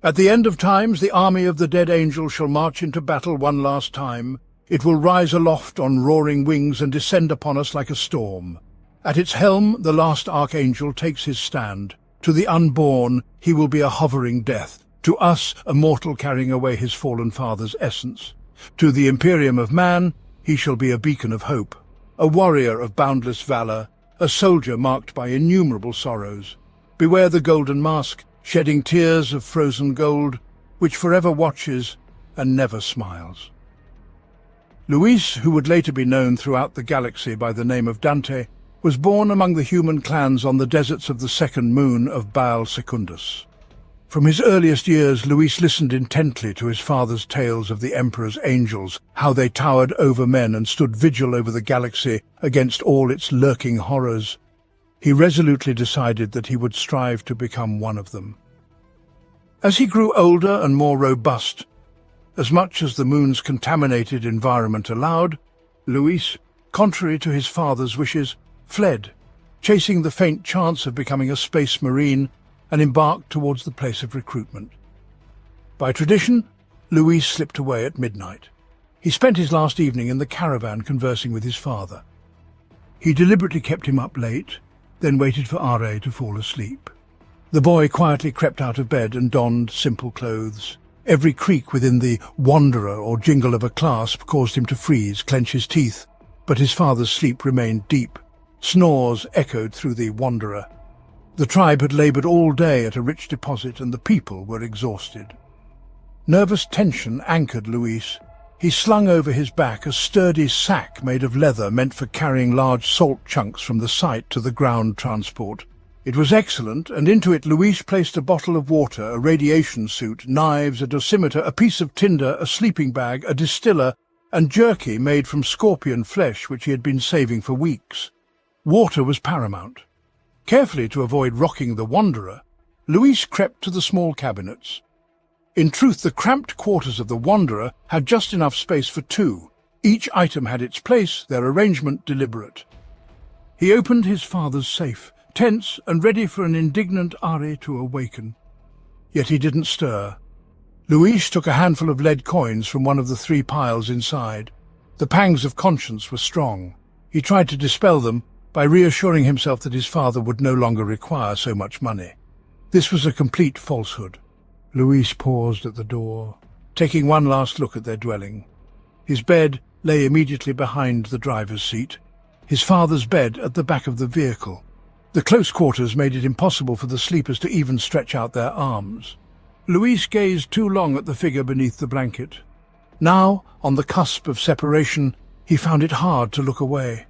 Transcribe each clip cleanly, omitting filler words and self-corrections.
At the end of times, the army of the dead angel shall march into battle one last time. It will rise aloft on roaring wings and descend upon us like a storm. At its helm, the last archangel takes his stand. To the unborn, he will be a hovering death. To us, a mortal carrying away his fallen father's essence. To the imperium of man, he shall be a beacon of hope, a warrior of boundless valor, a soldier marked by innumerable sorrows. Beware the golden mask, shedding tears of frozen gold, which forever watches and never smiles. Luis, who would later be known throughout the galaxy by the name of Dante, was born among the human clans on the deserts of the second moon of Baal Secundus. From his earliest years, Luis listened intently to his father's tales of the Emperor's angels, how they towered over men and stood vigil over the galaxy against all its lurking horrors. He resolutely decided that he would strive to become one of them. As he grew older and more robust, as much as the moon's contaminated environment allowed, Luis, contrary to his father's wishes, fled, chasing the faint chance of becoming a space marine, and embarked towards the place of recruitment. By tradition, Luis slipped away at midnight. He spent his last evening in the caravan conversing with his father. He deliberately kept him up late, then waited for Are to fall asleep. The boy quietly crept out of bed and donned simple clothes. Every creak within the wanderer or jingle of a clasp caused him to freeze, clench his teeth, but his father's sleep remained deep. Snores echoed through the wanderer. The tribe had laboured all day at a rich deposit, and the people were exhausted. Nervous tension anchored Luis. He slung over his back a sturdy sack made of leather meant for carrying large salt chunks from the site to the ground transport. It was excellent, and into it Luis placed a bottle of water, a radiation suit, knives, a dosimeter, a piece of tinder, a sleeping bag, a distiller, and jerky made from scorpion flesh which he had been saving for weeks. Water was paramount. Carefully to avoid rocking the wanderer, Luis crept to the small cabinets. In truth, the cramped quarters of the wanderer had just enough space for two. Each item had its place, their arrangement deliberate. He opened his father's safe, tense and ready for an indignant Ari to awaken. Yet he didn't stir. Luis took a handful of lead coins from one of the 3 piles inside. The pangs of conscience were strong. He tried to dispel them by reassuring himself that his father would no longer require so much money. This was a complete falsehood. Luis paused at the door, taking one last look at their dwelling. His bed lay immediately behind the driver's seat, his father's bed at the back of the vehicle. The close quarters made it impossible for the sleepers to even stretch out their arms. Luis gazed too long at the figure beneath the blanket. Now, on the cusp of separation, he found it hard to look away.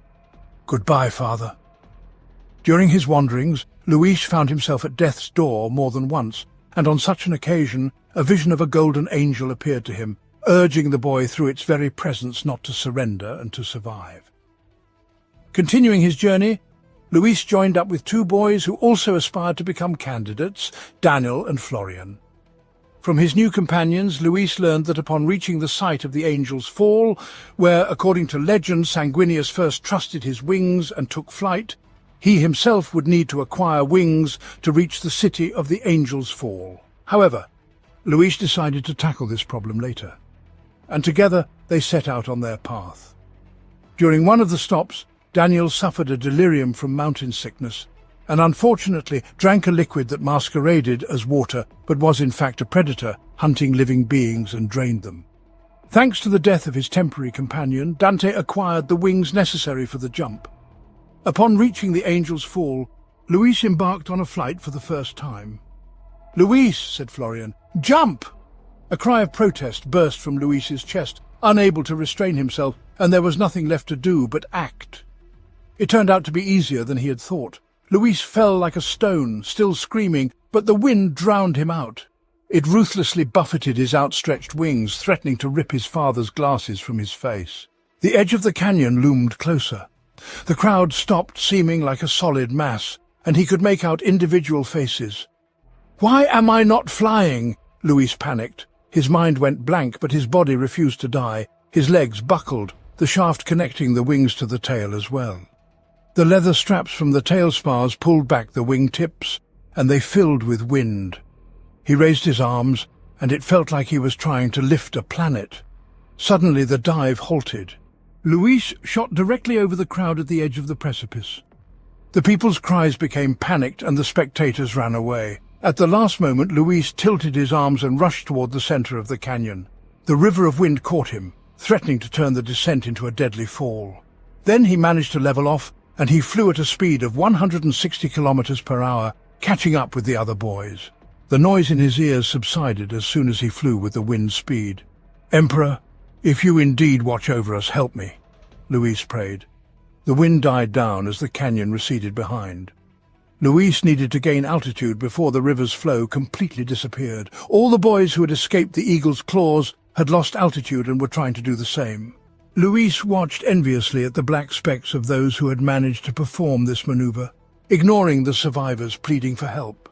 "Goodbye, Father." During his wanderings, Luis found himself at death's door more than once, and on such an occasion, a vision of a golden angel appeared to him, urging the boy through its very presence not to surrender and to survive. Continuing his journey, Luis joined up with 2 boys who also aspired to become candidates, Daniel and Florian. From his new companions, Luis learned that upon reaching the site of the Angel's Fall, where, according to legend, Sanguinius first trusted his wings and took flight, he himself would need to acquire wings to reach the city of the Angel's Fall. However, Luis decided to tackle this problem later, and together they set out on their path. During one of the stops, Daniel suffered a delirium from mountain sickness, and unfortunately drank a liquid that masqueraded as water but was in fact a predator hunting living beings and drained them. Thanks to the death of his temporary companion, Dante acquired the wings necessary for the jump. Upon reaching the Angel's Fall, Luis embarked on a flight for the first time. "Luis," said Florian, "jump!" A cry of protest burst from Luis's chest, unable to restrain himself, and there was nothing left to do but act. It turned out to be easier than he had thought. Luis fell like a stone, still screaming, but the wind drowned him out. It ruthlessly buffeted his outstretched wings, threatening to rip his father's glasses from his face. The edge of the canyon loomed closer. The crowd stopped, seeming like a solid mass, and he could make out individual faces. "Why am I not flying?" Luis panicked. His mind went blank, but his body refused to die. His legs buckled, the shaft connecting the wings to the tail as well. The leather straps from the tail spars pulled back the wing tips, and they filled with wind. He raised his arms, and it felt like he was trying to lift a planet. Suddenly the dive halted. Luis shot directly over the crowd at the edge of the precipice. The people's cries became panicked and the spectators ran away. At the last moment, Luis tilted his arms and rushed toward the center of the canyon. The river of wind caught him, threatening to turn the descent into a deadly fall. Then he managed to level off, and he flew at a speed of 160 kilometers per hour, catching up with the other boys. The noise in his ears subsided as soon as he flew with the wind speed. "Emperor, if you indeed watch over us, help me," Luis prayed. The wind died down as the canyon receded behind. Luis needed to gain altitude before the river's flow completely disappeared. All the boys who had escaped the eagle's claws had lost altitude and were trying to do the same. Luis watched enviously at the black specks of those who had managed to perform this maneuver, ignoring the survivors pleading for help.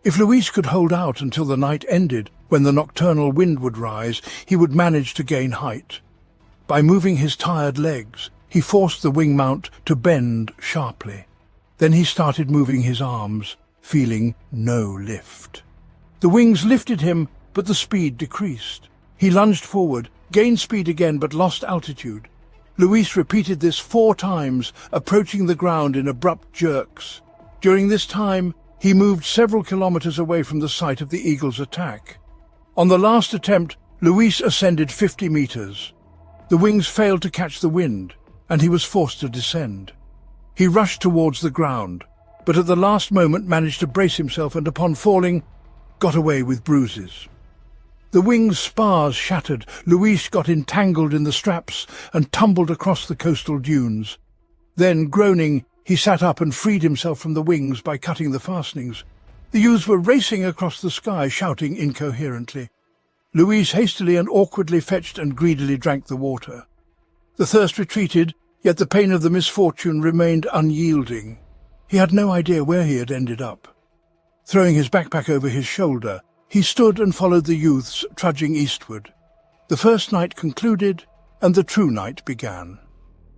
If Luis could hold out until the night ended, when the nocturnal wind would rise, he would manage to gain height. By moving his tired legs, he forced the wing mount to bend sharply. Then he started moving his arms, feeling no lift. The wings lifted him, but the speed decreased. He lunged forward, gained speed again, but lost altitude. Luis repeated this 4 times, approaching the ground in abrupt jerks. During this time, he moved several kilometers away from the site of the eagle's attack. On the last attempt, Luis ascended 50 meters. The wings failed to catch the wind, and he was forced to descend. He rushed towards the ground, but at the last moment managed to brace himself and, upon falling, got away with bruises. The wing's spars shattered. Luis got entangled in the straps and tumbled across the coastal dunes. Then, groaning, he sat up and freed himself from the wings by cutting the fastenings. The youths were racing across the sky, shouting incoherently. Luis hastily and awkwardly fetched and greedily drank the water. The thirst retreated, yet the pain of the misfortune remained unyielding. He had no idea where he had ended up. Throwing his backpack over his shoulder, he stood and followed the youths trudging eastward. The first night concluded, and the true night began.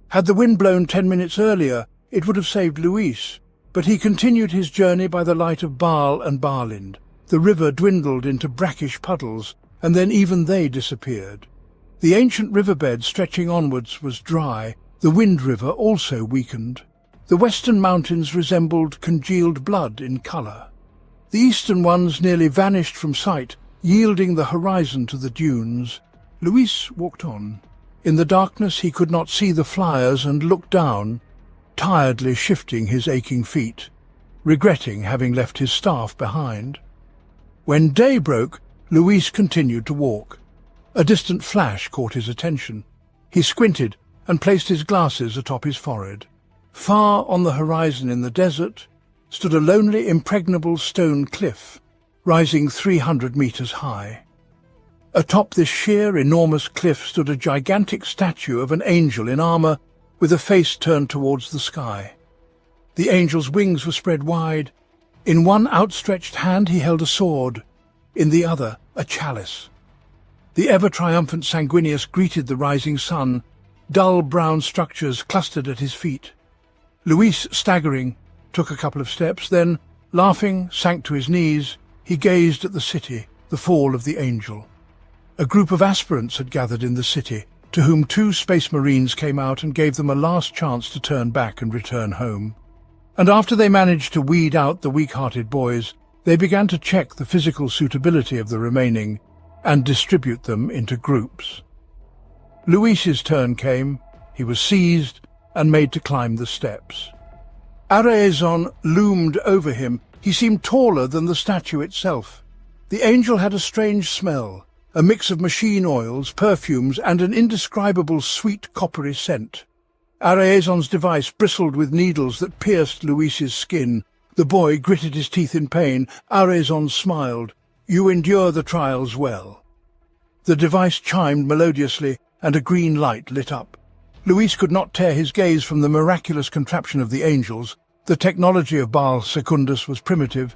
Had the wind blown 10 minutes earlier, it would have saved Luis, but he continued his journey by the light of Baal and Barlind. The river dwindled into brackish puddles, and then even they disappeared. The ancient riverbed stretching onwards was dry. The Wind River also weakened. The western mountains resembled congealed blood in colour. The eastern ones nearly vanished from sight, yielding the horizon to the dunes. Luis walked on. In the darkness he could not see the flyers and looked down, tiredly shifting his aching feet, regretting having left his staff behind. When day broke, Luis continued to walk. A distant flash caught his attention. He squinted and placed his glasses atop his forehead. Far on the horizon in the desert stood a lonely, impregnable stone cliff, rising 300 meters high. Atop this sheer, enormous cliff stood a gigantic statue of an angel in armor with a face turned towards the sky. The angel's wings were spread wide. In one outstretched hand he held a sword, in the other a chalice. The ever-triumphant Sanguinius greeted the rising sun. Dull brown structures clustered at his feet. Luis, staggering, took a couple of steps, then, laughing, sank to his knees. He gazed at the city, the fall of the angel. A group of aspirants had gathered in the city, to whom 2 space marines came out and gave them a last chance to turn back and return home. And after they managed to weed out the weak-hearted boys, they began to check the physical suitability of the remaining and distribute them into groups. Luis's turn came. He was seized and made to climb the steps. Araezon loomed over him. He seemed taller than the statue itself. The angel had a strange smell, a mix of machine oils, perfumes, and an indescribable sweet coppery scent. Araezon's device bristled with needles that pierced Luis's skin. The boy gritted his teeth in pain. Araezon smiled. "You endure the trials well." The device chimed melodiously, and a green light lit up. Luis could not tear his gaze from the miraculous contraption of the angels. The technology of Baal Secundus was primitive.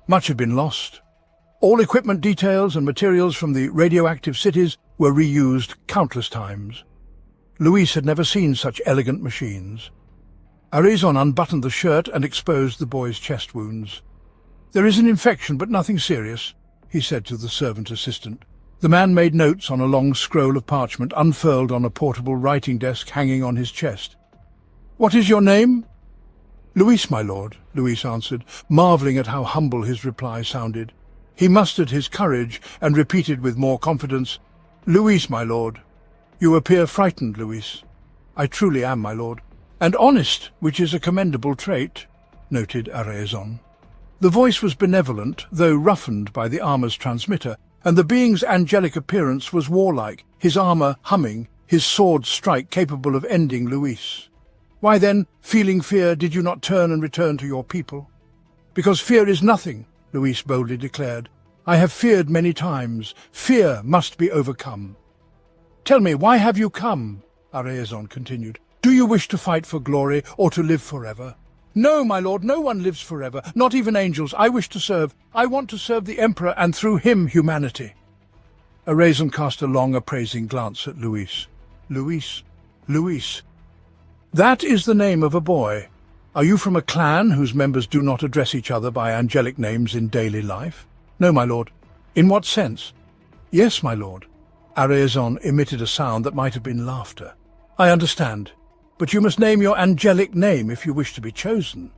Much had been lost. All equipment details and materials from the radioactive cities were reused countless times. Luis had never seen such elegant machines. Araezon unbuttoned the shirt and exposed the boy's chest wounds. "There is an infection, but nothing serious. he said to the servant assistant. The man made notes on a long scroll of parchment unfurled on a portable writing desk hanging on his chest. "What is your name?" "Luis, my lord," Luis answered, marvelling at how humble his reply sounded. He mustered his courage and repeated with more confidence, "Luis, my lord." "You appear frightened, Luis." "I truly am, my lord." "And honest, which is a commendable trait," noted Arezon. The voice was benevolent, though roughened by the armor's transmitter, and the being's angelic appearance was warlike, his armor humming, his sword strike capable of ending Luis. "Why then, feeling fear, did you not turn and return to your people?" "Because fear is nothing," Luis boldly declared. "I have feared many times. Fear must be overcome." "Tell me, why have you come?" Arezon continued. "Do you wish to fight for glory or to live forever?" "No, my lord, no one lives forever, not even angels. I wish to serve. I want to serve the Emperor and through him humanity." Arezon cast a long appraising glance at Luis. "Luis, Luis. That is the name of a boy. Are you from a clan whose members do not address each other by angelic names in daily life?" "No, my lord." "In what sense?" "Yes, my lord." Arezon emitted a sound that might have been laughter. "I understand. But you must name your angelic name if you wish to be chosen."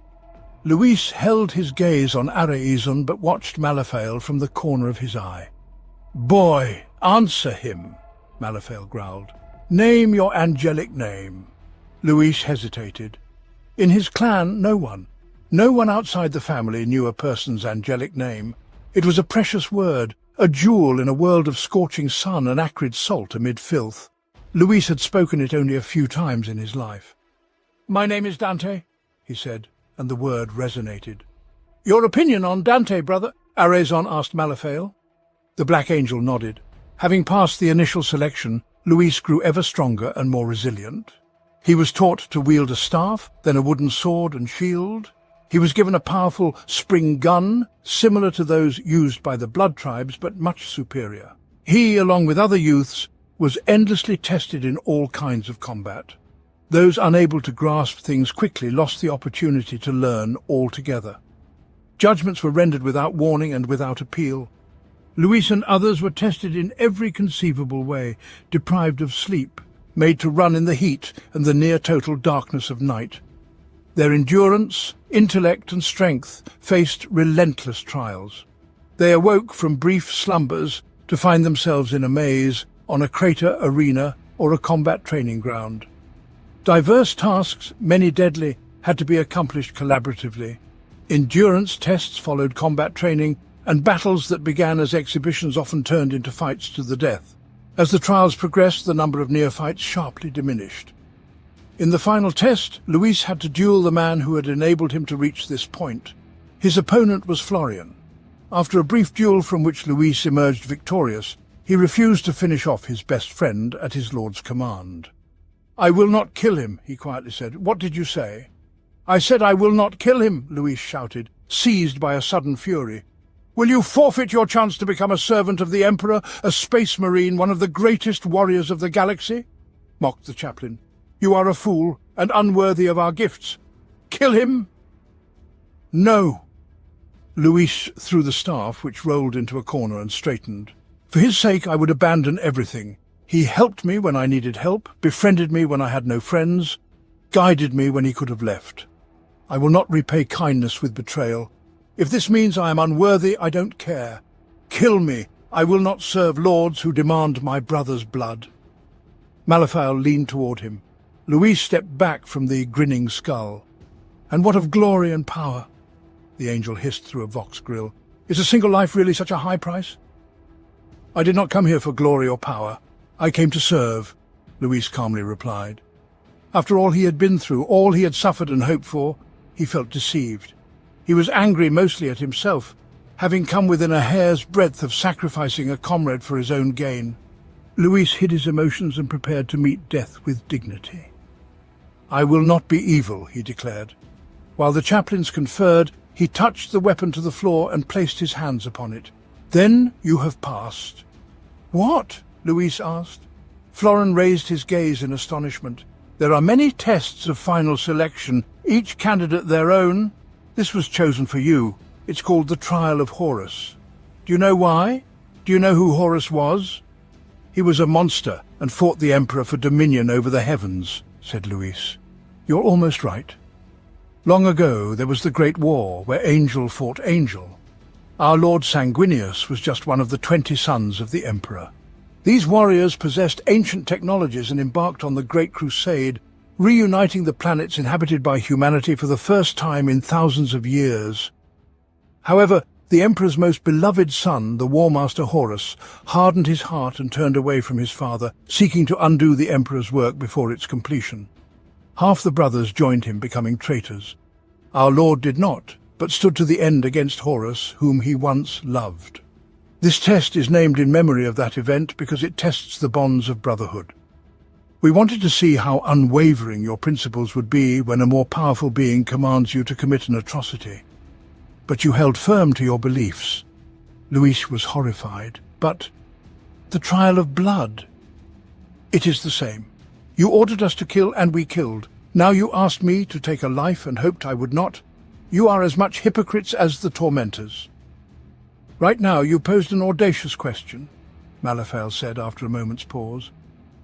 Luis held his gaze on Arezon but watched Malaphael from the corner of his eye. "Boy, answer him," Malaphael growled. "Name your angelic name." Luis hesitated. In his clan, no one outside the family knew a person's angelic name. It was a precious word, a jewel in a world of scorching sun and acrid salt amid filth. Luis had spoken it only a few times in his life. "My name is Dante," he said, and the word resonated. "Your opinion on Dante, brother?" Arezon asked Malaphael. The Black Angel nodded. Having passed the initial selection, Luis grew ever stronger and more resilient. He was taught to wield a staff, then a wooden sword and shield. He was given a powerful spring gun, similar to those used by the Blood Tribes, but much superior. He, along with other youths, was endlessly tested in all kinds of combat. Those unable to grasp things quickly lost the opportunity to learn altogether. Judgments were rendered without warning and without appeal. Luis and others were tested in every conceivable way, deprived of sleep, made to run in the heat and the near-total darkness of night. Their endurance, intellect and strength faced relentless trials. They awoke from brief slumbers to find themselves in a maze, on a crater arena or a combat training ground. Diverse tasks, many deadly, had to be accomplished collaboratively. Endurance tests followed combat training, and battles that began as exhibitions often turned into fights to the death. As the trials progressed, the number of neophytes sharply diminished. In the final test, Luis had to duel the man who had enabled him to reach this point. His opponent was Florian. After a brief duel from which Luis emerged victorious, he refused to finish off his best friend at his lord's command. "I will not kill him," he quietly said. "What did you say?" "I said I will not kill him," Luis shouted, seized by a sudden fury. "Will you forfeit your chance to become a servant of the Emperor, a space marine, one of the greatest warriors of the galaxy?" mocked the chaplain. "You are a fool and unworthy of our gifts. Kill him!" "No!" Luis threw the staff, which rolled into a corner and straightened. "For his sake I would abandon everything. He helped me when I needed help, befriended me when I had no friends, guided me when he could have left. I will not repay kindness with betrayal. If this means I am unworthy, I don't care. Kill me. I will not serve lords who demand my brother's blood." Malaphael leaned toward him. Luis stepped back from the grinning skull. "And what of glory and power?" the angel hissed through a vox grill. "Is a single life really such a high price?" "I did not come here for glory or power. I came to serve," Luis calmly replied. After all he had been through, all he had suffered and hoped for, he felt deceived. He was angry mostly at himself, having come within a hair's breadth of sacrificing a comrade for his own gain. Luis hid his emotions and prepared to meet death with dignity. "I will not be evil," he declared. While the chaplains conferred, he touched the weapon to the floor and placed his hands upon it. "Then you have passed." "What?" Luis asked. Florin raised his gaze in astonishment. "There are many tests of final selection, each candidate their own. This was chosen for you. It's called the Trial of Horus." Do you know why? Do you know who Horus was? He was a monster and fought the Emperor for dominion over the heavens, said Luis. You're almost right. Long ago there was the Great War, where angel fought angel. Our Lord Sanguinius was just one of the 20 sons of the Emperor. These warriors possessed ancient technologies and embarked on the Great Crusade, reuniting the planets inhabited by humanity for the first time in thousands of years. However, the Emperor's most beloved son, the War Master Horus, hardened his heart and turned away from his father, seeking to undo the Emperor's work before its completion. Half the brothers joined him, becoming traitors. Our Lord did not, but stood to the end against Horus, whom he once loved. This test is named in memory of that event because it tests the bonds of brotherhood. We wanted to see how unwavering your principles would be when a more powerful being commands you to commit an atrocity. But you held firm to your beliefs. Luis was horrified. But the trial of blood? It is the same. You ordered us to kill, and we killed. Now you asked me to take a life and hoped I would not. You are as much hypocrites as the tormentors. Right now you posed an audacious question, Malaphael said after a moment's pause.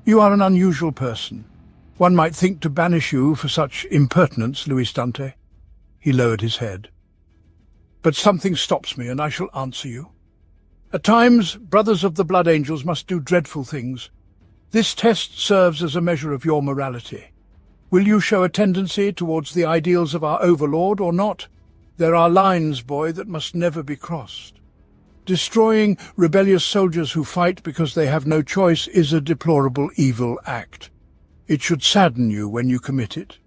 You are an unusual person. One might think to banish you for such impertinence, Luis Dante. He lowered his head. But something stops me, and I shall answer you. At times, brothers of the Blood Angels must do dreadful things. This test serves as a measure of your morality. Will you show a tendency towards the ideals of our overlord or not? There are lines, boy, that must never be crossed. Destroying rebellious soldiers who fight because they have no choice is a deplorable evil act. It should sadden you when you commit it.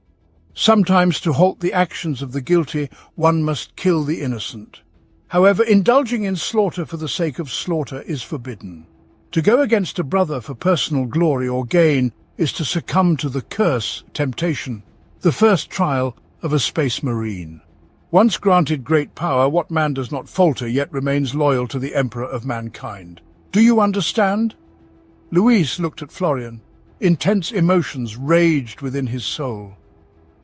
Sometimes, to halt the actions of the guilty, one must kill the innocent. However, indulging in slaughter for the sake of slaughter is forbidden. To go against a brother for personal glory or gain is to succumb to the curse, temptation, the first trial of a space marine. Once granted great power, what man does not falter yet remains loyal to the Emperor of mankind? Do you understand? Luis looked at Florian. Intense emotions raged within his soul.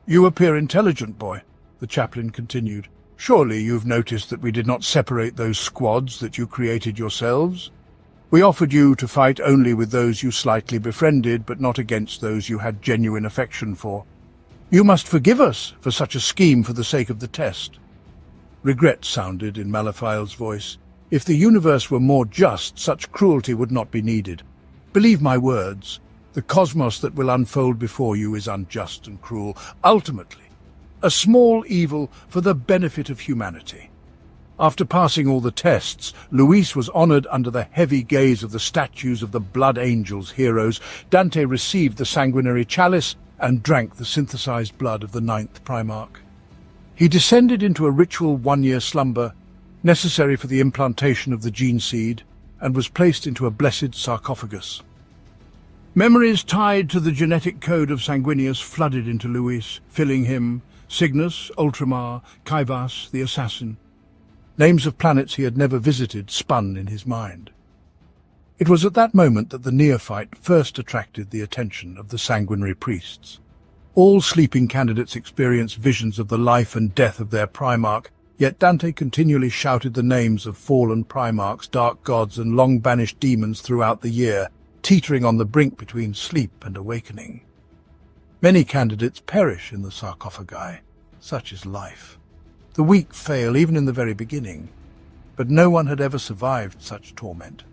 You appear intelligent, boy, the chaplain continued. Surely you've noticed that we did not separate those squads that you created yourselves? We offered you to fight only with those you slightly befriended, but not against those you had genuine affection for. You must forgive us for such a scheme for the sake of the test. Regret sounded in Malaphael's voice. If the universe were more just, such cruelty would not be needed. Believe my words. The cosmos that will unfold before you is unjust and cruel. Ultimately, a small evil for the benefit of humanity. After passing all the tests, Luis was honored under the heavy gaze of the statues of the Blood Angels heroes. Dante received the sanguinary chalice and drank the synthesized blood of the 9th Primarch. He descended into a ritual one-year slumber, necessary for the implantation of the gene seed, and was placed into a blessed sarcophagus. Memories tied to the genetic code of Sanguinius flooded into Luis, filling him, Cygnus, Ultramar, Kaivas, the assassin. Names of planets he had never visited spun in his mind. It was at that moment that the neophyte first attracted the attention of the sanguinary priests. All sleeping candidates experienced visions of the life and death of their Primarch, yet Dante continually shouted the names of fallen Primarchs, dark gods, and long-banished demons throughout the year, teetering on the brink between sleep and awakening. Many candidates perish in the sarcophagi. Such is life. The weak fail even in the very beginning, but no one had ever survived such torment.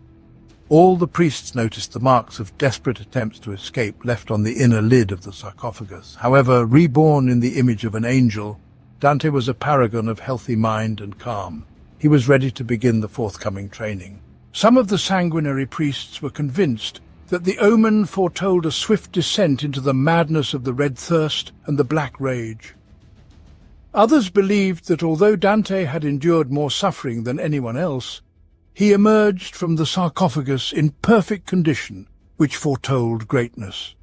All the priests noticed the marks of desperate attempts to escape left on the inner lid of the sarcophagus. However, reborn in the image of an angel, Dante was a paragon of healthy mind and calm. He was ready to begin the forthcoming training. Some of the sanguinary priests were convinced that the omen foretold a swift descent into the madness of the red thirst and the black rage. Others believed that although Dante had endured more suffering than anyone else, he emerged from the sarcophagus in perfect condition, which foretold greatness.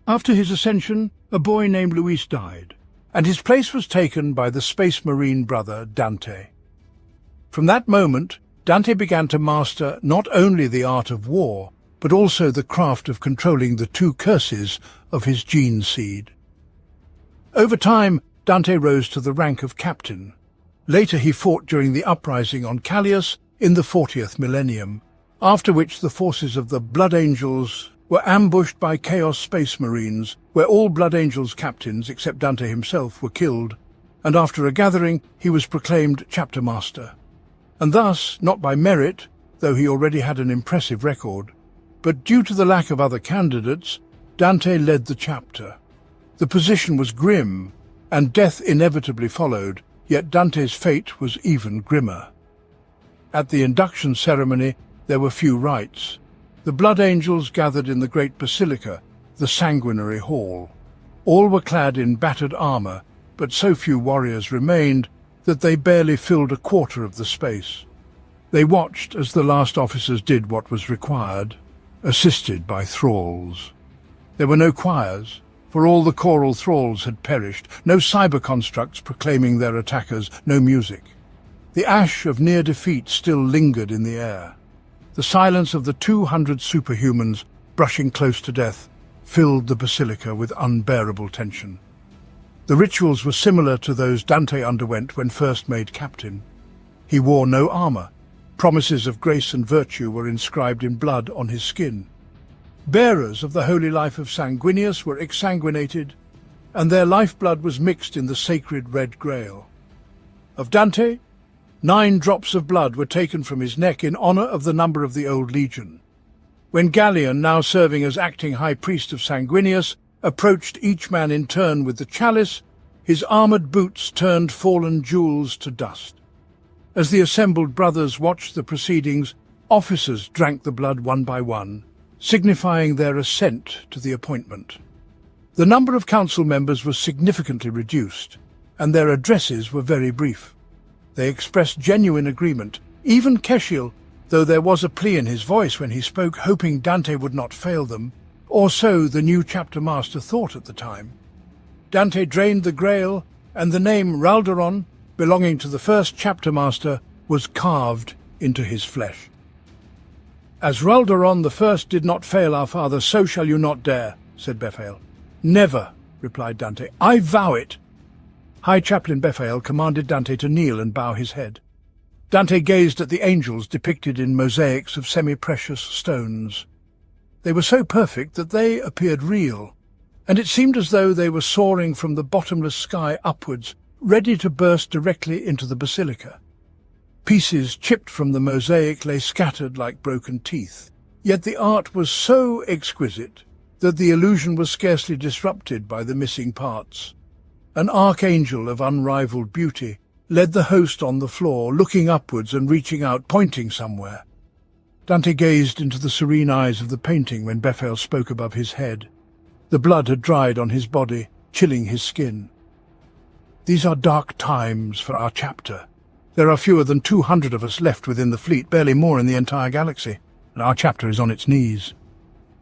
After his ascension, a boy named Luis died, and his place was taken by the space marine brother Dante. From that moment, Dante began to master not only the art of war, but also the craft of controlling the 2 curses of his gene seed. Over time, Dante rose to the rank of captain. Later he fought during the uprising on Callias, in the 40th millennium, after which the forces of the Blood Angels were ambushed by Chaos Space Marines, where all Blood Angels captains, except Dante himself, were killed, and after a gathering he was proclaimed chapter master. And thus, not by merit, though he already had an impressive record, but due to the lack of other candidates, Dante led the chapter. The position was grim, and death inevitably followed, yet Dante's fate was even grimmer. At the induction ceremony there were few rites. The Blood Angels gathered in the great basilica, the sanguinary hall. All were clad in battered armour, but so few warriors remained that they barely filled a quarter of the space. They watched as the last officers did what was required, assisted by thralls. There were no choirs, for all the choral thralls had perished, no cyber-constructs proclaiming their attackers, no music. The ash of near defeat still lingered in the air. The silence of the 200 superhumans, brushing close to death, filled the basilica with unbearable tension. The rituals were similar to those Dante underwent when first made captain. He wore no armour. Promises of grace and virtue were inscribed in blood on his skin. Bearers of the holy life of Sanguinius were exsanguinated, and their lifeblood was mixed in the sacred Red Grail. Of Dante, 9 drops of blood were taken from his neck in honour of the number of the old legion. When Gallian, now serving as acting high priest of Sanguinius, approached each man in turn with the chalice, his armoured boots turned fallen jewels to dust. As the assembled brothers watched the proceedings, officers drank the blood one by one, signifying their assent to the appointment. The number of council members was significantly reduced, and their addresses were very brief. They expressed genuine agreement. Even Keshiel, though there was a plea in his voice when he spoke, hoping Dante would not fail them, or so the new chapter master thought at the time. Dante drained the Grail, and the name Ralderon, belonging to the first chapter master, was carved into his flesh. "As Ralderon the first did not fail our father, so shall you not dare," said Bephael. "Never," replied Dante. "I vow it." High Chaplain Bephael commanded Dante to kneel and bow his head. Dante gazed at the angels depicted in mosaics of semi-precious stones. They were so perfect that they appeared real, and it seemed as though they were soaring from the bottomless sky upwards, ready to burst directly into the basilica. Pieces chipped from the mosaic lay scattered like broken teeth, yet the art was so exquisite that the illusion was scarcely disrupted by the missing parts. An archangel of unrivalled beauty led the host on the floor, looking upwards and reaching out, pointing somewhere. Dante gazed into the serene eyes of the painting when Bephael spoke above his head. The blood had dried on his body, chilling his skin. "These are dark times for our chapter. There are fewer than 200 of us left within the fleet, barely more in the entire galaxy, and our chapter is on its knees.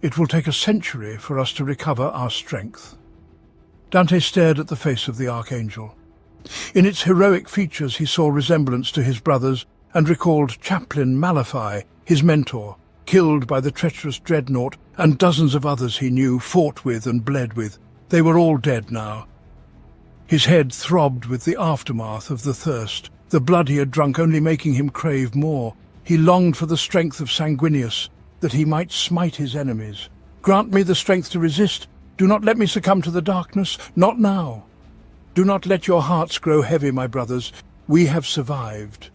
It will take a century for us to recover our strength." Dante stared at the face of the archangel. In its heroic features he saw resemblance to his brothers and recalled Chaplain Malafai, his mentor, killed by the treacherous dreadnought, and dozens of others he knew, fought with and bled with. They were all dead now. His head throbbed with the aftermath of the thirst, the blood he had drunk only making him crave more. He longed for the strength of Sanguinius, that he might smite his enemies. "Grant me the strength to resist. Do not let me succumb to the darkness. Not now. Do not let your hearts grow heavy, my brothers. We have survived.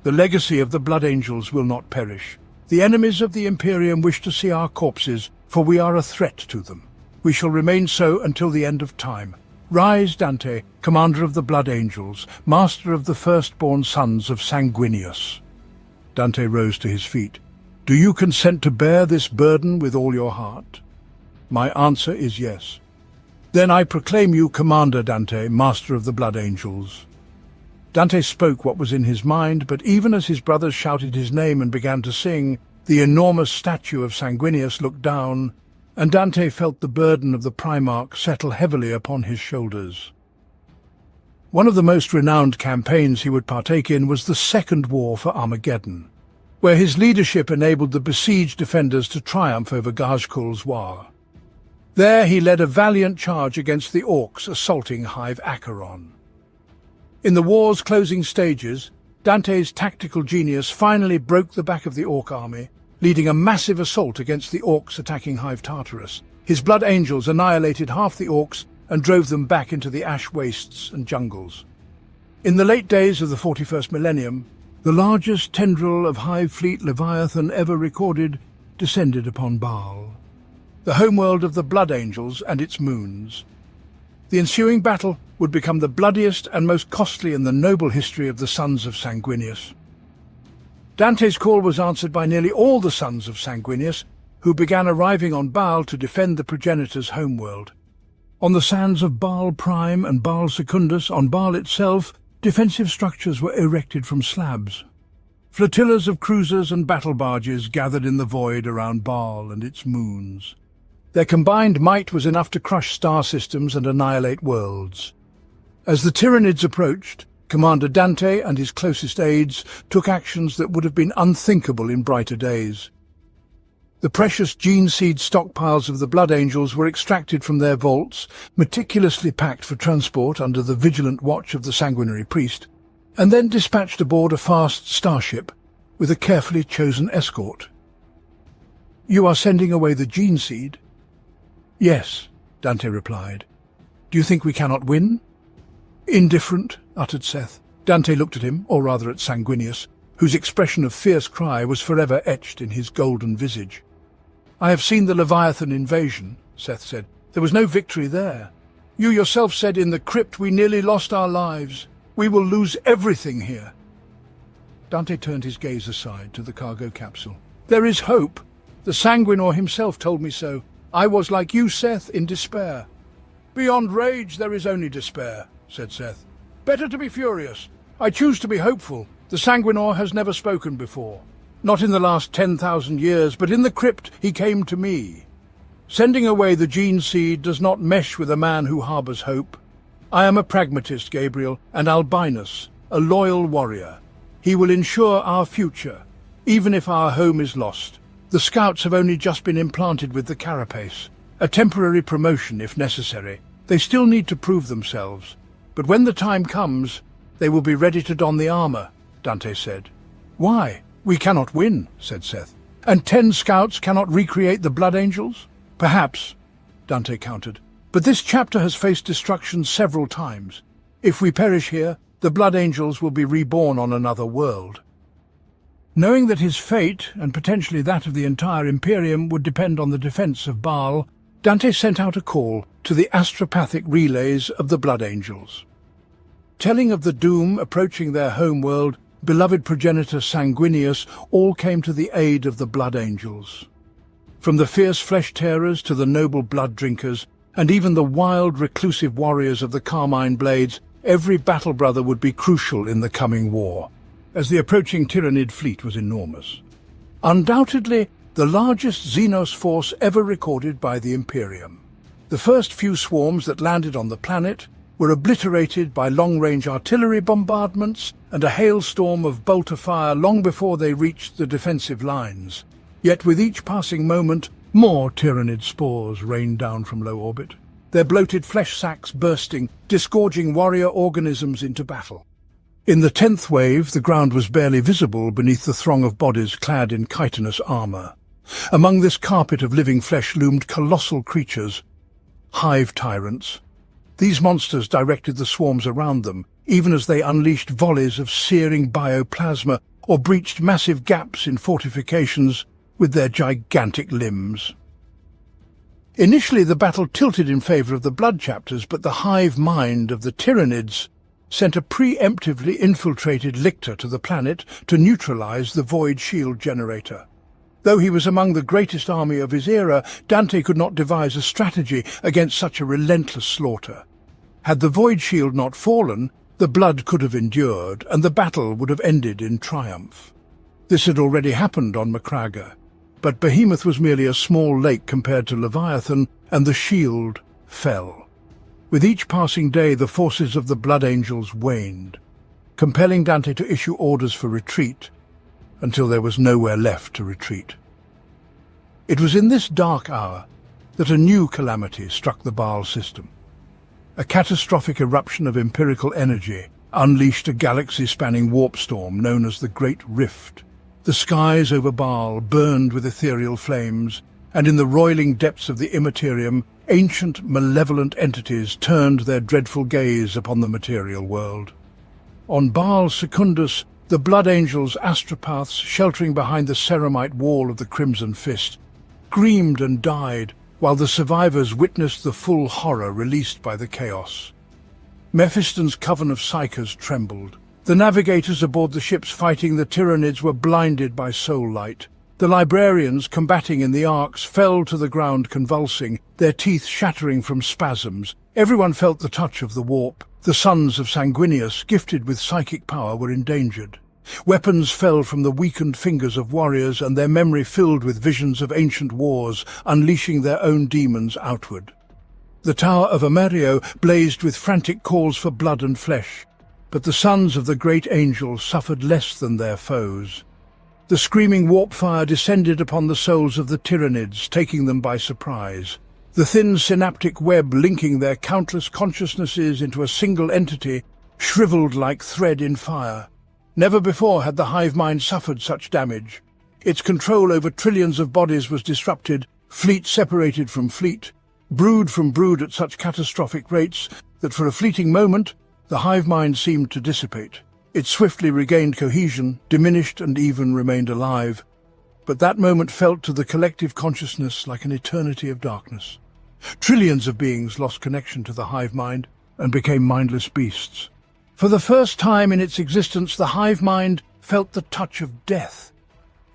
The legacy of the Blood Angels will not perish. The enemies of the Imperium wish to see our corpses, for we are a threat to them. We shall remain so until the end of time. Rise, Dante, commander of the Blood Angels, master of the firstborn sons of Sanguinius." Dante rose to his feet. "Do you consent to bear this burden with all your heart?" "My answer is yes." "Then I proclaim you Commander Dante, master of the Blood Angels." Dante spoke what was in his mind, but even as his brothers shouted his name and began to sing, the enormous statue of Sanguinius looked down, and Dante felt the burden of the Primarch settle heavily upon his shoulders. One of the most renowned campaigns he would partake in was the Second War for Armageddon, where his leadership enabled the besieged defenders to triumph over Gajkul's War. There he led a valiant charge against the Orcs assaulting Hive Acheron. In the war's closing stages, Dante's tactical genius finally broke the back of the Orc army, leading a massive assault against the Orcs attacking Hive Tartarus. His blood angels annihilated half the Orcs and drove them back into the ash wastes and jungles. In the late days of the 41st millennium, the largest tendril of Hive Fleet Leviathan ever recorded descended upon Baal, the homeworld of the Blood Angels and its moons. The ensuing battle would become the bloodiest and most costly in the noble history of the sons of Sanguinius. Dante's call was answered by nearly all the sons of Sanguinius, who began arriving on Baal to defend the progenitor's homeworld. On the sands of Baal Prime and Baal Secundus, on Baal itself, defensive structures were erected from slabs. Flotillas of cruisers and battle barges gathered in the void around Baal and its moons. Their combined might was enough to crush star systems and annihilate worlds. As the Tyranids approached, Commander Dante and his closest aides took actions that would have been unthinkable in brighter days. The precious gene seed stockpiles of the Blood Angels were extracted from their vaults, meticulously packed for transport under the vigilant watch of the sanguinary priest, and then dispatched aboard a fast starship with a carefully chosen escort. "You are sending away the gene seed?" "Yes," Dante replied. "Do you think we cannot win?" "Indifferent," uttered Seth. Dante looked at him, or rather at Sanguinius, whose expression of fierce cry was forever etched in his golden visage. "I have seen the Leviathan invasion," Seth said. "There was no victory there. You yourself said in the crypt we nearly lost our lives. We will lose everything here." Dante turned his gaze aside to the cargo capsule. "There is hope. The Sanguinor himself told me so. I was, like you, Seth, in despair." "Beyond rage there is only despair," said Seth. "Better to be furious. I choose to be hopeful. The Sanguinor has never spoken before. Not in the last 10,000 years, but in the crypt he came to me. Sending away the gene seed does not mesh with a man who harbours hope. I am a pragmatist, Gabriel, and Albinus, a loyal warrior. He will ensure our future, even if our home is lost. The scouts have only just been implanted with the carapace, a temporary promotion if necessary. They still need to prove themselves, but when the time comes, they will be ready to don the armor," Dante said. "Why? We cannot win," said Seth. "And 10 scouts cannot recreate the Blood Angels?" "Perhaps," Dante countered. "But this chapter has faced destruction several times. If we perish here, the Blood Angels will be reborn on another world." Knowing that his fate, and potentially that of the entire Imperium, would depend on the defense of Baal, Dante sent out a call to the astropathic relays of the Blood Angels. Telling of the doom approaching their homeworld, beloved progenitor Sanguinius all came to the aid of the Blood Angels. From the fierce flesh-tearers to the noble blood-drinkers, and even the wild, reclusive warriors of the Carmine Blades, every battle-brother would be crucial in the coming war, as the approaching Tyranid fleet was enormous. Undoubtedly, the largest Xenos force ever recorded by the Imperium. The first few swarms that landed on the planet were obliterated by long-range artillery bombardments and a hailstorm of bolter fire long before they reached the defensive lines. Yet with each passing moment, more Tyranid spores rained down from low orbit, their bloated flesh sacs bursting, disgorging warrior organisms into battle. In the 10th wave, the ground was barely visible beneath the throng of bodies clad in chitinous armor. Among this carpet of living flesh loomed colossal creatures, hive tyrants. These monsters directed the swarms around them, even as they unleashed volleys of searing bioplasma or breached massive gaps in fortifications with their gigantic limbs. Initially, the battle tilted in favor of the Blood Chapters, but the hive mind of the Tyranids sent a preemptively infiltrated lictor to the planet to neutralize the Void Shield generator. Though he was among the greatest army of his era, Dante could not devise a strategy against such a relentless slaughter. Had the Void Shield not fallen, the blood could have endured, and the battle would have ended in triumph. This had already happened on Macraga, but Behemoth was merely a small lake compared to Leviathan, and the shield fell. With each passing day, the forces of the Blood Angels waned, compelling Dante to issue orders for retreat, until there was nowhere left to retreat. It was in this dark hour that a new calamity struck the Baal system. A catastrophic eruption of empirical energy, unleashed a galaxy-spanning warp storm known as the Great Rift. The skies over Baal burned with ethereal flames, and in the roiling depths of the immaterium, ancient, malevolent entities turned their dreadful gaze upon the material world. On Baal Secundus, the blood angels, astropaths sheltering behind the ceramite wall of the Crimson Fist, screamed and died, while the survivors witnessed the full horror released by the chaos. Mephiston's coven of psychers trembled. The navigators aboard the ships fighting the Tyranids were blinded by soul light. The librarians combating in the arcs fell to the ground convulsing, their teeth shattering from spasms. Everyone felt the touch of the warp. The sons of Sanguinius, gifted with psychic power, were endangered. Weapons fell from the weakened fingers of warriors, and their memory filled with visions of ancient wars, unleashing their own demons outward. The Tower of Amerio blazed with frantic calls for blood and flesh, but the sons of the great angel suffered less than their foes. The screaming warp fire descended upon the souls of the Tyranids, taking them by surprise. The thin synaptic web linking their countless consciousnesses into a single entity shriveled like thread in fire. Never before had the hive mind suffered such damage. Its control over trillions of bodies was disrupted, fleet separated from fleet, brood from brood at such catastrophic rates that for a fleeting moment the hive mind seemed to dissipate. It swiftly regained cohesion, diminished and even remained alive. But that moment felt to the collective consciousness like an eternity of darkness. Trillions of beings lost connection to the hive mind and became mindless beasts. For the first time in its existence, the hive mind felt the touch of death.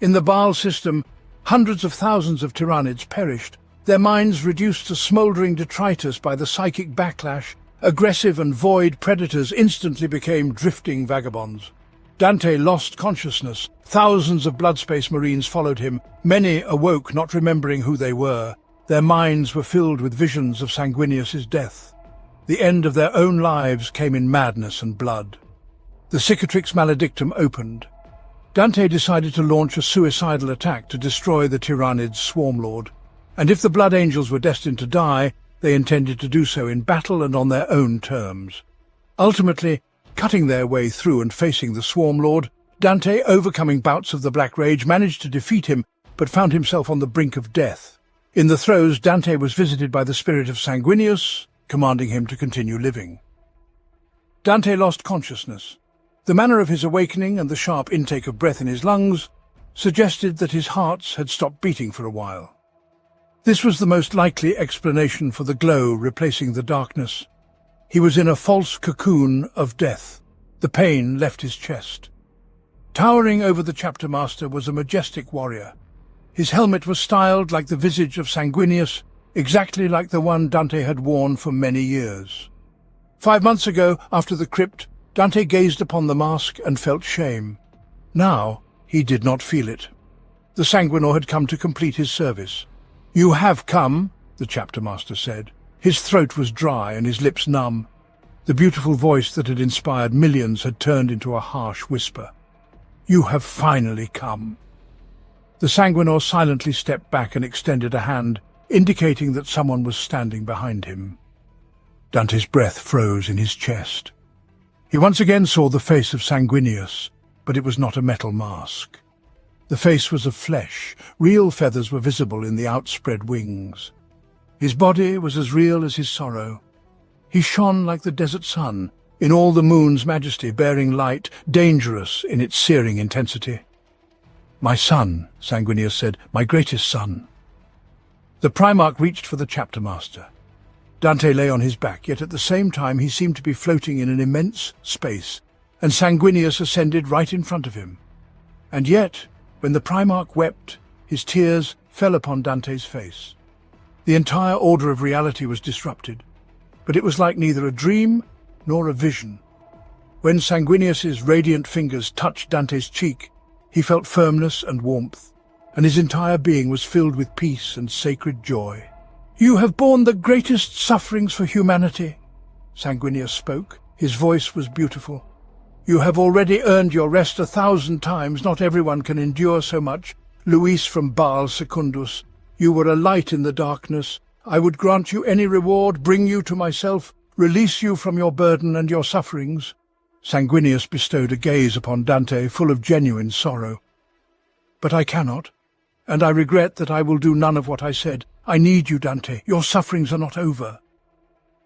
In the Baal system, hundreds of thousands of Tyranids perished, their minds reduced to smouldering detritus by the psychic backlash. Aggressive and void predators instantly became drifting vagabonds. Dante lost consciousness. Thousands of Bloodspace Marines followed him. Many awoke, not remembering who they were. Their minds were filled with visions of Sanguinius's death. The end of their own lives came in madness and blood. The Cicatrix Maledictum opened. Dante decided to launch a suicidal attack to destroy the Tyranids' swarmlord. And if the Blood Angels were destined to die, they intended to do so in battle and on their own terms. Ultimately, cutting their way through and facing the swarmlord, Dante, overcoming bouts of the Black Rage, managed to defeat him, but found himself on the brink of death. In the throes, Dante was visited by the spirit of Sanguinius, commanding him to continue living. Dante lost consciousness. The manner of his awakening and the sharp intake of breath in his lungs suggested that his heart had stopped beating for a while. This was the most likely explanation for the glow replacing the darkness. He was in a false cocoon of death. The pain left his chest. Towering over the chapter master was a majestic warrior. His helmet was styled like the visage of Sanguinius, exactly like the one Dante had worn for many years. 5 months ago, after the crypt, Dante gazed upon the mask and felt shame. Now he did not feel it. The Sanguinor had come to complete his service. "You have come," the chapter master said. His throat was dry and his lips numb. The beautiful voice that had inspired millions had turned into a harsh whisper. "You have finally come." The Sanguinor silently stepped back and extended a hand, indicating that someone was standing behind him. Dante's breath froze in his chest. He once again saw the face of Sanguinius, but it was not a metal mask. The face was of flesh. Real feathers were visible in the outspread wings. His body was as real as his sorrow. He shone like the desert sun, in all the moon's majesty, bearing light, dangerous in its searing intensity. "My son," Sanguinius said, "my greatest son." The Primarch reached for the chapter master. Dante lay on his back, yet at the same time he seemed to be floating in an immense space, and Sanguinius ascended right in front of him. And yet, when the Primarch wept, his tears fell upon Dante's face. The entire order of reality was disrupted, but it was like neither a dream nor a vision. When Sanguinius's radiant fingers touched Dante's cheek, he felt firmness and warmth, and his entire being was filled with peace and sacred joy. "You have borne the greatest sufferings for humanity," Sanguinius spoke. His voice was beautiful. "You have already earned your rest 1,000 times. Not everyone can endure so much. Luis from Baal Secundus, you were a light in the darkness. I would grant you any reward, bring you to myself, release you from your burden and your sufferings." Sanguinius bestowed a gaze upon Dante full of genuine sorrow. "But I cannot, and I regret that I will do none of what I said. I need you, Dante. Your sufferings are not over."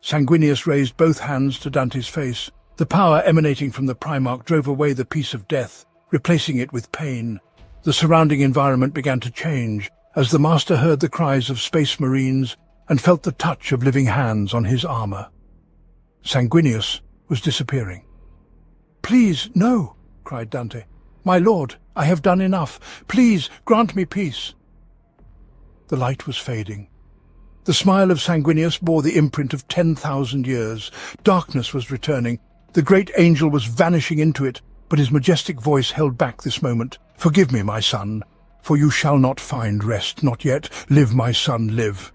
Sanguinius raised both hands to Dante's face. The power emanating from the Primarch drove away the peace of death, replacing it with pain. The surrounding environment began to change as the Master heard the cries of space marines and felt the touch of living hands on his armor. Sanguinius was disappearing. "Please, no," cried Dante. "My lord, I have done enough. Please, grant me peace." The light was fading. The smile of Sanguinius bore the imprint of 10,000 years. Darkness was returning. The great angel was vanishing into it, but his majestic voice held back this moment. "Forgive me, my son, for you shall not find rest, not yet. Live, my son, live."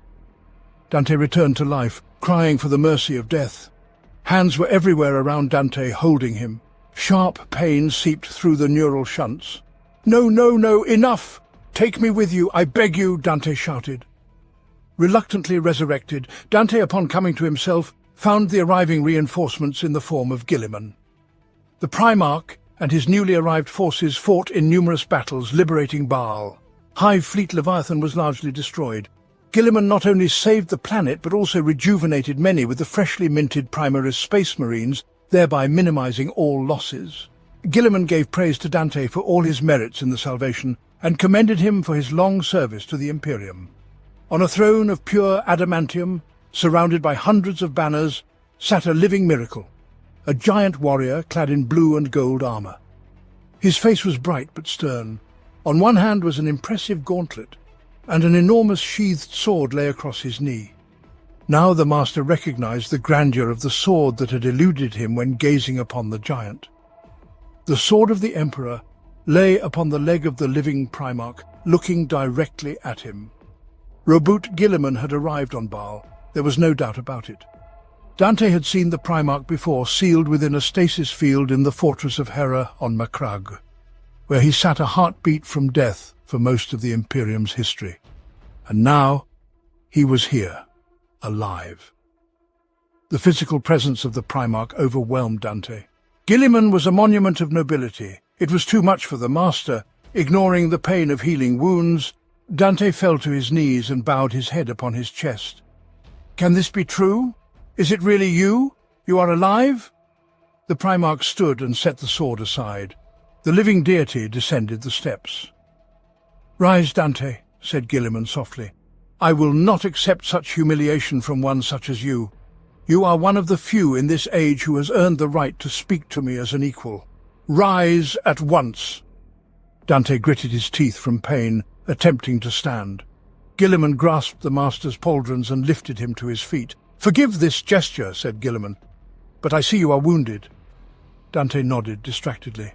Dante returned to life, crying for the mercy of death. Hands were everywhere around Dante, holding him. Sharp pain seeped through the neural shunts. "No, no, no, enough! Take me with you, I beg you," Dante shouted. Reluctantly resurrected, Dante, upon coming to himself, found the arriving reinforcements in the form of Guilliman. The Primarch and his newly arrived forces fought in numerous battles, liberating Baal. Hive Fleet Leviathan was largely destroyed. Guilliman not only saved the planet, but also rejuvenated many with the freshly minted Primaris Space Marines, thereby minimizing all losses. Guilliman gave praise to Dante for all his merits in the salvation, and commended him for his long service to the Imperium. On a throne of pure adamantium, surrounded by hundreds of banners, sat a living miracle, a giant warrior clad in blue and gold armor. His face was bright but stern. On one hand was an impressive gauntlet, and an enormous sheathed sword lay across his knee. Now the master recognized the grandeur of the sword that had eluded him when gazing upon the giant. The sword of the Emperor lay upon the leg of the living Primarch, looking directly at him. Robut Guilliman had arrived on Baal. There was no doubt about it. Dante had seen the Primarch before, sealed within a stasis field in the fortress of Hera on Macragge, where he sat a heartbeat from death for most of the Imperium's history. And now he was here, alive. The physical presence of the Primarch overwhelmed Dante. Guilliman was a monument of nobility. It was too much for the master. Ignoring the pain of healing wounds, Dante fell to his knees and bowed his head upon his chest. "Can this be true? Is it really you? You are alive?" The Primarch stood and set the sword aside. The living deity descended the steps. "Rise, Dante," said Guilliman softly. "I will not accept such humiliation from one such as you. You are one of the few in this age who has earned the right to speak to me as an equal. Rise at once." Dante gritted his teeth from pain, attempting to stand. Guilliman grasped the master's pauldrons and lifted him to his feet. "Forgive this gesture," said Guilliman, "but I see you are wounded." Dante nodded distractedly.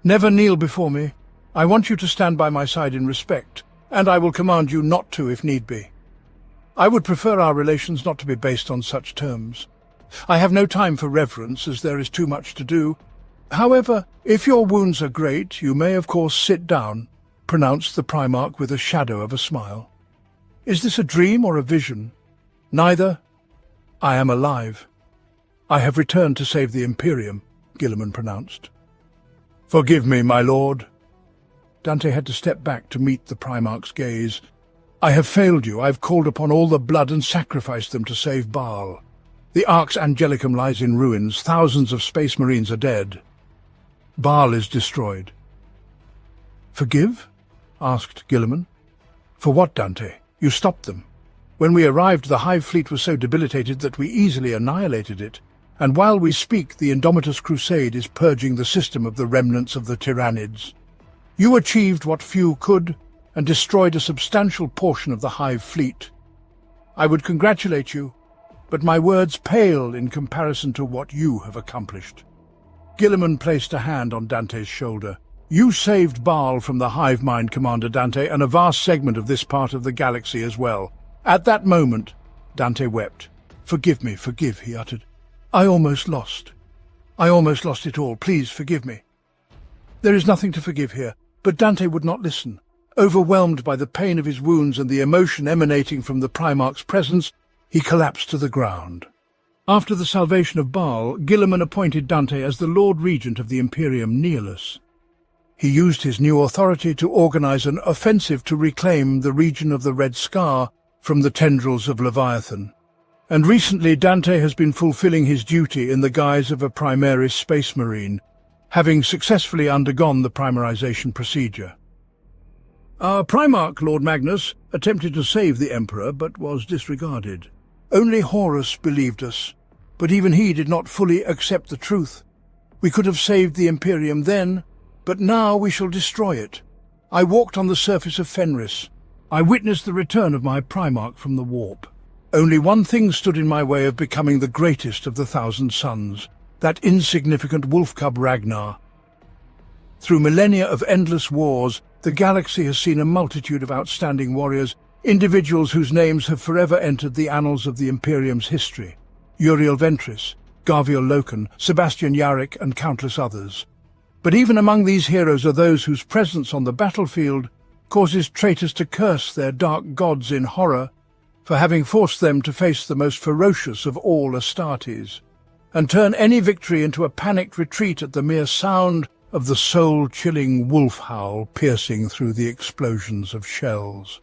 "Never kneel before me. I want you to stand by my side in respect, and I will command you not to if need be. I would prefer our relations not to be based on such terms. I have no time for reverence, as there is too much to do. However, if your wounds are great, you may of course sit down," pronounced the Primarch with a shadow of a smile. "Is this a dream or a vision?" "Neither. I am alive. I have returned to save the Imperium," Guilliman pronounced. "Forgive me, my lord." Dante had to step back to meet the Primarch's gaze. "I have failed you. I have called upon all the blood and sacrificed them to save Baal. The Arx Angelicum lies in ruins. Thousands of Space Marines are dead. Baal is destroyed." "Forgive?" asked Guilliman. "For what, Dante? You stopped them. When we arrived, the Hive Fleet was so debilitated that we easily annihilated it, and while we speak, the Indomitus Crusade is purging the system of the remnants of the Tyrannids. You achieved what few could, and destroyed a substantial portion of the Hive Fleet. I would congratulate you, but my words pale in comparison to what you have accomplished." Guilliman placed a hand on Dante's shoulder. "You saved Baal from the hive mind, Commander Dante, and a vast segment of this part of the galaxy as well." At that moment, Dante wept. Forgive me," he uttered. I almost lost it all. Please forgive me." "There is nothing to forgive here." But Dante would not listen. Overwhelmed by the pain of his wounds and the emotion emanating from the Primarch's presence, he collapsed to the ground. After the salvation of Baal, Guilliman appointed Dante as the Lord Regent of the Imperium Nihilus. He used his new authority to organize an offensive to reclaim the region of the Red Scar from the tendrils of Leviathan. And recently Dante has been fulfilling his duty in the guise of a Primaris space marine, having successfully undergone the primarization procedure. Our Primarch, Lord Magnus, attempted to save the Emperor, but was disregarded. Only Horus believed us, but even he did not fully accept the truth. We could have saved the Imperium then, but now we shall destroy it. I walked on the surface of Fenris. I witnessed the return of my Primarch from the warp. Only one thing stood in my way of becoming the greatest of the Thousand Sons, that insignificant wolf cub Ragnar. Through millennia of endless wars, the galaxy has seen a multitude of outstanding warriors, individuals whose names have forever entered the annals of the Imperium's history. Uriel Ventris, Garviel Loken, Sebastian Yarrick, and countless others. But even among these heroes are those whose presence on the battlefield causes traitors to curse their dark gods in horror for having forced them to face the most ferocious of all Astartes, and turn any victory into a panicked retreat at the mere sound of the soul-chilling wolf howl piercing through the explosions of shells.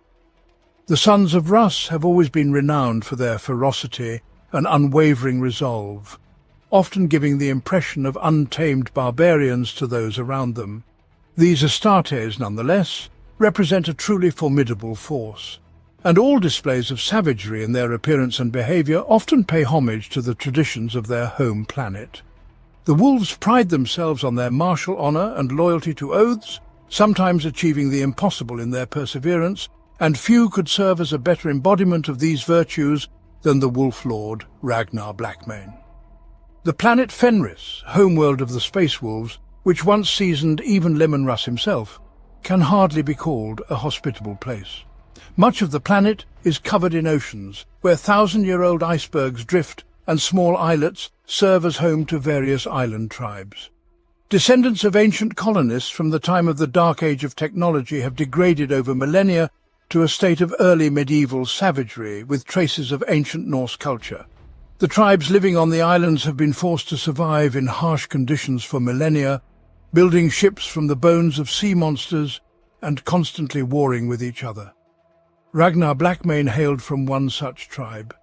The Sons of Russ have always been renowned for their ferocity and unwavering resolve, often giving the impression of untamed barbarians to those around them. These Astartes, nonetheless, represent a truly formidable force, and all displays of savagery in their appearance and behavior often pay homage to the traditions of their home planet. The wolves pride themselves on their martial honor and loyalty to oaths, sometimes achieving the impossible in their perseverance, and few could serve as a better embodiment of these virtues than the wolf lord Ragnar Blackmane. The planet Fenris, homeworld of the Space Wolves, which once seasoned even Leman Russ himself, can hardly be called a hospitable place. Much of the planet is covered in oceans, where thousand-year-old icebergs drift and small islets serve as home to various island tribes. Descendants of ancient colonists from the time of the Dark Age of technology have degraded over millennia to a state of early medieval savagery with traces of ancient Norse culture. The tribes living on the islands have been forced to survive in harsh conditions for millennia, building ships from the bones of sea monsters and constantly warring with each other. Ragnar Blackmane hailed from one such tribe.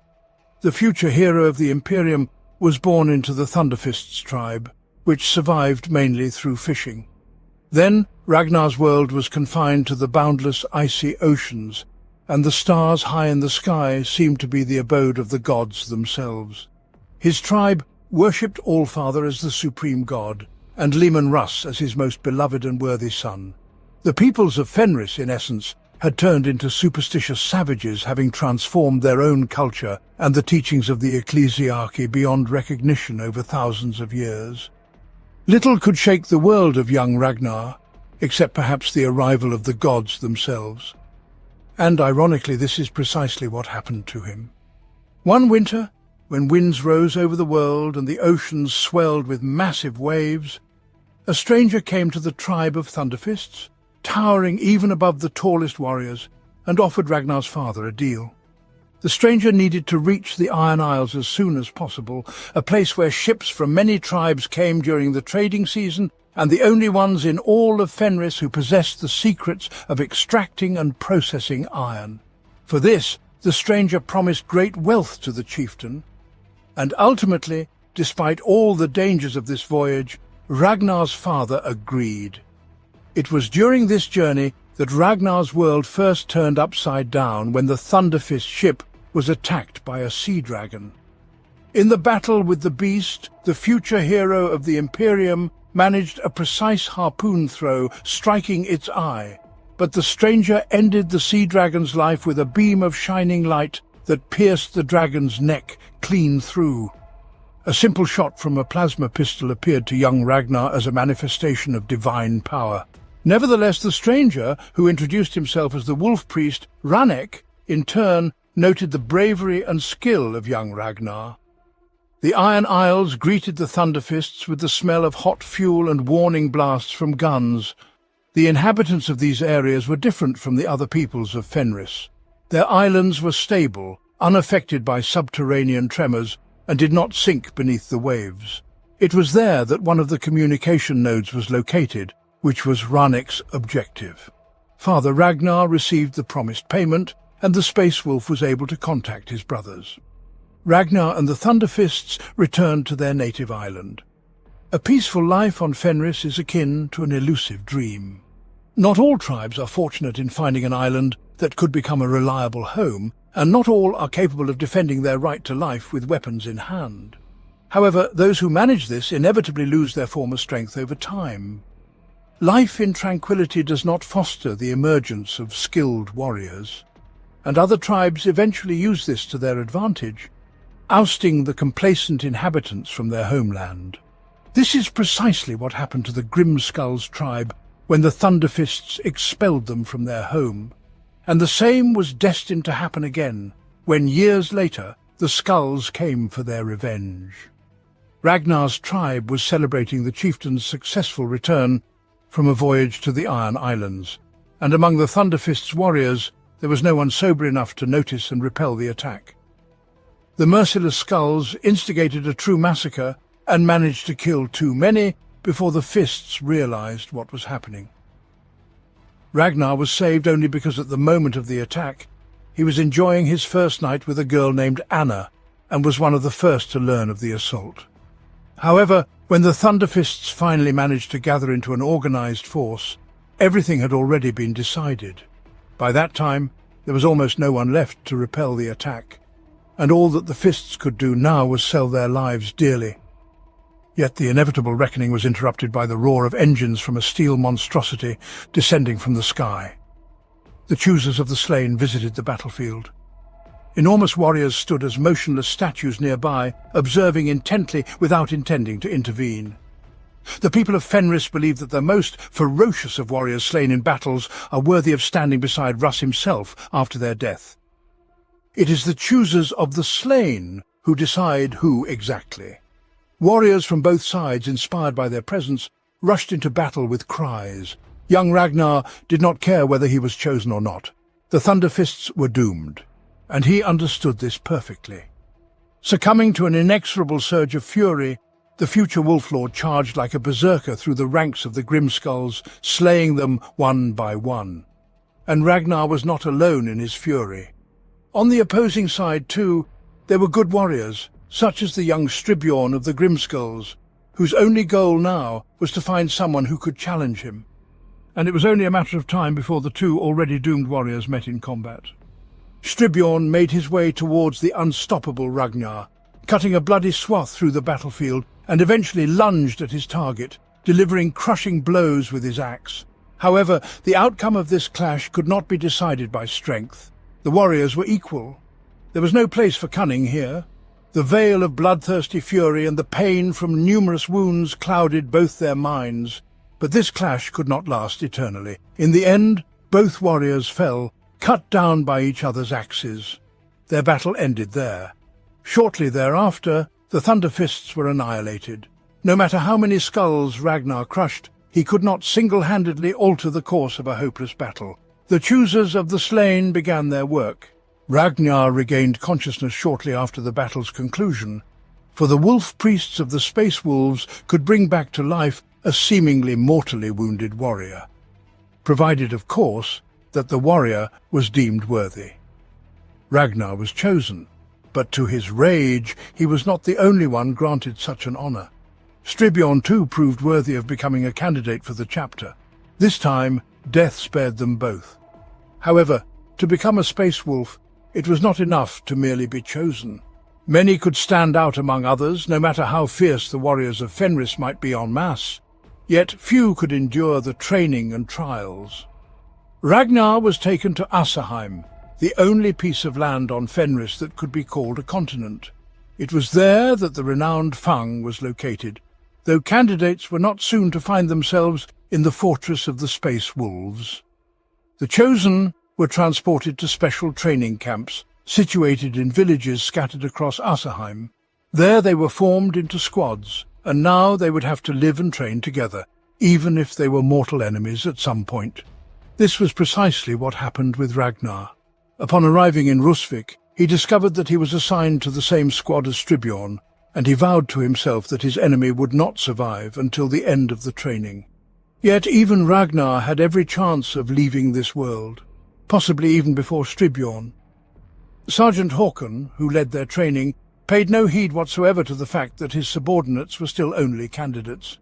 The future hero of the Imperium was born into the Thunderfists tribe, which survived mainly through fishing. Then Ragnar's world was confined to the boundless icy oceans, and the stars high in the sky seemed to be the abode of the gods themselves. His tribe worshipped Allfather as the supreme god, and Leman Russ as his most beloved and worthy son. The peoples of Fenris, in essence, had turned into superstitious savages, having transformed their own culture and the teachings of the ecclesiarchy beyond recognition over thousands of years. Little could shake the world of young Ragnar, except perhaps the arrival of the gods themselves. And ironically, this is precisely what happened to him. One winter, when winds rose over the world and the oceans swelled with massive waves, a stranger came to the tribe of Thunderfists, towering even above the tallest warriors, and offered Ragnar's father a deal. The stranger needed to reach the Iron Isles as soon as possible, a place where ships from many tribes came during the trading season, and the only ones in all of Fenris who possessed the secrets of extracting and processing iron. For this, the stranger promised great wealth to the chieftain, and ultimately, despite all the dangers of this voyage, Ragnar's father agreed. It was during this journey that Ragnar's world first turned upside down when the Thunderfist ship was attacked by a sea dragon. In the battle with the beast, the future hero of the Imperium managed a precise harpoon throw, striking its eye, but the stranger ended the sea dragon's life with a beam of shining light that pierced the dragon's neck clean through. A simple shot from a plasma pistol appeared to young Ragnar as a manifestation of divine power. Nevertheless, the stranger, who introduced himself as the wolf priest, Ranek, in turn noted the bravery and skill of young Ragnar. The Iron Isles greeted the Thunderfists with the smell of hot fuel and warning blasts from guns. The inhabitants of these areas were different from the other peoples of Fenris. Their islands were stable, unaffected by subterranean tremors, and did not sink beneath the waves. It was there that one of the communication nodes was located, which was Ranek's objective. Father Ragnar received the promised payment, and the Space Wolf was able to contact his brothers. Ragnar and the Thunderfists returned to their native island. A peaceful life on Fenris is akin to an elusive dream. Not all tribes are fortunate in finding an island that could become a reliable home, and not all are capable of defending their right to life with weapons in hand. However, those who manage this inevitably lose their former strength over time. Life in tranquility does not foster the emergence of skilled warriors, and other tribes eventually use this to their advantage, ousting the complacent inhabitants from their homeland. This is precisely what happened to the Grimskull's tribe when the Thunderfists expelled them from their home, and the same was destined to happen again when years later the Skulls came for their revenge. Ragnar's tribe was celebrating the chieftain's successful return from a voyage to the Iron Islands, and among the Thunderfist's warriors there was no one sober enough to notice and repel the attack. The merciless Skulls instigated a true massacre and managed to kill too many before the Fists realized what was happening. Ragnar was saved only because at the moment of the attack he was enjoying his first night with a girl named Anna and was one of the first to learn of the assault. However, when the Thunderfists finally managed to gather into an organized force, everything had already been decided. By that time, there was almost no one left to repel the attack, and all that the Fists could do now was sell their lives dearly. Yet the inevitable reckoning was interrupted by the roar of engines from a steel monstrosity descending from the sky. The choosers of the slain visited the battlefield. Enormous warriors stood as motionless statues nearby, observing intently without intending to intervene. The people of Fenris believe that the most ferocious of warriors slain in battles are worthy of standing beside Russ himself after their death. It is the choosers of the slain who decide who exactly. Warriors from both sides, inspired by their presence, rushed into battle with cries. Young Ragnar did not care whether he was chosen or not. The Thunderfists were doomed, and he understood this perfectly. Succumbing to an inexorable surge of fury, the future Wolflord charged like a berserker through the ranks of the Grimskulls, slaying them one by one. And Ragnar was not alone in his fury. On the opposing side, too, there were good warriors, such as the young Stribbjorn of the Grimskulls, whose only goal now was to find someone who could challenge him. And it was only a matter of time before the two already doomed warriors met in combat. Stribbjorn made his way towards the unstoppable Ragnar, cutting a bloody swath through the battlefield, and eventually lunged at his target, delivering crushing blows with his axe. However, the outcome of this clash could not be decided by strength. The warriors were equal. There was no place for cunning here. The veil of bloodthirsty fury and the pain from numerous wounds clouded both their minds. But this clash could not last eternally. In the end, both warriors fell, cut down by each other's axes. Their battle ended there. Shortly thereafter, the Thunderfists were annihilated. No matter how many skulls Ragnar crushed, he could not single-handedly alter the course of a hopeless battle. The choosers of the slain began their work. Ragnar regained consciousness shortly after the battle's conclusion, for the wolf priests of the Space Wolves could bring back to life a seemingly mortally wounded warrior, provided, of course, that the warrior was deemed worthy. Ragnar was chosen, but to his rage he was not the only one granted such an honor. Stribbjorn too proved worthy of becoming a candidate for the chapter. This time, death spared them both. However, to become a Space Wolf, it was not enough to merely be chosen. Many could stand out among others, no matter how fierce the warriors of Fenris might be en masse. Yet few could endure the training and trials. Ragnar was taken to Asserheim, the only piece of land on Fenris that could be called a continent. It was there that the renowned Fang was located, though candidates were not soon to find themselves in the fortress of the Space Wolves. The chosen were transported to special training camps, situated in villages scattered across Asserheim. There they were formed into squads, and now they would have to live and train together, even if they were mortal enemies at some point. This was precisely what happened with Ragnar. Upon arriving in Rusvik, He discovered that he was assigned to the same squad as Stribiorn, and he vowed to himself that his enemy would not survive until the end of the training. Yet even Ragnar had every chance of leaving this world, possibly even before Stribiorn. Sergeant Håkon, who led their training, paid no heed whatsoever to the fact that his subordinates were still only candidates.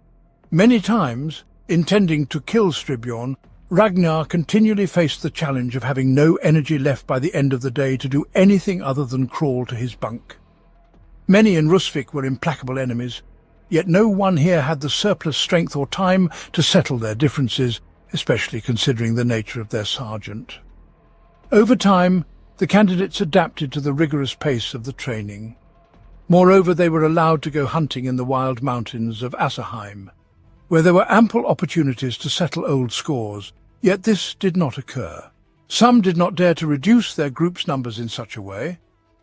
Many times, intending to kill Stribiorn, Ragnar continually faced the challenge of having no energy left by the end of the day to do anything other than crawl to his bunk. Many in Rusvik were implacable enemies, yet no one here had the surplus strength or time to settle their differences, especially considering the nature of their sergeant. Over time, the candidates adapted to the rigorous pace of the training. Moreover, they were allowed to go hunting in the wild mountains of Asserheim, where there were ample opportunities to settle old scores, yet this did not occur. Some did not dare to reduce their group's numbers in such a way.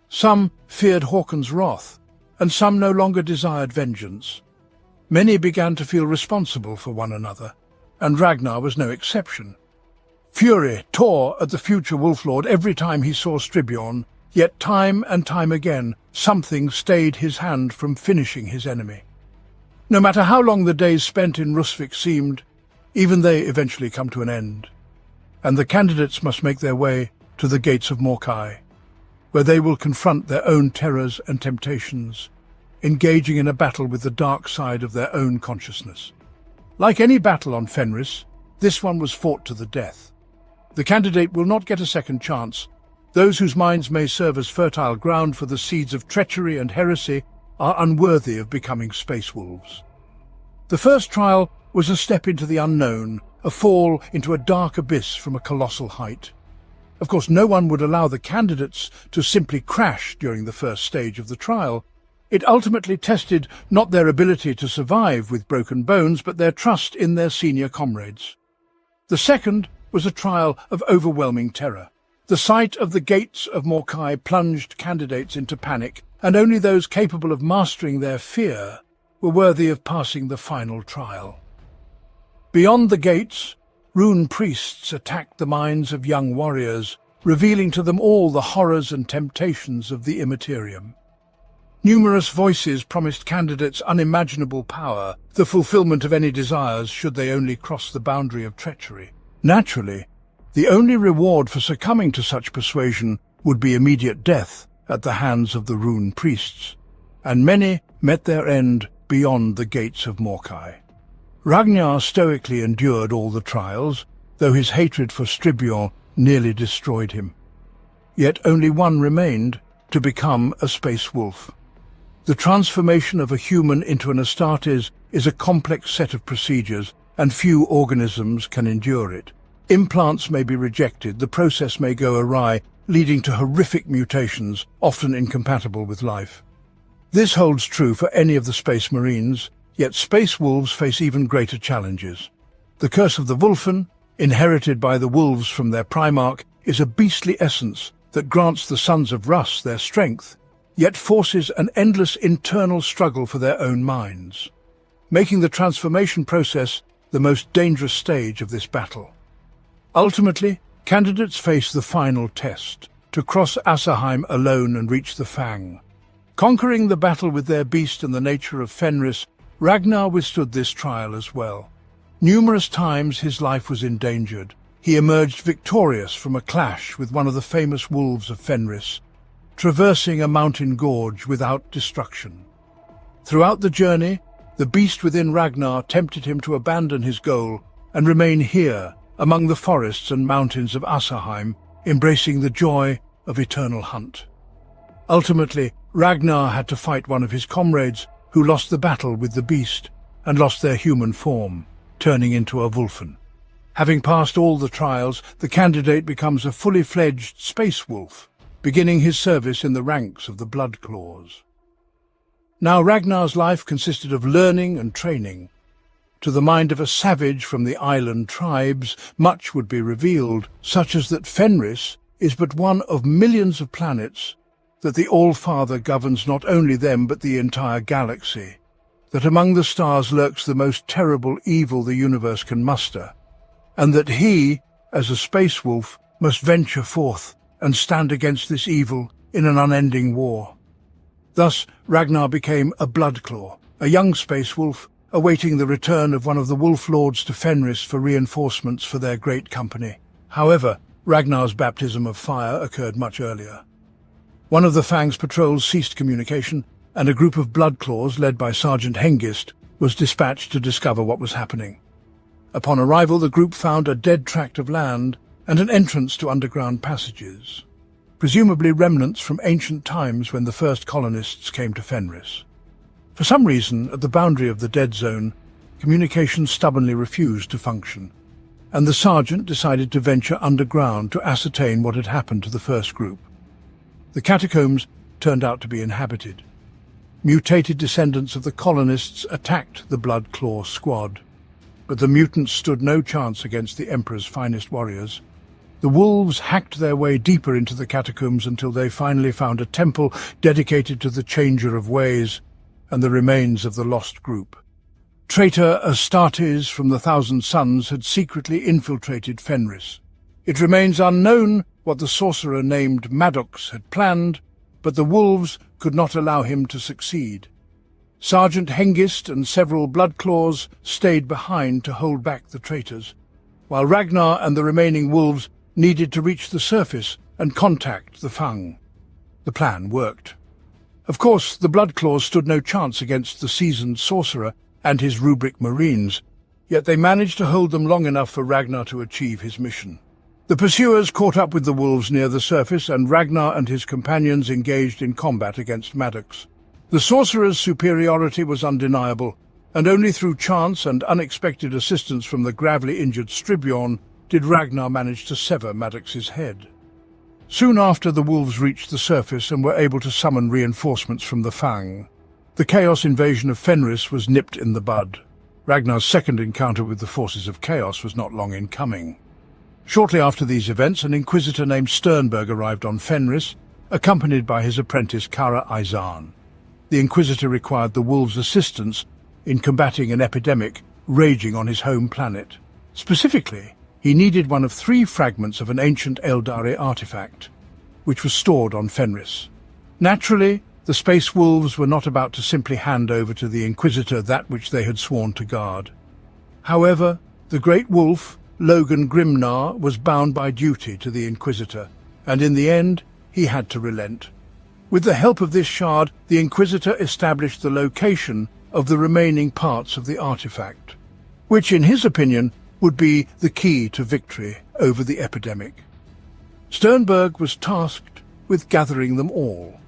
Some feared Håkon's wrath, and some no longer desired vengeance. Many began to feel responsible for one another, and Ragnar was no exception. Fury tore at the future Wolflord every time he saw Stribiorn, yet time and time again something stayed his hand from finishing his enemy. No matter how long the days spent in Rusvik seemed, even they eventually come to an end, and the candidates must make their way to the gates of Morkai, where they will confront their own terrors and temptations, engaging in a battle with the dark side of their own consciousness. Like any battle on Fenris, this one was fought to the death. The candidate will not get a second chance. Those whose minds may serve as fertile ground for the seeds of treachery and heresy are unworthy of becoming space wolves. The first trial was a step into the unknown, a fall into a dark abyss from a colossal height. Of course, no one would allow the candidates to simply crash during the first stage of the trial. It ultimately tested not their ability to survive with broken bones, but their trust in their senior comrades. The second was a trial of overwhelming terror. The sight of the gates of Morkai plunged candidates into panic, and only those capable of mastering their fear were worthy of passing the final trial. Beyond the gates, rune priests attacked the minds of young warriors, revealing to them all the horrors and temptations of the Immaterium. Numerous voices promised candidates unimaginable power, the fulfillment of any desires should they only cross the boundary of treachery. Naturally, the only reward for succumbing to such persuasion would be immediate death at the hands of the rune priests, and many met their end beyond the gates of Morkai. Ragnar stoically endured all the trials, though his hatred for Stribiorn nearly destroyed him. Yet only one remained, to become a space wolf. The transformation of a human into an Astartes is a complex set of procedures, and few organisms can endure it. Implants may be rejected, the process may go awry, leading to horrific mutations, often incompatible with life. This holds true for any of the Space Marines, yet space wolves face even greater challenges. The curse of the Wulfen, inherited by the wolves from their primarch, is a beastly essence that grants the sons of Russ their strength, yet forces an endless internal struggle for their own minds, making the transformation process the most dangerous stage of this battle. Ultimately, candidates face the final test, to cross Asserheim alone and reach the Fang. Conquering the battle with their beast and the nature of Fenris, Ragnar withstood this trial as well. Numerous times his life was endangered. He emerged victorious from a clash with one of the famous wolves of Fenris, traversing a mountain gorge without destruction. Throughout the journey, the beast within Ragnar tempted him to abandon his goal and remain here among the forests and mountains of Asserheim, embracing the joy of eternal hunt. Ultimately, Ragnar had to fight one of his comrades who lost the battle with the beast and lost their human form, turning into a Wulfen. Having passed all the trials, the candidate becomes a fully fledged space wolf, beginning his service in the ranks of the Blood Claws. Now Ragnar's life consisted of learning and training. To the mind of a savage from the island tribes, much would be revealed, such as that Fenris is but one of millions of planets, that the All-Father governs not only them but the entire galaxy, that among the stars lurks the most terrible evil the universe can muster, and that he, as a space wolf, must venture forth and stand against this evil in an unending war. Thus, Ragnar became a Bloodclaw, a young space wolf, awaiting the return of one of the Wolf Lords to Fenris for reinforcements for their great company. However, Ragnar's baptism of fire occurred much earlier. One of the Fang's patrols ceased communication, and a group of Bloodclaws, led by Sergeant Hengist, was dispatched to discover what was happening. Upon arrival, the group found a dead tract of land and an entrance to underground passages, presumably remnants from ancient times when the first colonists came to Fenris. For some reason, at the boundary of the dead zone, communication stubbornly refused to function, and the sergeant decided to venture underground to ascertain what had happened to the first group. The catacombs turned out to be inhabited. Mutated descendants of the colonists attacked the Bloodclaw squad, but the mutants stood no chance against the Emperor's finest warriors. The wolves hacked their way deeper into the catacombs until they finally found a temple dedicated to the Changer of Ways and the remains of the lost group. Traitor Astartes from the Thousand Suns had secretly infiltrated Fenris. It remains unknown what the sorcerer named Maddox had planned, but the wolves could not allow him to succeed. Sergeant Hengist and several Bloodclaws stayed behind to hold back the traitors, while Ragnar and the remaining wolves needed to reach the surface and contact the Fang. The plan worked. Of course, the Bloodclaws stood no chance against the seasoned sorcerer and his rubric marines, yet they managed to hold them long enough for Ragnar to achieve his mission. The pursuers caught up with the wolves near the surface, and Ragnar and his companions engaged in combat against Maddox. The sorcerer's superiority was undeniable, and only through chance and unexpected assistance from the gravely injured Stribbjorn did Ragnar manage to sever Maddox's head. Soon after, the wolves reached the surface and were able to summon reinforcements from the Fang. The Chaos invasion of Fenris was nipped in the bud. Ragnar's second encounter with the forces of Chaos was not long in coming. Shortly after these events, an inquisitor named Sternberg arrived on Fenris, accompanied by his apprentice Kara Izarn. The inquisitor required the wolves' assistance in combating an epidemic raging on his home planet. Specifically, he needed one of 3 fragments of an ancient Eldari artifact, which was stored on Fenris. Naturally, the space wolves were not about to simply hand over to the inquisitor that which they had sworn to guard. However, the great wolf, Logan Grimnar, was bound by duty to the Inquisitor, and in the end, he had to relent. With the help of this shard, the Inquisitor established the location of the remaining parts of the artifact, which, in his opinion, would be the key to victory over the epidemic. Sternberg was tasked with gathering them all.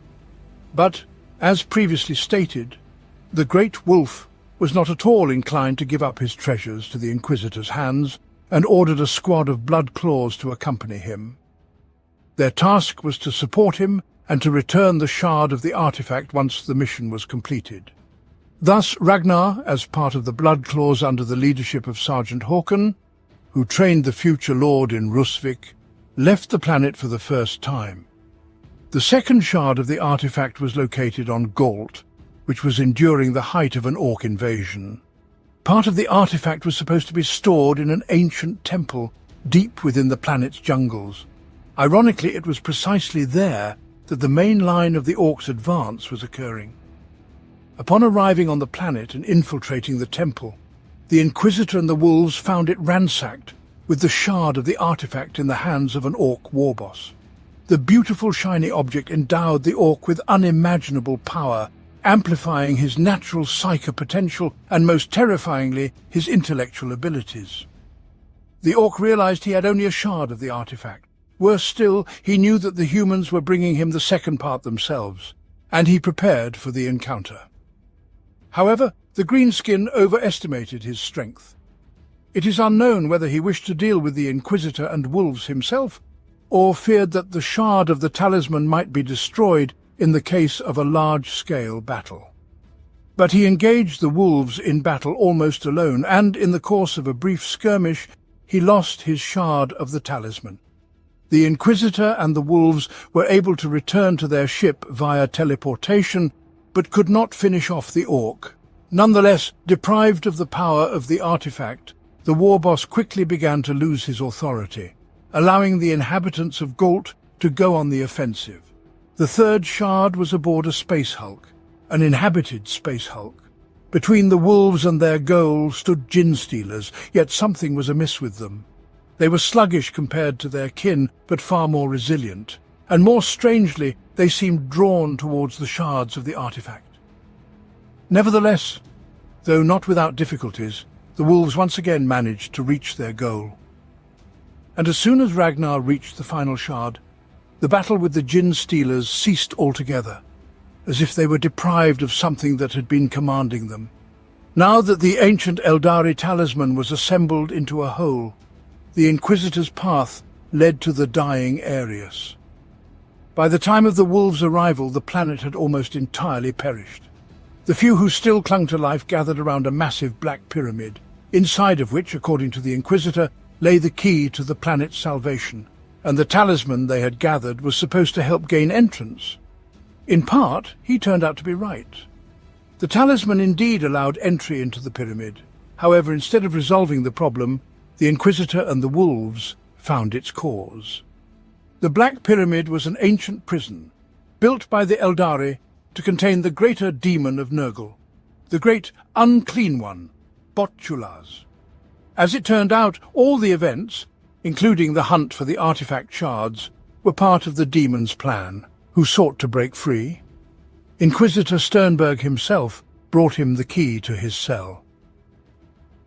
But, as previously stated, the Great Wolf was not at all inclined to give up his treasures to the Inquisitor's hands, and ordered a squad of Bloodclaws to accompany him. Their task was to support him and to return the shard of the artifact once the mission was completed. Thus Ragnar, as part of the Bloodclaws under the leadership of Sergeant Håkon, who trained the future lord in Rusvik, left the planet for the first time. The second shard of the artifact was located on Galt, which was enduring the height of an orc invasion. Part of the artifact was supposed to be stored in an ancient temple deep within the planet's jungles. Ironically, it was precisely there that the main line of the orcs' advance was occurring. Upon arriving on the planet and infiltrating the temple, the Inquisitor and the wolves found it ransacked, with the shard of the artifact in the hands of an orc warboss. The beautiful shiny object endowed the orc with unimaginable power, amplifying his natural psychic potential and, most terrifyingly, his intellectual abilities. The orc realized he had only a shard of the artifact. Worse still, he knew that the humans were bringing him the second part themselves, and he prepared for the encounter. However, the greenskin overestimated his strength. It is unknown whether he wished to deal with the Inquisitor and wolves himself, or feared that the shard of the talisman might be destroyed in the case of a large-scale battle. But he engaged the wolves in battle almost alone, and in the course of a brief skirmish, he lost his shard of the talisman. The Inquisitor and the wolves were able to return to their ship via teleportation, but could not finish off the orc. Nonetheless, deprived of the power of the artifact, the warboss quickly began to lose his authority, allowing the inhabitants of Galt to go on the offensive. The third shard was aboard a space hulk, an inhabited space hulk. Between the wolves and their goal stood gin stealers, yet something was amiss with them. They were sluggish compared to their kin, but far more resilient, and more strangely, they seemed drawn towards the shards of the artifact. Nevertheless, though not without difficulties, the wolves once again managed to reach their goal. And as soon as Ragnar reached the final shard, the battle with the gin stealers ceased altogether, as if they were deprived of something that had been commanding them. Now that the ancient Eldari talisman was assembled into a whole, the Inquisitor's path led to the dying Arius. By the time of the wolves' arrival, the planet had almost entirely perished. The few who still clung to life gathered around a massive black pyramid, inside of which, according to the Inquisitor, lay the key to the planet's salvation, and the talisman they had gathered was supposed to help gain entrance. In part, he turned out to be right. The talisman indeed allowed entry into the pyramid. However, instead of resolving the problem, the Inquisitor and the wolves found its cause. The Black Pyramid was an ancient prison, built by the Eldari to contain the greater demon of Nurgle, the great unclean one, Botulaz. As it turned out, all the events, including the hunt for the artifact shards, were part of the demon's plan, who sought to break free. Inquisitor Sternberg himself brought him the key to his cell.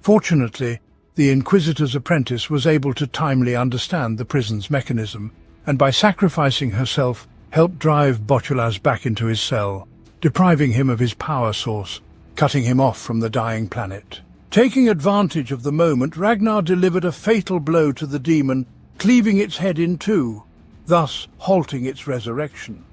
Fortunately, the Inquisitor's apprentice was able to timely understand the prison's mechanism, and by sacrificing herself, helped drive Botulaz back into his cell, depriving him of his power source, cutting him off from the dying planet. Taking advantage of the moment, Ragnar delivered a fatal blow to the demon, cleaving its head in two, thus halting its resurrection.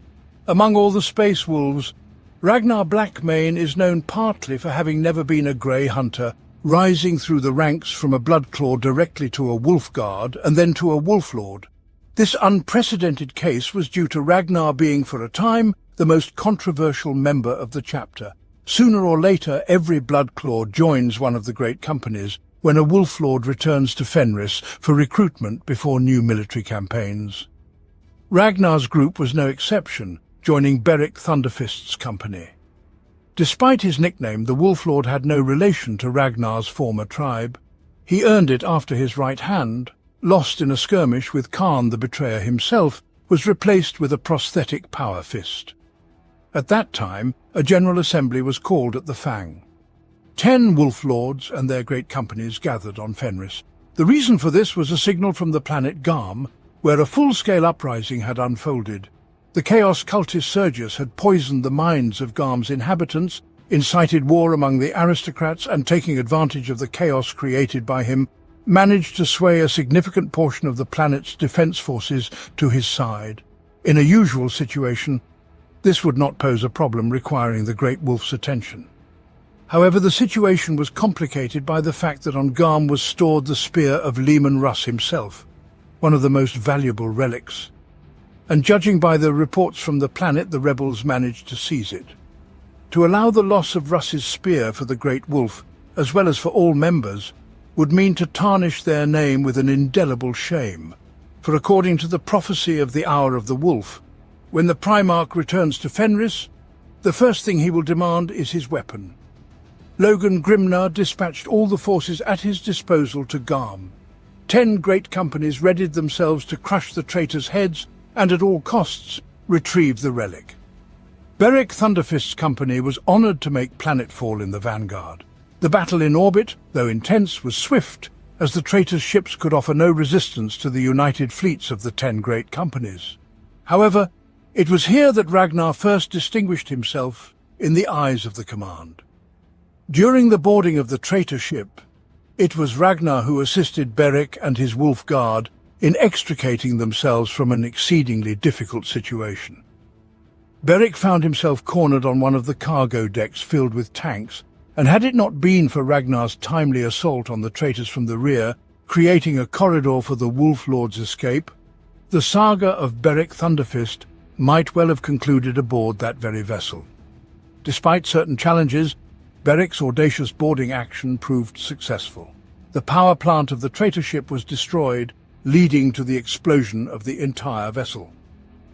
Among all the space wolves, Ragnar Blackmane is known partly for having never been a grey hunter, rising through the ranks from a Bloodclaw directly to a Wolf Guard and then to a Wolf Lord. This unprecedented case was due to Ragnar being, for a time, the most controversial member of the chapter. Sooner or later, every Bloodclaw joins one of the great companies when a Wolf Lord returns to Fenris for recruitment before new military campaigns. Ragnar's group was no exception, joining Beric Thunderfist's company. Despite his nickname, the Wolf Lord had no relation to Ragnar's former tribe. He earned it after his right hand, lost in a skirmish with Khan the Betrayer himself, was replaced with a prosthetic power fist. At that time, a general assembly was called at the Fang. 10 Wolf Lords and their great companies gathered on Fenris. The reason for this was a signal from the planet Garm, where a full-scale uprising had unfolded. The Chaos cultist Sergius had poisoned the minds of Garm's inhabitants, incited war among the aristocrats, and taking advantage of the chaos created by him, managed to sway a significant portion of the planet's defense forces to his side. In a usual situation, this would not pose a problem requiring the Great Wolf's attention. However, the situation was complicated by the fact that on Garm was stored the spear of Leman Russ himself, one of the most valuable relics. And judging by the reports from the planet, the rebels managed to seize it. To allow the loss of Russ's spear for the Great Wolf, as well as for all members, would mean to tarnish their name with an indelible shame. For according to the prophecy of the Hour of the Wolf, when the Primarch returns to Fenris, the first thing he will demand is his weapon. Logan Grimnar dispatched all the forces at his disposal to Garm. 10 great companies readied themselves to crush the traitors' heads and at all costs retrieve the relic. Beric Thunderfist's company was honoured to make planetfall in the vanguard. The battle in orbit, though intense, was swift, as the traitors' ships could offer no resistance to the united fleets of the 10 great companies. However, it was here that Ragnar first distinguished himself in the eyes of the command. During the boarding of the traitor ship, it was Ragnar who assisted Beric and his Wolf Guard in extricating themselves from an exceedingly difficult situation. Beric found himself cornered on one of the cargo decks filled with tanks, and had it not been for Ragnar's timely assault on the traitors from the rear, creating a corridor for the Wolf Lord's escape, the saga of Beric Thunderfist might well have concluded aboard that very vessel. Despite certain challenges, Beric's audacious boarding action proved successful. The power plant of the traitor ship was destroyed, leading to the explosion of the entire vessel.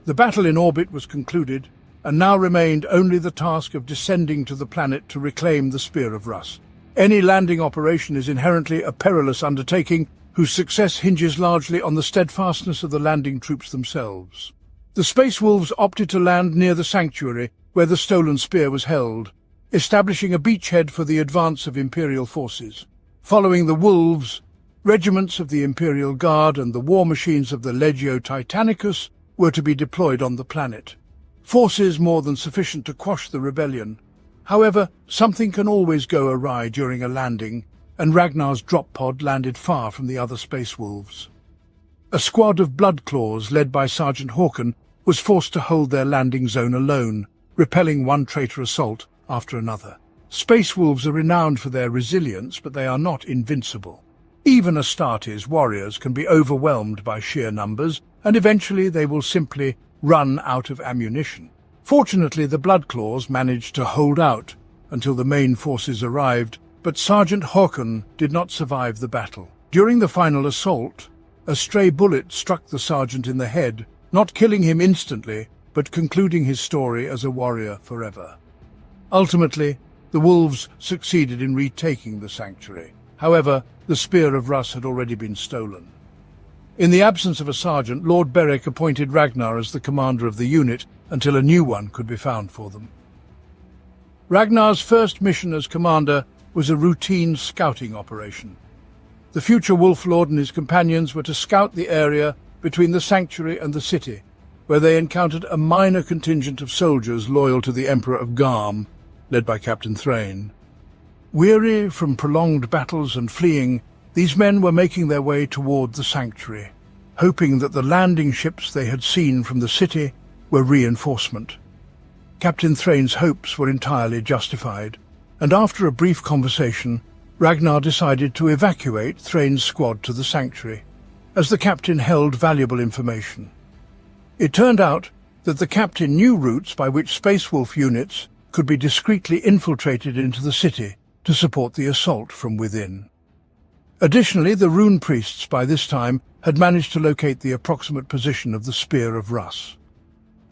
The battle in orbit was concluded, and now remained only the task of descending to the planet to reclaim the Spear of Russ. Any landing operation is inherently a perilous undertaking, whose success hinges largely on the steadfastness of the landing troops themselves. The Space Wolves opted to land near the sanctuary, where the stolen spear was held, establishing a beachhead for the advance of Imperial forces. Following the Wolves, regiments of the Imperial Guard and the war machines of the Legio Titanicus were to be deployed on the planet. Forces more than sufficient to quash the rebellion. However, something can always go awry during a landing, and Ragnar's drop pod landed far from the other Space Wolves. A squad of Bloodclaws led by Sergeant Hawken was forced to hold their landing zone alone, repelling one traitor assault after another. Space Wolves are renowned for their resilience, but they are not invincible. Even Astartes warriors can be overwhelmed by sheer numbers, and eventually they will simply run out of ammunition. Fortunately, the Bloodclaws managed to hold out until the main forces arrived, but Sergeant Hawken did not survive the battle. During the final assault, a stray bullet struck the sergeant in the head, not killing him instantly, but concluding his story as a warrior forever. Ultimately, the Wolves succeeded in retaking the sanctuary. However, the Spear of Russ had already been stolen. In the absence of a sergeant, Lord Beric appointed Ragnar as the commander of the unit until a new one could be found for them. Ragnar's first mission as commander was a routine scouting operation. The future Wolf Lord and his companions were to scout the area between the sanctuary and the city, where they encountered a minor contingent of soldiers loyal to the Emperor of Garm, led by Captain Thrain. Weary from prolonged battles and fleeing, these men were making their way toward the sanctuary, hoping that the landing ships they had seen from the city were reinforcement. Captain Thrain's hopes were entirely justified, and after a brief conversation, Ragnar decided to evacuate Thrain's squad to the sanctuary, as the captain held valuable information. It turned out that the captain knew routes by which Space Wolf units could be discreetly infiltrated into the city to support the assault from within. Additionally, the rune priests by this time had managed to locate the approximate position of the Spear of Russ.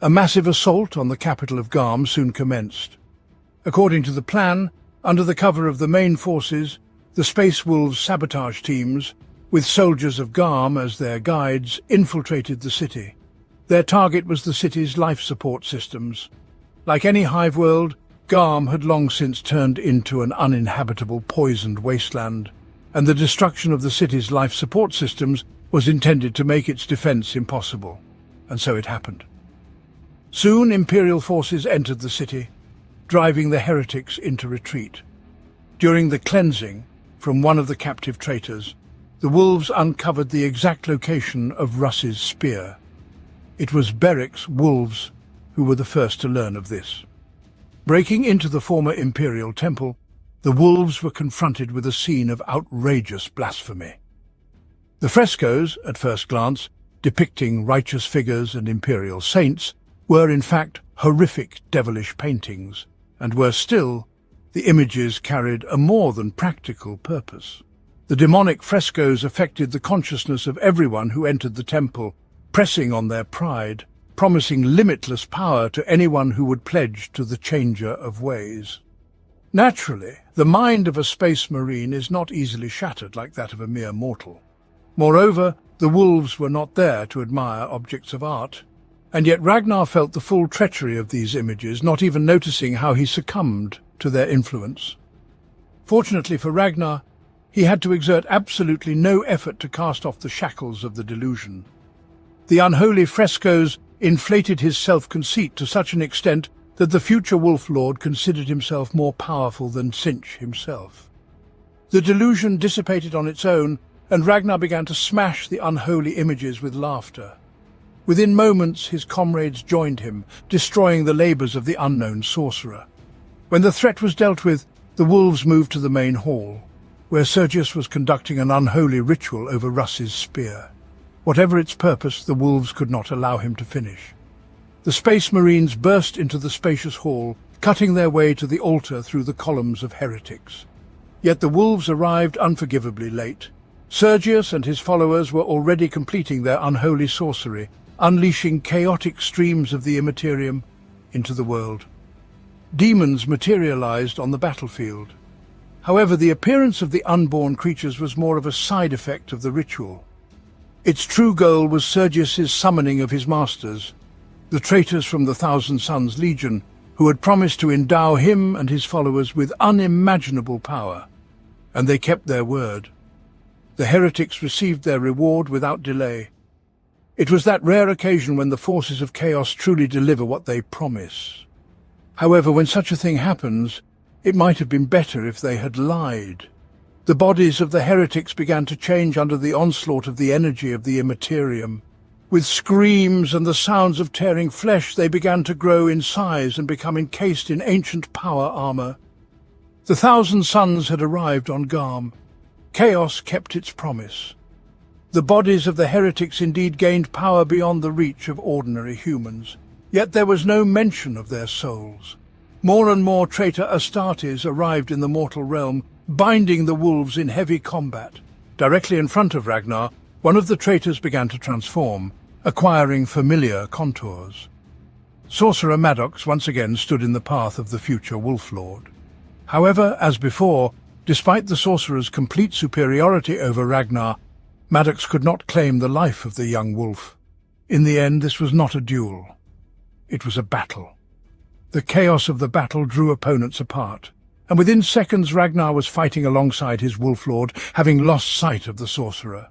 A massive assault on the capital of Garm soon commenced. According to the plan, under the cover of the main forces, the Space Wolves' sabotage teams, with soldiers of Garm as their guides, infiltrated the city. Their target was the city's life support systems. Like any hive world, Garm had long since turned into an uninhabitable, poisoned wasteland, and the destruction of the city's life support systems was intended to make its defense impossible. And so it happened. Soon Imperial forces entered the city, driving the heretics into retreat. During the cleansing from one of the captive traitors, the Wolves uncovered the exact location of Russ's spear. It was Beric's Wolves who were the first to learn of this. Breaking into the former Imperial temple, the Wolves were confronted with a scene of outrageous blasphemy. The frescoes, at first glance, depicting righteous figures and Imperial saints, were in fact horrific devilish paintings, and worse still, the images carried a more than practical purpose. The demonic frescoes affected the consciousness of everyone who entered the temple, pressing on their pride, promising limitless power to anyone who would pledge to the Changer of Ways. Naturally, the mind of a space marine is not easily shattered like that of a mere mortal. Moreover, the Wolves were not there to admire objects of art, and yet Ragnar felt the full treachery of these images, not even noticing how he succumbed to their influence. Fortunately for Ragnar, he had to exert absolutely no effort to cast off the shackles of the delusion. The unholy frescoes inflated his self-conceit to such an extent that the future Wolf Lord considered himself more powerful than Sinch himself. The delusion dissipated on its own, and Ragnar began to smash the unholy images with laughter. Within moments his comrades joined him, destroying the labours of the unknown sorcerer. When the threat was dealt with, the Wolves moved to the main hall, where Sergius was conducting an unholy ritual over Russ's spear. Whatever its purpose, the Wolves could not allow him to finish. The Space Marines burst into the spacious hall, cutting their way to the altar through the columns of heretics. Yet the Wolves arrived unforgivably late. Sergius and his followers were already completing their unholy sorcery, unleashing chaotic streams of the immaterium into the world. Demons materialized on the battlefield. However, the appearance of the unborn creatures was more of a side effect of the ritual. Its true goal was Sergius's summoning of his masters, the traitors from the Thousand Sons Legion, who had promised to endow him and his followers with unimaginable power. And they kept their word. The heretics received their reward without delay. It was that rare occasion when the forces of chaos truly deliver what they promise. However, when such a thing happens, it might have been better if they had lied. The bodies of the heretics began to change under the onslaught of the energy of the immaterium. With screams and the sounds of tearing flesh, they began to grow in size and become encased in ancient power armor. The Thousand Sons had arrived on Garm. Chaos kept its promise. The bodies of the heretics indeed gained power beyond the reach of ordinary humans. Yet there was no mention of their souls. More and more traitor Astartes arrived in the mortal realm, binding the wolves in heavy combat. Directly in front of Ragnar, one of the traitors began to transform, acquiring familiar contours. Sorcerer Maddox once again stood in the path of the future Wolf Lord. However, as before, despite the sorcerer's complete superiority over Ragnar, Maddox could not claim the life of the young wolf. In the end, this was not a duel. It was a battle. The chaos of the battle drew opponents apart, and within seconds Ragnar was fighting alongside his wolf lord, having lost sight of the sorcerer.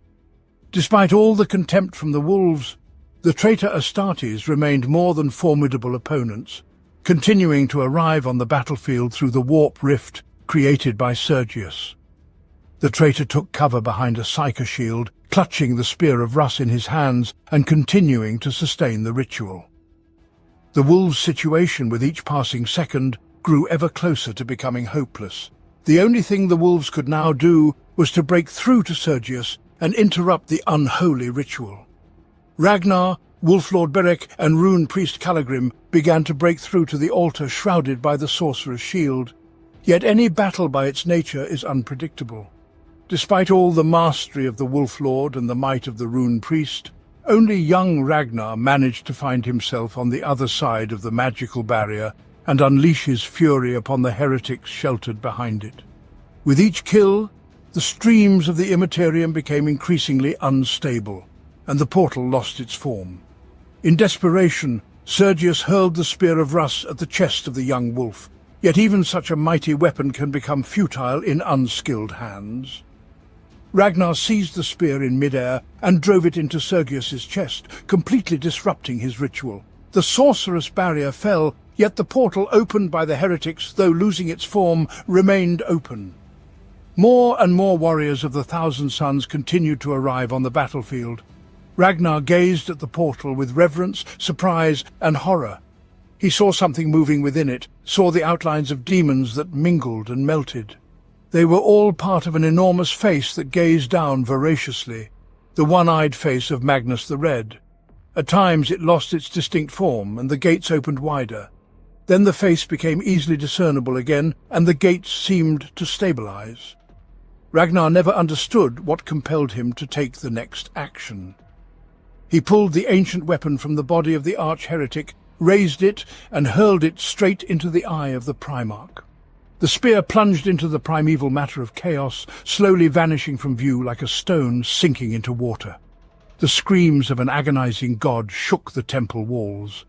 Despite all the contempt from the wolves, the traitor Astartes remained more than formidable opponents, continuing to arrive on the battlefield through the warp rift created by Sergius. The traitor took cover behind a psyker shield, clutching the spear of Russ in his hands and continuing to sustain the ritual. The wolves' situation with each passing second grew ever closer to becoming hopeless. The only thing the wolves could now do was to break through to Sergius and interrupt the unholy ritual. Ragnar, Wolflord Beric and Rune Priest Calagrim began to break through to the altar shrouded by the sorcerer's shield. Yet any battle by its nature is unpredictable. Despite all the mastery of the Wolf Lord and the might of the Rune Priest, only young Ragnar managed to find himself on the other side of the magical barrier and unleash his fury upon the heretics sheltered behind it. With each kill, the streams of the Immaterium became increasingly unstable, and the portal lost its form. In desperation, Sergius hurled the spear of Russ at the chest of the young wolf, yet even such a mighty weapon can become futile in unskilled hands. Ragnar seized the spear in midair and drove it into Sergius's chest, completely disrupting his ritual. The sorcerous barrier fell, yet the portal opened by the heretics, though losing its form, remained open. More and more warriors of the Thousand Sons continued to arrive on the battlefield. Ragnar gazed at the portal with reverence, surprise, and horror. He saw something moving within it, saw the outlines of demons that mingled and melted. They were all part of an enormous face that gazed down voraciously, the one-eyed face of Magnus the Red. At times it lost its distinct form, and the gates opened wider. Then the face became easily discernible again, and the gates seemed to stabilize. Ragnar never understood what compelled him to take the next action. He pulled the ancient weapon from the body of the arch-heretic, raised it, and hurled it straight into the eye of the Primarch. The spear plunged into the primeval matter of chaos, slowly vanishing from view like a stone sinking into water. The screams of an agonizing god shook the temple walls.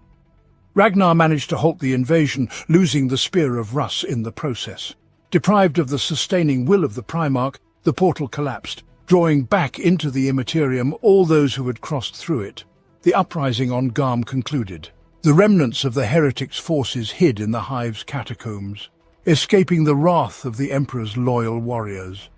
Ragnar managed to halt the invasion, losing the spear of Russ in the process. Deprived of the sustaining will of the Primarch, the portal collapsed, drawing back into the Immaterium all those who had crossed through it. The uprising on Garm concluded. The remnants of the heretics' forces hid in the hive's catacombs, escaping the wrath of the Emperor's loyal warriors.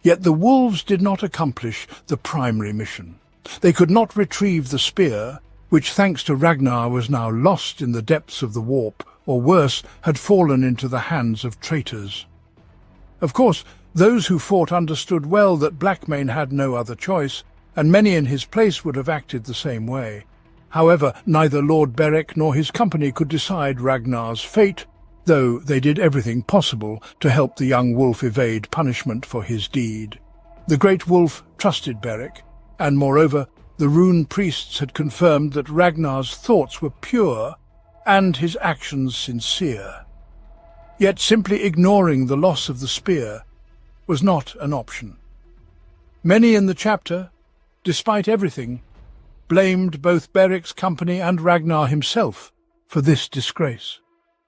Yet the wolves did not accomplish the primary mission. They could not retrieve the spear, which, thanks to Ragnar, was now lost in the depths of the warp, or worse, had fallen into the hands of traitors. Of course, those who fought understood well that Blackmane had no other choice, and many in his place would have acted the same way. However, neither Lord Beric nor his company could decide Ragnar's fate, though they did everything possible to help the young wolf evade punishment for his deed. The great wolf trusted Beric, and moreover, The rune priests had confirmed that Ragnar's thoughts were pure and his actions sincere. Yet simply ignoring the loss of the spear was not an option. Many in the chapter, despite everything, blamed both Beric's company and Ragnar himself for this disgrace.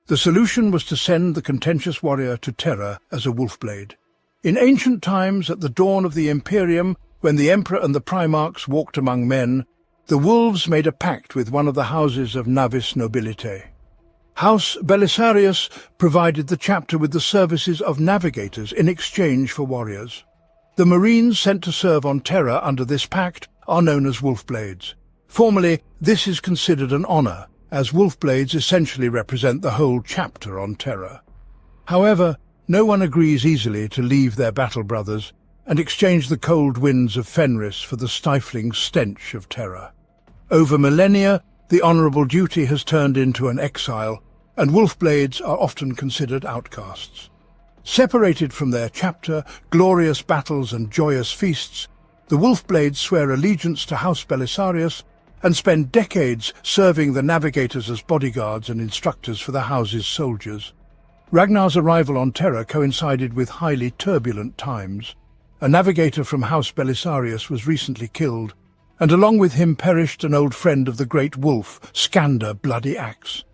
The solution was to send the contentious warrior to Terra as a wolf-blade. In ancient times, at the dawn of the Imperium, when the Emperor and the Primarchs walked among men, the wolves made a pact with one of the houses of Navis Nobilite. House Belisarius provided the chapter with the services of navigators in exchange for warriors. The Marines sent to serve on Terra under this pact are known as wolf-blades. Formally, this is considered an honour, as wolf-blades essentially represent the whole chapter on Terra. However, no one agrees easily to leave their battle brothers and exchange the cold winds of Fenris for the stifling stench of Terra. Over millennia, the honourable duty has turned into an exile, and wolf-blades are often considered outcasts. Separated from their chapter, glorious battles and joyous feasts, the wolf-blades swear allegiance to House Belisarius and spend decades serving the navigators as bodyguards and instructors for the house's soldiers. Ragnar's arrival on Terra coincided with highly turbulent times. A navigator from House Belisarius was recently killed, and along with him perished an old friend of the great wolf, Skander Bloody Axe.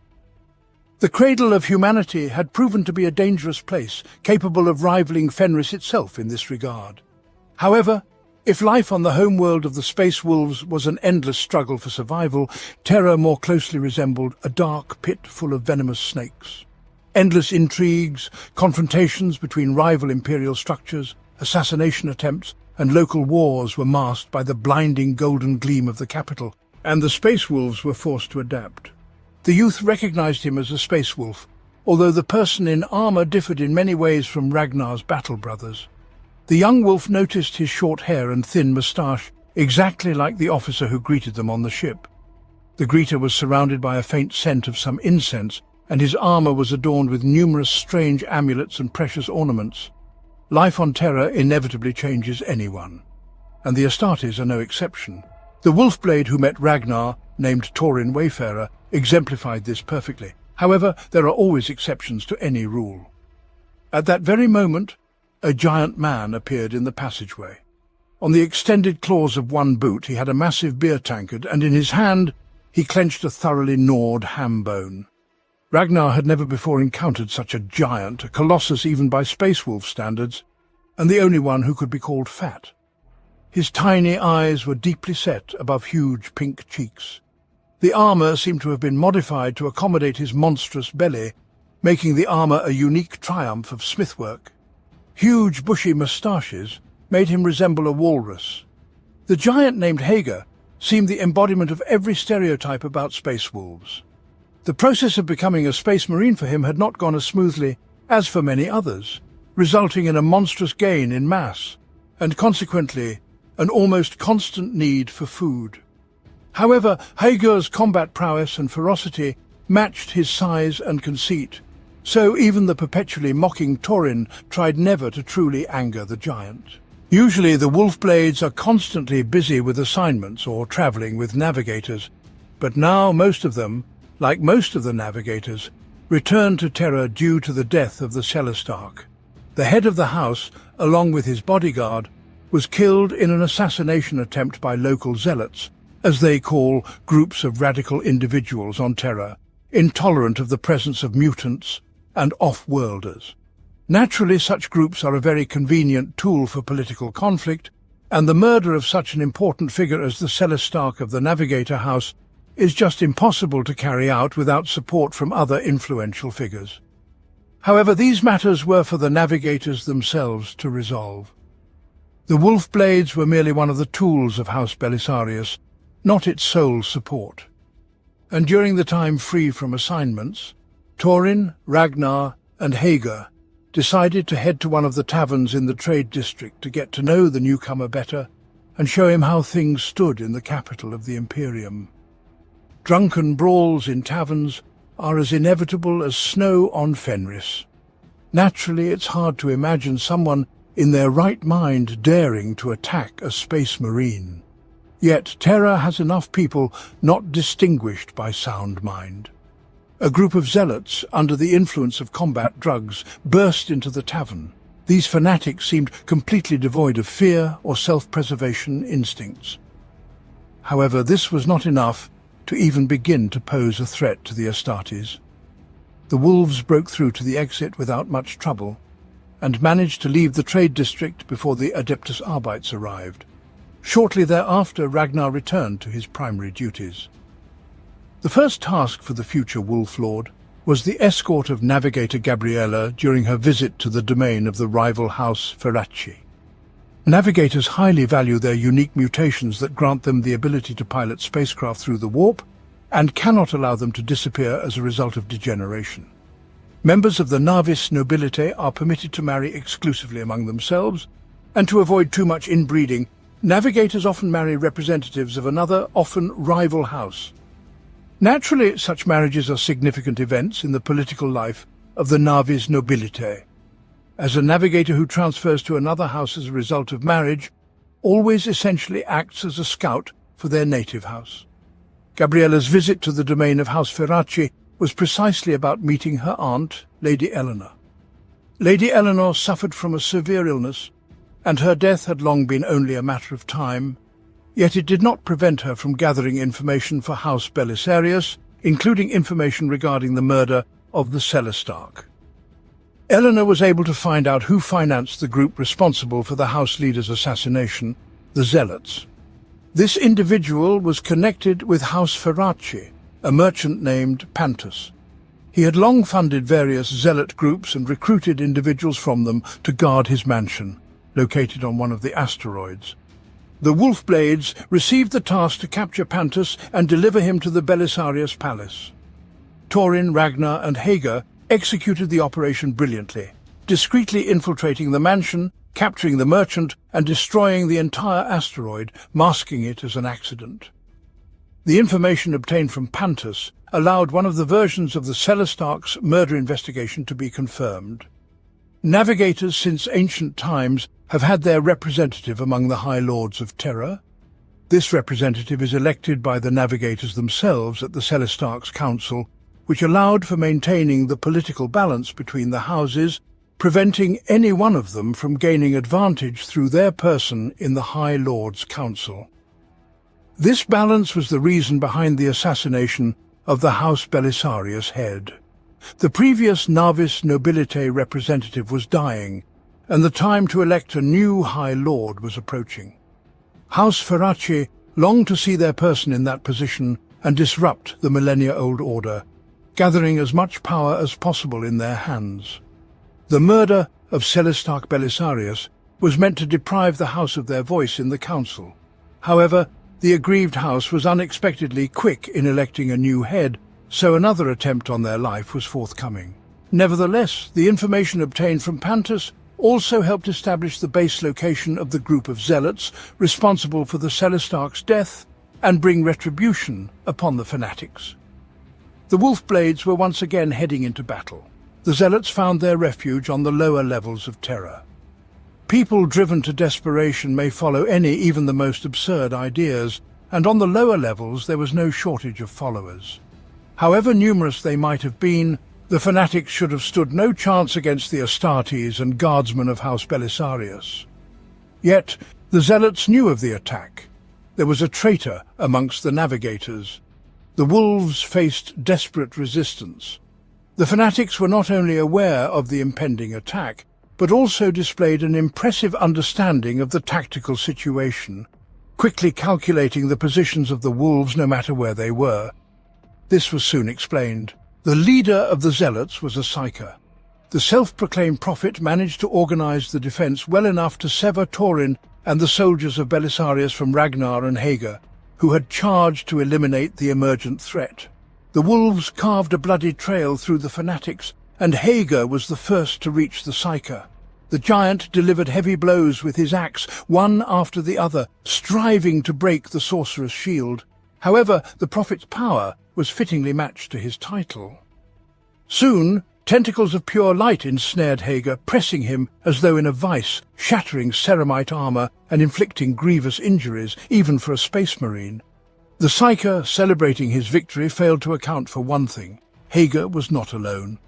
The cradle of humanity had proven to be a dangerous place, capable of rivaling Fenris itself in this regard. However, if life on the homeworld of the Space Wolves was an endless struggle for survival, Terra more closely resembled a dark pit full of venomous snakes. Endless intrigues, confrontations between rival imperial structures, assassination attempts, and local wars were masked by the blinding golden gleam of the capital, and the Space Wolves were forced to adapt. The youth recognized him as a Space Wolf, although the person in armor differed in many ways from Ragnar's battle brothers. The young wolf noticed his short hair and thin moustache, exactly like the officer who greeted them on the ship. The greeter was surrounded by a faint scent of some incense, and his armor was adorned with numerous strange amulets and precious ornaments. Life on Terra inevitably changes anyone, and the Astartes are no exception. The wolf-blade who met Ragnar, named Thorin Wayfarer, exemplified this perfectly. However, there are always exceptions to any rule. At that very moment, a giant man appeared in the passageway. On the extended claws of one boot he had a massive beer tankard, and in his hand he clenched a thoroughly gnawed ham bone. Ragnar had never before encountered such a giant, a colossus even by Space Wolf standards, and the only one who could be called fat. His tiny eyes were deeply set above huge pink cheeks. The armor seemed to have been modified to accommodate his monstrous belly, making the armor a unique triumph of smithwork. Huge bushy moustaches made him resemble a walrus. The giant named Hager seemed the embodiment of every stereotype about Space Wolves. The process of becoming a Space Marine for him had not gone as smoothly as for many others, resulting in a monstrous gain in mass, and consequently an almost constant need for food. However, Hager's combat prowess and ferocity matched his size and conceit, so even the perpetually mocking Thorin tried never to truly anger the giant. Usually the wolf-blades are constantly busy with assignments or travelling with navigators, but now most of them, like most of the navigators, returned to Terra due to the death of the Celestarch. The head of the house, along with his bodyguard, was killed in an assassination attempt by local zealots, as they call groups of radical individuals on Terra, intolerant of the presence of mutants and off-worlders. Naturally, such groups are a very convenient tool for political conflict, and the murder of such an important figure as the Celestarch of the Navigator House is just impossible to carry out without support from other influential figures. However, these matters were for the navigators themselves to resolve. The wolf-blades were merely one of the tools of House Belisarius, not its sole support. And during the time free from assignments, Thorin, Ragnar, and Hager decided to head to one of the taverns in the trade district to get to know the newcomer better and show him how things stood in the capital of the Imperium. Drunken brawls in taverns are as inevitable as snow on Fenris. Naturally, it's hard to imagine someone in their right mind daring to attack a Space Marine. Yet Terra has enough people not distinguished by sound mind. A group of zealots, under the influence of combat drugs, burst into the tavern. These fanatics seemed completely devoid of fear or self-preservation instincts. However, this was not enough to even begin to pose a threat to the Astartes. The wolves broke through to the exit without much trouble, and managed to leave the trade district before the Adeptus Arbites arrived. Shortly thereafter, Ragnar returned to his primary duties. The first task for the future Wolf Lord was the escort of navigator Gabriella during her visit to the domain of the rival house Ferracci. Navigators highly value their unique mutations that grant them the ability to pilot spacecraft through the warp and cannot allow them to disappear as a result of degeneration. Members of the Navis Nobilite are permitted to marry exclusively among themselves, and to avoid too much inbreeding, navigators often marry representatives of another, often rival house. Naturally, such marriages are significant events in the political life of the Navis Nobilite, as a navigator who transfers to another house as a result of marriage always essentially acts as a scout for their native house. Gabriella's visit to the domain of House Ferracci was precisely about meeting her aunt, Lady Eleanor. Lady Eleanor suffered from a severe illness, and her death had long been only a matter of time, yet it did not prevent her from gathering information for House Belisarius, including information regarding the murder of the Celestarch. Eleanor was able to find out who financed the group responsible for the House leader's assassination, the Zealots. This individual was connected with House Ferracci, a merchant named Pantus. He had long funded various zealot groups and recruited individuals from them to guard his mansion, located on one of the asteroids. The Wolfblades received the task to capture Pantus and deliver him to the Belisarius Palace. Thorin, Ragnar and Hager executed the operation brilliantly, discreetly infiltrating the mansion, capturing the merchant and destroying the entire asteroid, masking it as an accident. The information obtained from Pantus allowed one of the versions of the Celestarch's murder investigation to be confirmed. Navigators since ancient times have had their representative among the High Lords of Terra. This representative is elected by the navigators themselves at the Celestarch's Council, which allowed for maintaining the political balance between the houses, preventing any one of them from gaining advantage through their person in the High Lord's Council. This balance was the reason behind the assassination of the House Belisarius head. The previous Navis Nobilite representative was dying, and the time to elect a new High Lord was approaching. House Ferracci longed to see their person in that position and disrupt the millennia-old order, gathering as much power as possible in their hands. The murder of Celestarch Belisarius was meant to deprive the house of their voice in the council. However, the aggrieved house was unexpectedly quick in electing a new head, so another attempt on their life was forthcoming. Nevertheless, the information obtained from Pantus also helped establish the base location of the group of zealots responsible for the Celestarch's death and bring retribution upon the fanatics. The Wolfblades were once again heading into battle. The zealots found their refuge on the lower levels of Terra. People driven to desperation may follow any, even the most absurd ideas, and on the lower levels there was no shortage of followers. However numerous they might have been, the fanatics should have stood no chance against the Astartes and guardsmen of House Belisarius. Yet the zealots knew of the attack. There was a traitor amongst the navigators. The wolves faced desperate resistance. The fanatics were not only aware of the impending attack, but also displayed an impressive understanding of the tactical situation, quickly calculating the positions of the wolves no matter where they were. This was soon explained. The leader of the zealots was a psyker. The self-proclaimed prophet managed to organize the defense well enough to sever Thorin and the soldiers of Belisarius from Ragnar and Hager, who had charged to eliminate the emergent threat. The wolves carved a bloody trail through the fanatics, and Hager was the first to reach the psyker. The giant delivered heavy blows with his axe, one after the other, striving to break the sorcerer's shield. However, the prophet's power was fittingly matched to his title. Soon, Tentacles of pure light ensnared Hager, pressing him as though in a vice, shattering ceramite armor and inflicting grievous injuries, even for a space marine. The Psyker, celebrating his victory, failed to account for one thing. Hager was not alone.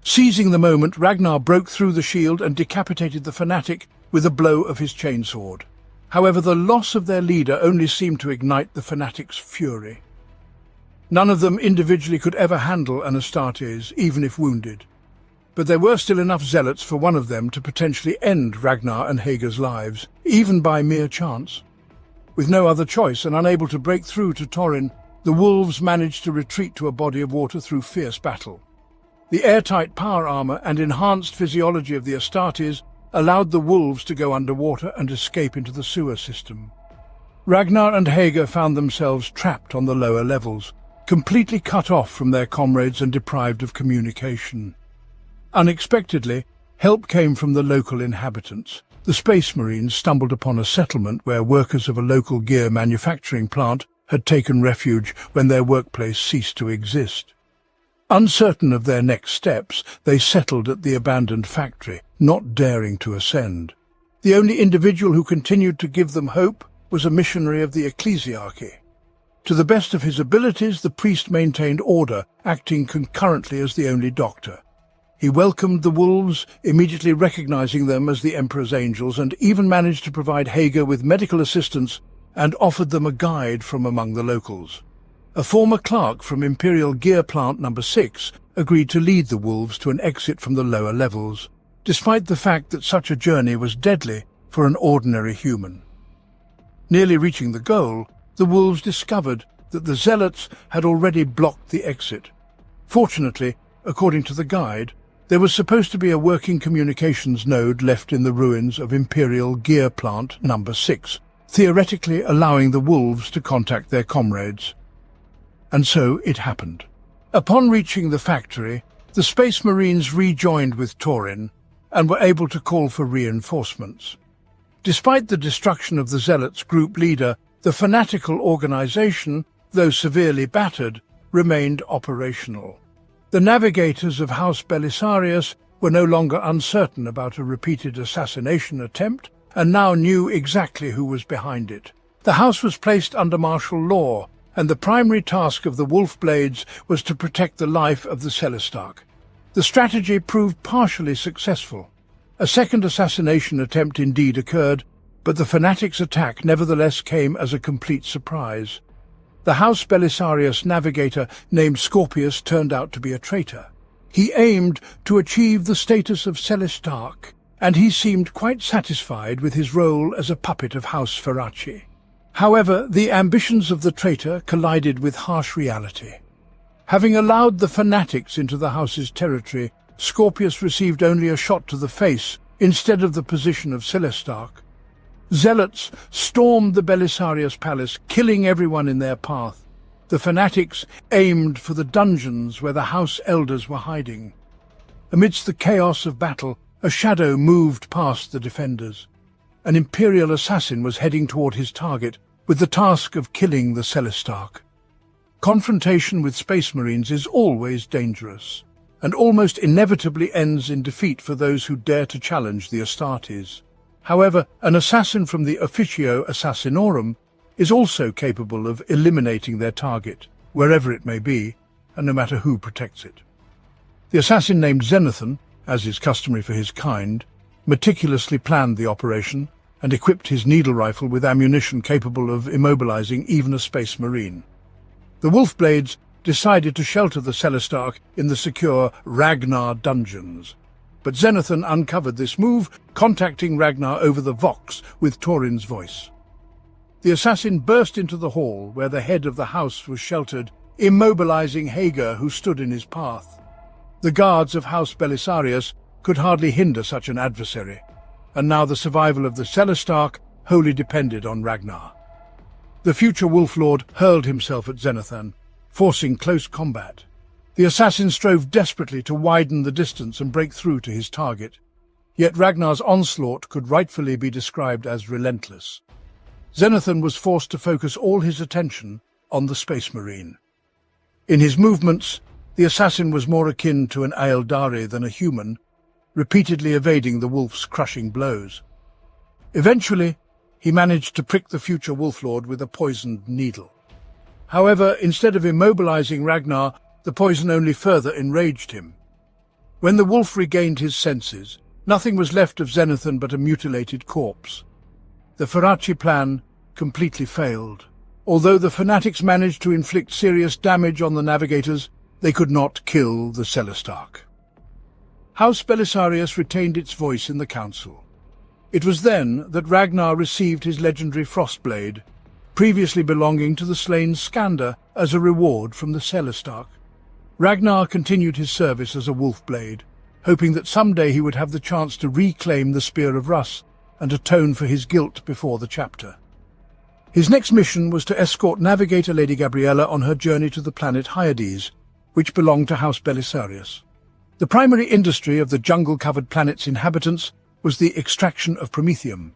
Seizing the moment, Ragnar broke through the shield and decapitated the fanatic with a blow of his chainsword. However, the loss of their leader only seemed to ignite the fanatic's fury. None of them individually could ever handle an Astartes, even if wounded. But there were still enough zealots for one of them to potentially end Ragnar and Hager's lives, even by mere chance. With no other choice and unable to break through to Torin, the wolves managed to retreat to a body of water through fierce battle. The airtight power armor and enhanced physiology of the Astartes allowed the wolves to go underwater and escape into the sewer system. Ragnar and Hager found themselves trapped on the lower levels, completely cut off from their comrades and deprived of communication. Unexpectedly, help came from the local inhabitants. The Space Marines stumbled upon a settlement where workers of a local gear manufacturing plant had taken refuge when their workplace ceased to exist. Uncertain of their next steps, they settled at the abandoned factory, not daring to ascend. The only individual who continued to give them hope was a missionary of the ecclesiarchy. To the best of his abilities, the priest maintained order, acting concurrently as the only doctor. He welcomed the wolves, immediately recognizing them as the Emperor's angels, and even managed to provide Hager with medical assistance and offered them a guide from among the locals. A former clerk from Imperial Gear Plant No. 6 agreed to lead the wolves to an exit from the lower levels, despite the fact that such a journey was deadly for an ordinary human. Nearly reaching the goal, the wolves discovered that the zealots had already blocked the exit. Fortunately, according to the guide, there was supposed to be a working communications node left in the ruins of Imperial Gear Plant No. 6, theoretically allowing the wolves to contact their comrades. And so it happened. Upon reaching the factory, the Space Marines rejoined with Torin and were able to call for reinforcements. Despite the destruction of the Zealots' group leader, the fanatical organization, though severely battered, remained operational. The navigators of House Belisarius were no longer uncertain about a repeated assassination attempt and now knew exactly who was behind it. The house was placed under martial law, and the primary task of the Wolfblades was to protect the life of the Celestarch. The strategy proved partially successful. A second assassination attempt indeed occurred, but the fanatics' attack nevertheless came as a complete surprise. The House Belisarius navigator named Scorpius turned out to be a traitor. He aimed to achieve the status of Celestarch, and he seemed quite satisfied with his role as a puppet of House Ferracci. However, the ambitions of the traitor collided with harsh reality. Having allowed the fanatics into the house's territory, Scorpius received only a shot to the face instead of the position of Celestarch. Zealots stormed the Belisarius palace, killing everyone in their path. The fanatics aimed for the dungeons where the house elders were hiding. Amidst the chaos of battle, a shadow moved past the defenders. An Imperial assassin was heading toward his target, with the task of killing the Celestarch. Confrontation with Space Marines is always dangerous, and almost inevitably ends in defeat for those who dare to challenge the Astartes. However, an assassin from the Officio Assassinorum is also capable of eliminating their target, wherever it may be, and no matter who protects it. The assassin named Xenothan, as is customary for his kind, meticulously planned the operation and equipped his needle rifle with ammunition capable of immobilizing even a Space Marine. The Wolfblades decided to shelter the Celestarch in the secure Ragnar dungeons, but Xenothan uncovered this move, contacting Ragnar over the Vox with Torin's voice. The assassin burst into the hall where the head of the house was sheltered, immobilizing Hager, who stood in his path. The guards of House Belisarius could hardly hinder such an adversary, and now the survival of the Celestarch wholly depended on Ragnar. The future Wolf-Lord hurled himself at Xenothan, forcing close combat. The assassin strove desperately to widen the distance and break through to his target, yet Ragnar's onslaught could rightfully be described as relentless. Xenothan was forced to focus all his attention on the Space Marine. In his movements, The assassin was more akin to an Aeldari than a human, repeatedly evading the wolf's crushing blows. Eventually, he managed to prick the future Wolf Lord with a poisoned needle. However, instead of immobilizing Ragnar, the poison only further enraged him. When the wolf regained his senses, nothing was left of Xenothan but a mutilated corpse. The Farachi plan completely failed. Although the fanatics managed to inflict serious damage on the navigators, they could not kill the Celestarch. House Belisarius retained its voice in the council. It was then that Ragnar received his legendary Frostblade, previously belonging to the slain Skander, as a reward from the Celestarch. Ragnar continued his service as a Wolfblade, hoping that someday he would have the chance to reclaim the Spear of Russ and atone for his guilt before the chapter. His next mission was to escort navigator Lady Gabriella on her journey to the planet Hyades, which belonged to House Belisarius. The primary industry of the jungle-covered planet's inhabitants was the extraction of promethium.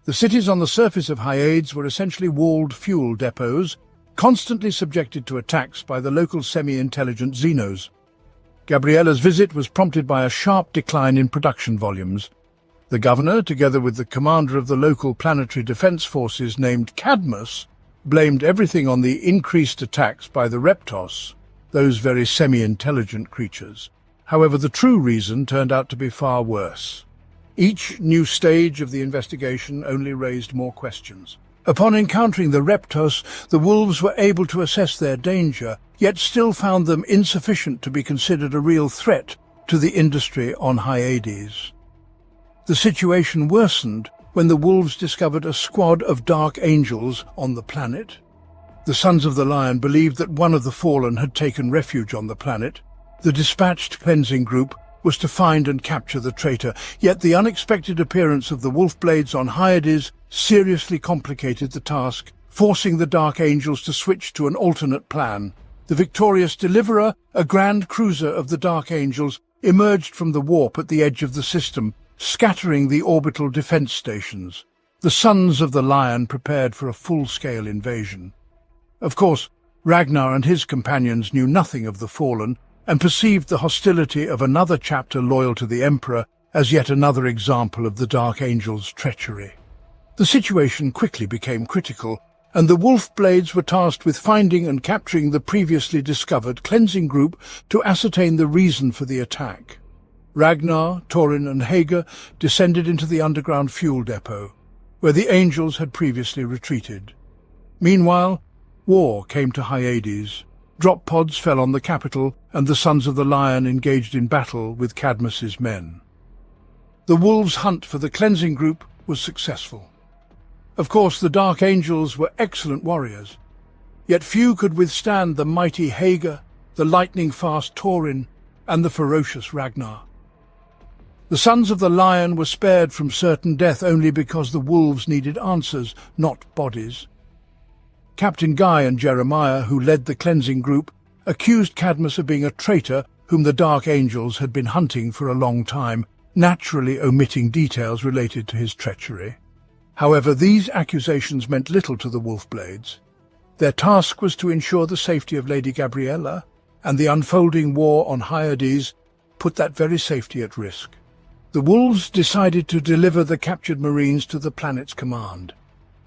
The cities on the surface of Hyades were essentially walled fuel depots, constantly subjected to attacks by the local semi-intelligent Xenos. Gabriella's visit was prompted by a sharp decline in production volumes. The governor, together with the commander of the local planetary defense forces named Cadmus, blamed everything on the increased attacks by the Reptos, those very semi-intelligent creatures. However, the true reason turned out to be far worse. Each new stage of the investigation only raised more questions. Upon encountering the Reptos, the wolves were able to assess their danger, yet still found them insufficient to be considered a real threat to the industry on Hyades. The situation worsened when the wolves discovered a squad of dark angels on the planet. The Sons of the Lion believed that one of the fallen had taken refuge on the planet. The dispatched cleansing group was to find and capture the traitor, yet the unexpected appearance of the Wolfblades on Hyades seriously complicated the task, forcing the Dark Angels to switch to an alternate plan. The victorious Deliverer, a grand cruiser of the Dark Angels, emerged from the warp at the edge of the system, scattering the orbital defense stations. The Sons of the Lion prepared for a full-scale invasion. Of course, Ragnar and his companions knew nothing of the Fallen, and perceived the hostility of another chapter loyal to the Emperor as yet another example of the Dark Angel's treachery. The situation quickly became critical, and the Wolfblades were tasked with finding and capturing the previously discovered cleansing group to ascertain the reason for the attack. Ragnar, Thorin and Hager descended into the underground fuel depot, where the Angels had previously retreated. Meanwhile, war came to Hyades. Drop pods fell on the capital, and the Sons of the Lion engaged in battle with Cadmus's men. The wolves' hunt for the cleansing group was successful. Of course, the Dark Angels were excellent warriors, yet few could withstand the mighty Hager, the lightning-fast Thorin, and the ferocious Ragnar. The Sons of the Lion were spared from certain death only because the wolves needed answers, not bodies. Captain Guy and Jeremiah, who led the cleansing group, accused Cadmus of being a traitor whom the Dark Angels had been hunting for a long time, naturally omitting details related to his treachery. However, these accusations meant little to the Wolfblades. Their task was to ensure the safety of Lady Gabriella, and the unfolding war on Hyades put that very safety at risk. The wolves decided to deliver the captured Marines to the planet's command.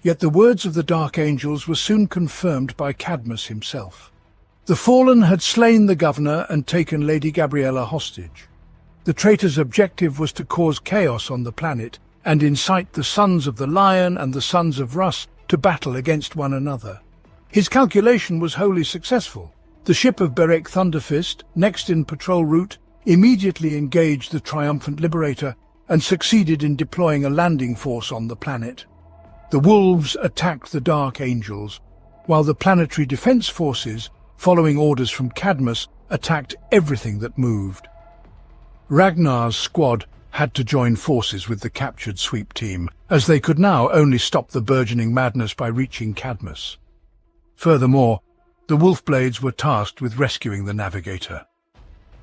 Yet the words of the Dark Angels were soon confirmed by Cadmus himself. The Fallen had slain the governor and taken Lady Gabriella hostage. The traitor's objective was to cause chaos on the planet and incite the Sons of the Lion and the Sons of Russ to battle against one another. His calculation was wholly successful. The ship of Berek Thunderfist, next in patrol route, immediately engaged the triumphant Liberator and succeeded in deploying a landing force on the planet. The wolves attacked the Dark Angels, while the planetary defense forces, following orders from Cadmus, attacked everything that moved. Ragnar's squad had to join forces with the captured sweep team, as they could now only stop the burgeoning madness by reaching Cadmus. Furthermore, the Wolfblades were tasked with rescuing the Navigator.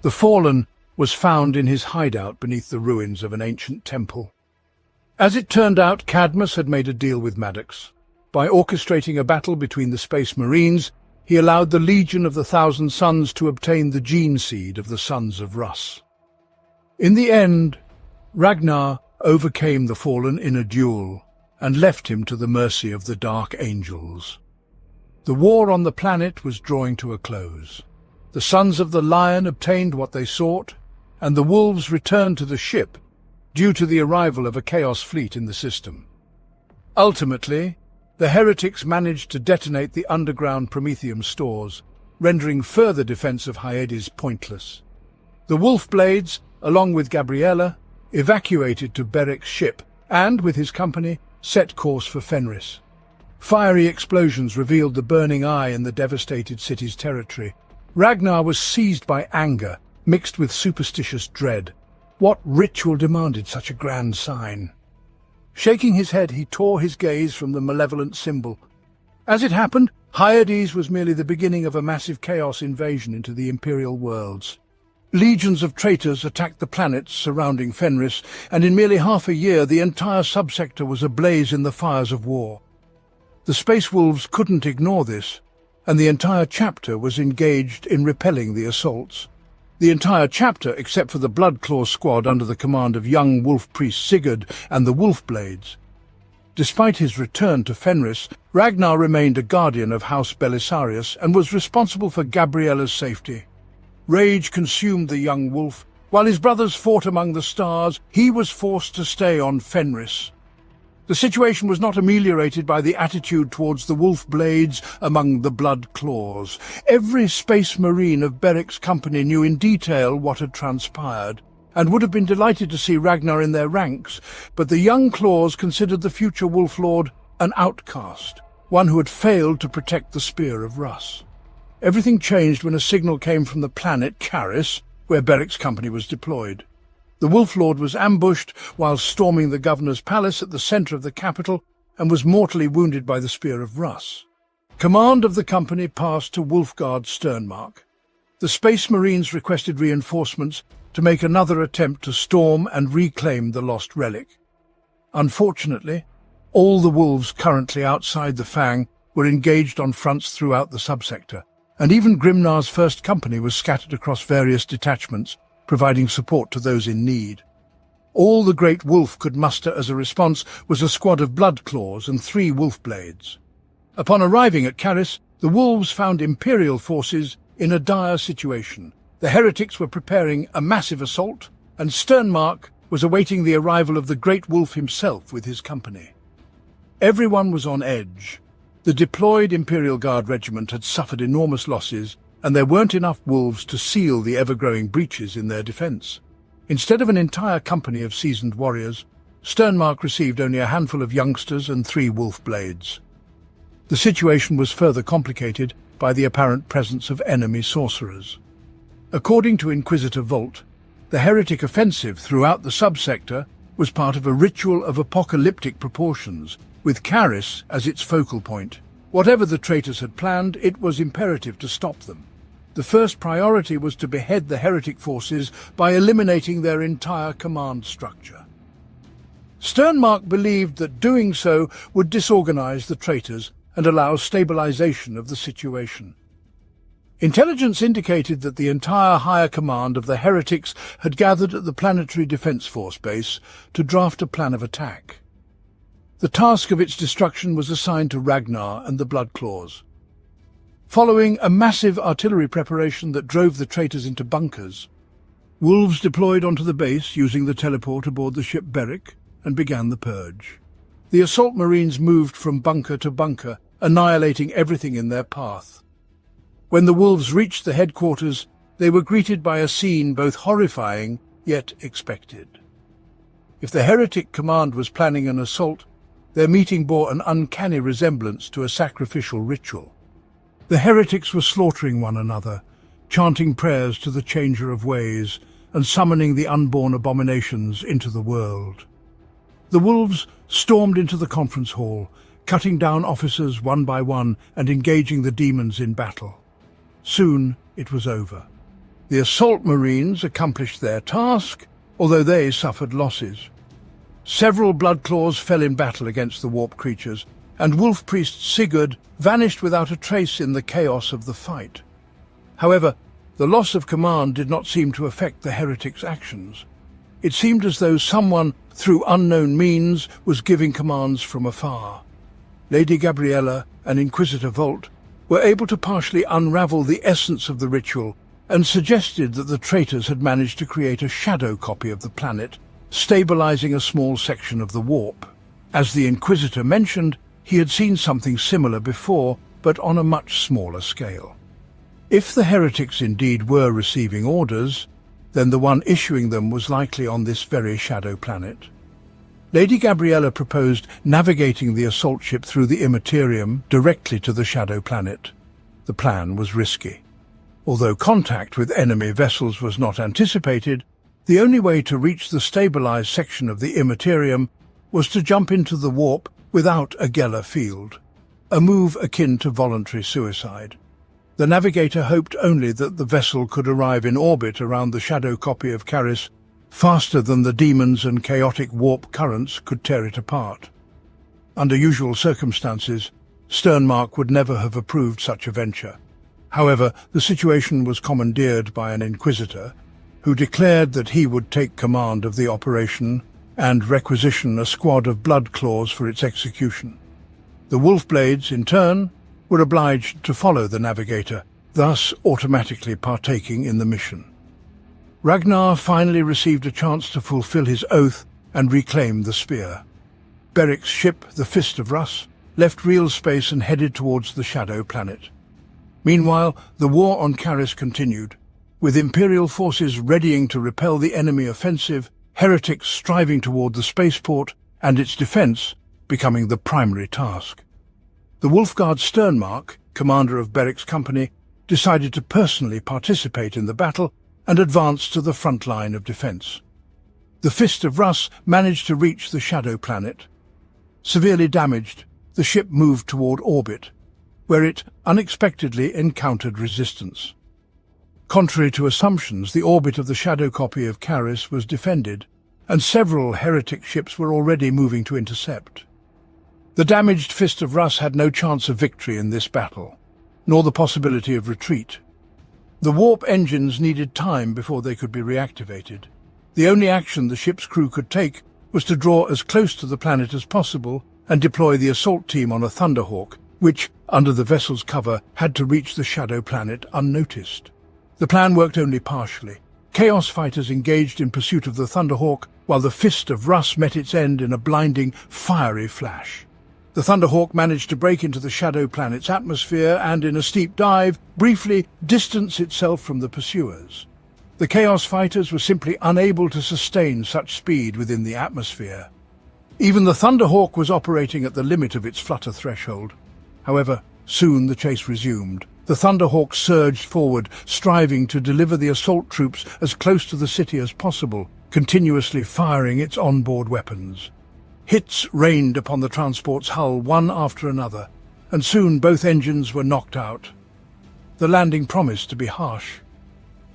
The Fallen was found in his hideout beneath the ruins of an ancient temple. As it turned out, Cadmus had made a deal with Maddox. By orchestrating a battle between the Space Marines, he allowed the Legion of the Thousand Suns to obtain the gene seed of the Sons of Russ. In the end, Ragnar overcame the Fallen in a duel and left him to the mercy of the Dark Angels. The war on the planet was drawing to a close. The Sons of the Lion obtained what they sought, and the Wolves returned to the ship due to the arrival of a Chaos fleet in the system. Ultimately, the heretics managed to detonate the underground Prometheum stores, rendering further defense of Hyades pointless. The Wolf Blades, along with Gabriella, evacuated to Beric's ship and, with his company, set course for Fenris. Fiery explosions revealed the burning eye in the devastated city's territory. Ragnar was seized by anger, mixed with superstitious dread. What ritual demanded such a grand sign? Shaking his head, he tore his gaze from the malevolent symbol. As it happened, Hyades was merely the beginning of a massive chaos invasion into the Imperial worlds. Legions of traitors attacked the planets surrounding Fenris, and in merely half a year the entire subsector was ablaze in the fires of war. The Space Wolves couldn't ignore this, and the entire chapter was engaged in repelling the assaults. The entire chapter, except for the Bloodclaw squad under the command of young wolf priest Sigurd and the Wolf Blades. Despite his return to Fenris, Ragnar remained a guardian of House Belisarius and was responsible for Gabriella's safety. Rage consumed the young wolf. While his brothers fought among the stars, he was forced to stay on Fenris. The situation was not ameliorated by the attitude towards the Wolf Blades among the Blood Claws. Every Space Marine of Beric's company knew in detail what had transpired, and would have been delighted to see Ragnar in their ranks, but the young Claws considered the future Wolf Lord an outcast, one who had failed to protect the Spear of Russ. Everything changed when a signal came from the planet Charis, where Beric's company was deployed. The Wolf Lord was ambushed while storming the governor's palace at the centre of the capital and was mortally wounded by the Spear of Russ. Command of the company passed to Wolfguard Sternmark. The Space Marines requested reinforcements to make another attempt to storm and reclaim the lost relic. Unfortunately, all the wolves currently outside the Fang were engaged on fronts throughout the subsector, and even Grimnar's first company was scattered across various detachments, providing support to those in need. All the Great Wolf could muster as a response was a squad of Bloodclaws and 3 Wolf Blades. Upon arriving at Charis, the wolves found Imperial forces in a dire situation. The heretics were preparing a massive assault, and Sternmark was awaiting the arrival of the Great Wolf himself with his company. Everyone was on edge. The deployed Imperial Guard regiment had suffered enormous losses, and there weren't enough wolves to seal the ever-growing breaches in their defence. Instead of an entire company of seasoned warriors, Sternmark received only a handful of youngsters and 3 Wolf Blades. The situation was further complicated by the apparent presence of enemy sorcerers. According to Inquisitor Volt, the heretic offensive throughout the subsector was part of a ritual of apocalyptic proportions, with Charis as its focal point. Whatever the traitors had planned, it was imperative to stop them. The first priority was to behead the heretic forces by eliminating their entire command structure. Sternmark believed that doing so would disorganize the traitors and allow stabilization of the situation. Intelligence indicated that the entire higher command of the heretics had gathered at the Planetary Defense Force base to draft a plan of attack. The task of its destruction was assigned to Ragnar and the Bloodclaws. Following a massive artillery preparation that drove the traitors into bunkers, wolves deployed onto the base using the teleport aboard the ship Beric and began the purge. The assault marines moved from bunker to bunker, annihilating everything in their path. When the wolves reached the headquarters, they were greeted by a scene both horrifying yet expected. If the heretic command was planning an assault, their meeting bore an uncanny resemblance to a sacrificial ritual. The heretics were slaughtering one another, chanting prayers to the Changer of Ways and summoning the unborn abominations into the world. The wolves stormed into the conference hall, cutting down officers one by one and engaging the demons in battle. Soon it was over. The assault marines accomplished their task, although they suffered losses. Several Bloodclaws fell in battle against the warp creatures, and wolf priest Sigurd vanished without a trace in the chaos of the fight. However, the loss of command did not seem to affect the heretics' actions. It seemed as though someone, through unknown means, was giving commands from afar. Lady Gabriella and Inquisitor Volt were able to partially unravel the essence of the ritual and suggested that the traitors had managed to create a shadow copy of the planet, stabilizing a small section of the warp. As the Inquisitor mentioned, he had seen something similar before, but on a much smaller scale. If the heretics indeed were receiving orders, then the one issuing them was likely on this very shadow planet. Lady Gabriella proposed navigating the assault ship through the Immaterium directly to the shadow planet. The plan was risky. Although contact with enemy vessels was not anticipated, the only way to reach the stabilized section of the Immaterium was to jump into the warp without a Geller field, a move akin to voluntary suicide. The navigator hoped only that the vessel could arrive in orbit around the shadow copy of Caris faster than the demons and chaotic warp currents could tear it apart. Under usual circumstances, Sternmark would never have approved such a venture. However, the situation was commandeered by an Inquisitor, who declared that he would take command of the operation and requisition a squad of blood claws for its execution. The Wolfblades, in turn, were obliged to follow the navigator, thus automatically partaking in the mission. Ragnar finally received a chance to fulfill his oath and reclaim the spear. Beric's ship, the Fist of Russ, left real space and headed towards the shadow planet. Meanwhile, the war on Caris continued, with Imperial forces readying to repel the enemy offensive, heretics striving toward the spaceport, and its defense becoming the primary task. The Wolfguard Sternmark, commander of Beric's company, decided to personally participate in the battle and advance to the front line of defense. The Fist of Russ managed to reach the shadow planet. Severely damaged, the ship moved toward orbit, where it unexpectedly encountered resistance. Contrary to assumptions, the orbit of the shadow copy of Caris was defended, and several heretic ships were already moving to intercept. The damaged Fist of Russ had no chance of victory in this battle, nor the possibility of retreat. The warp engines needed time before they could be reactivated. The only action the ship's crew could take was to draw as close to the planet as possible and deploy the assault team on a Thunderhawk, which, under the vessel's cover, had to reach the shadow planet unnoticed. The plan worked only partially. Chaos fighters engaged in pursuit of the Thunderhawk, while the Fist of Russ met its end in a blinding, fiery flash. The Thunderhawk managed to break into the shadow planet's atmosphere and, in a steep dive, briefly distance itself from the pursuers. The Chaos fighters were simply unable to sustain such speed within the atmosphere. Even the Thunderhawk was operating at the limit of its flutter threshold. However, soon the chase resumed. The Thunderhawk surged forward, striving to deliver the assault troops as close to the city as possible, continuously firing its onboard weapons. Hits rained upon the transport's hull one after another, and soon both engines were knocked out. The landing promised to be harsh.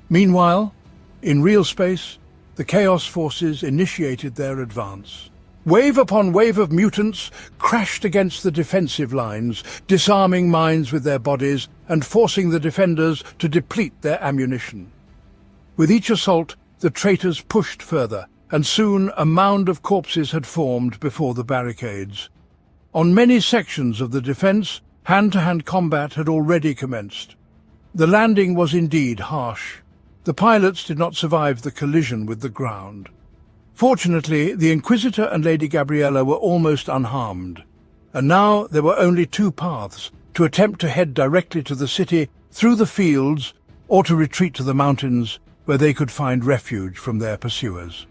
Meanwhile, in real space, the Chaos forces initiated their advance. Wave upon wave of mutants crashed against the defensive lines, disarming mines with their bodies and forcing the defenders to deplete their ammunition. With each assault, the traitors pushed further, and soon a mound of corpses had formed before the barricades. On many sections of the defense, hand-to-hand combat had already commenced. The landing was indeed harsh. The pilots did not survive the collision with the ground. Fortunately, the Inquisitor and Lady Gabriella were almost unharmed, and now there were only two paths: to attempt to head directly to the city through the fields, or to retreat to the mountains where they could find refuge from their pursuers.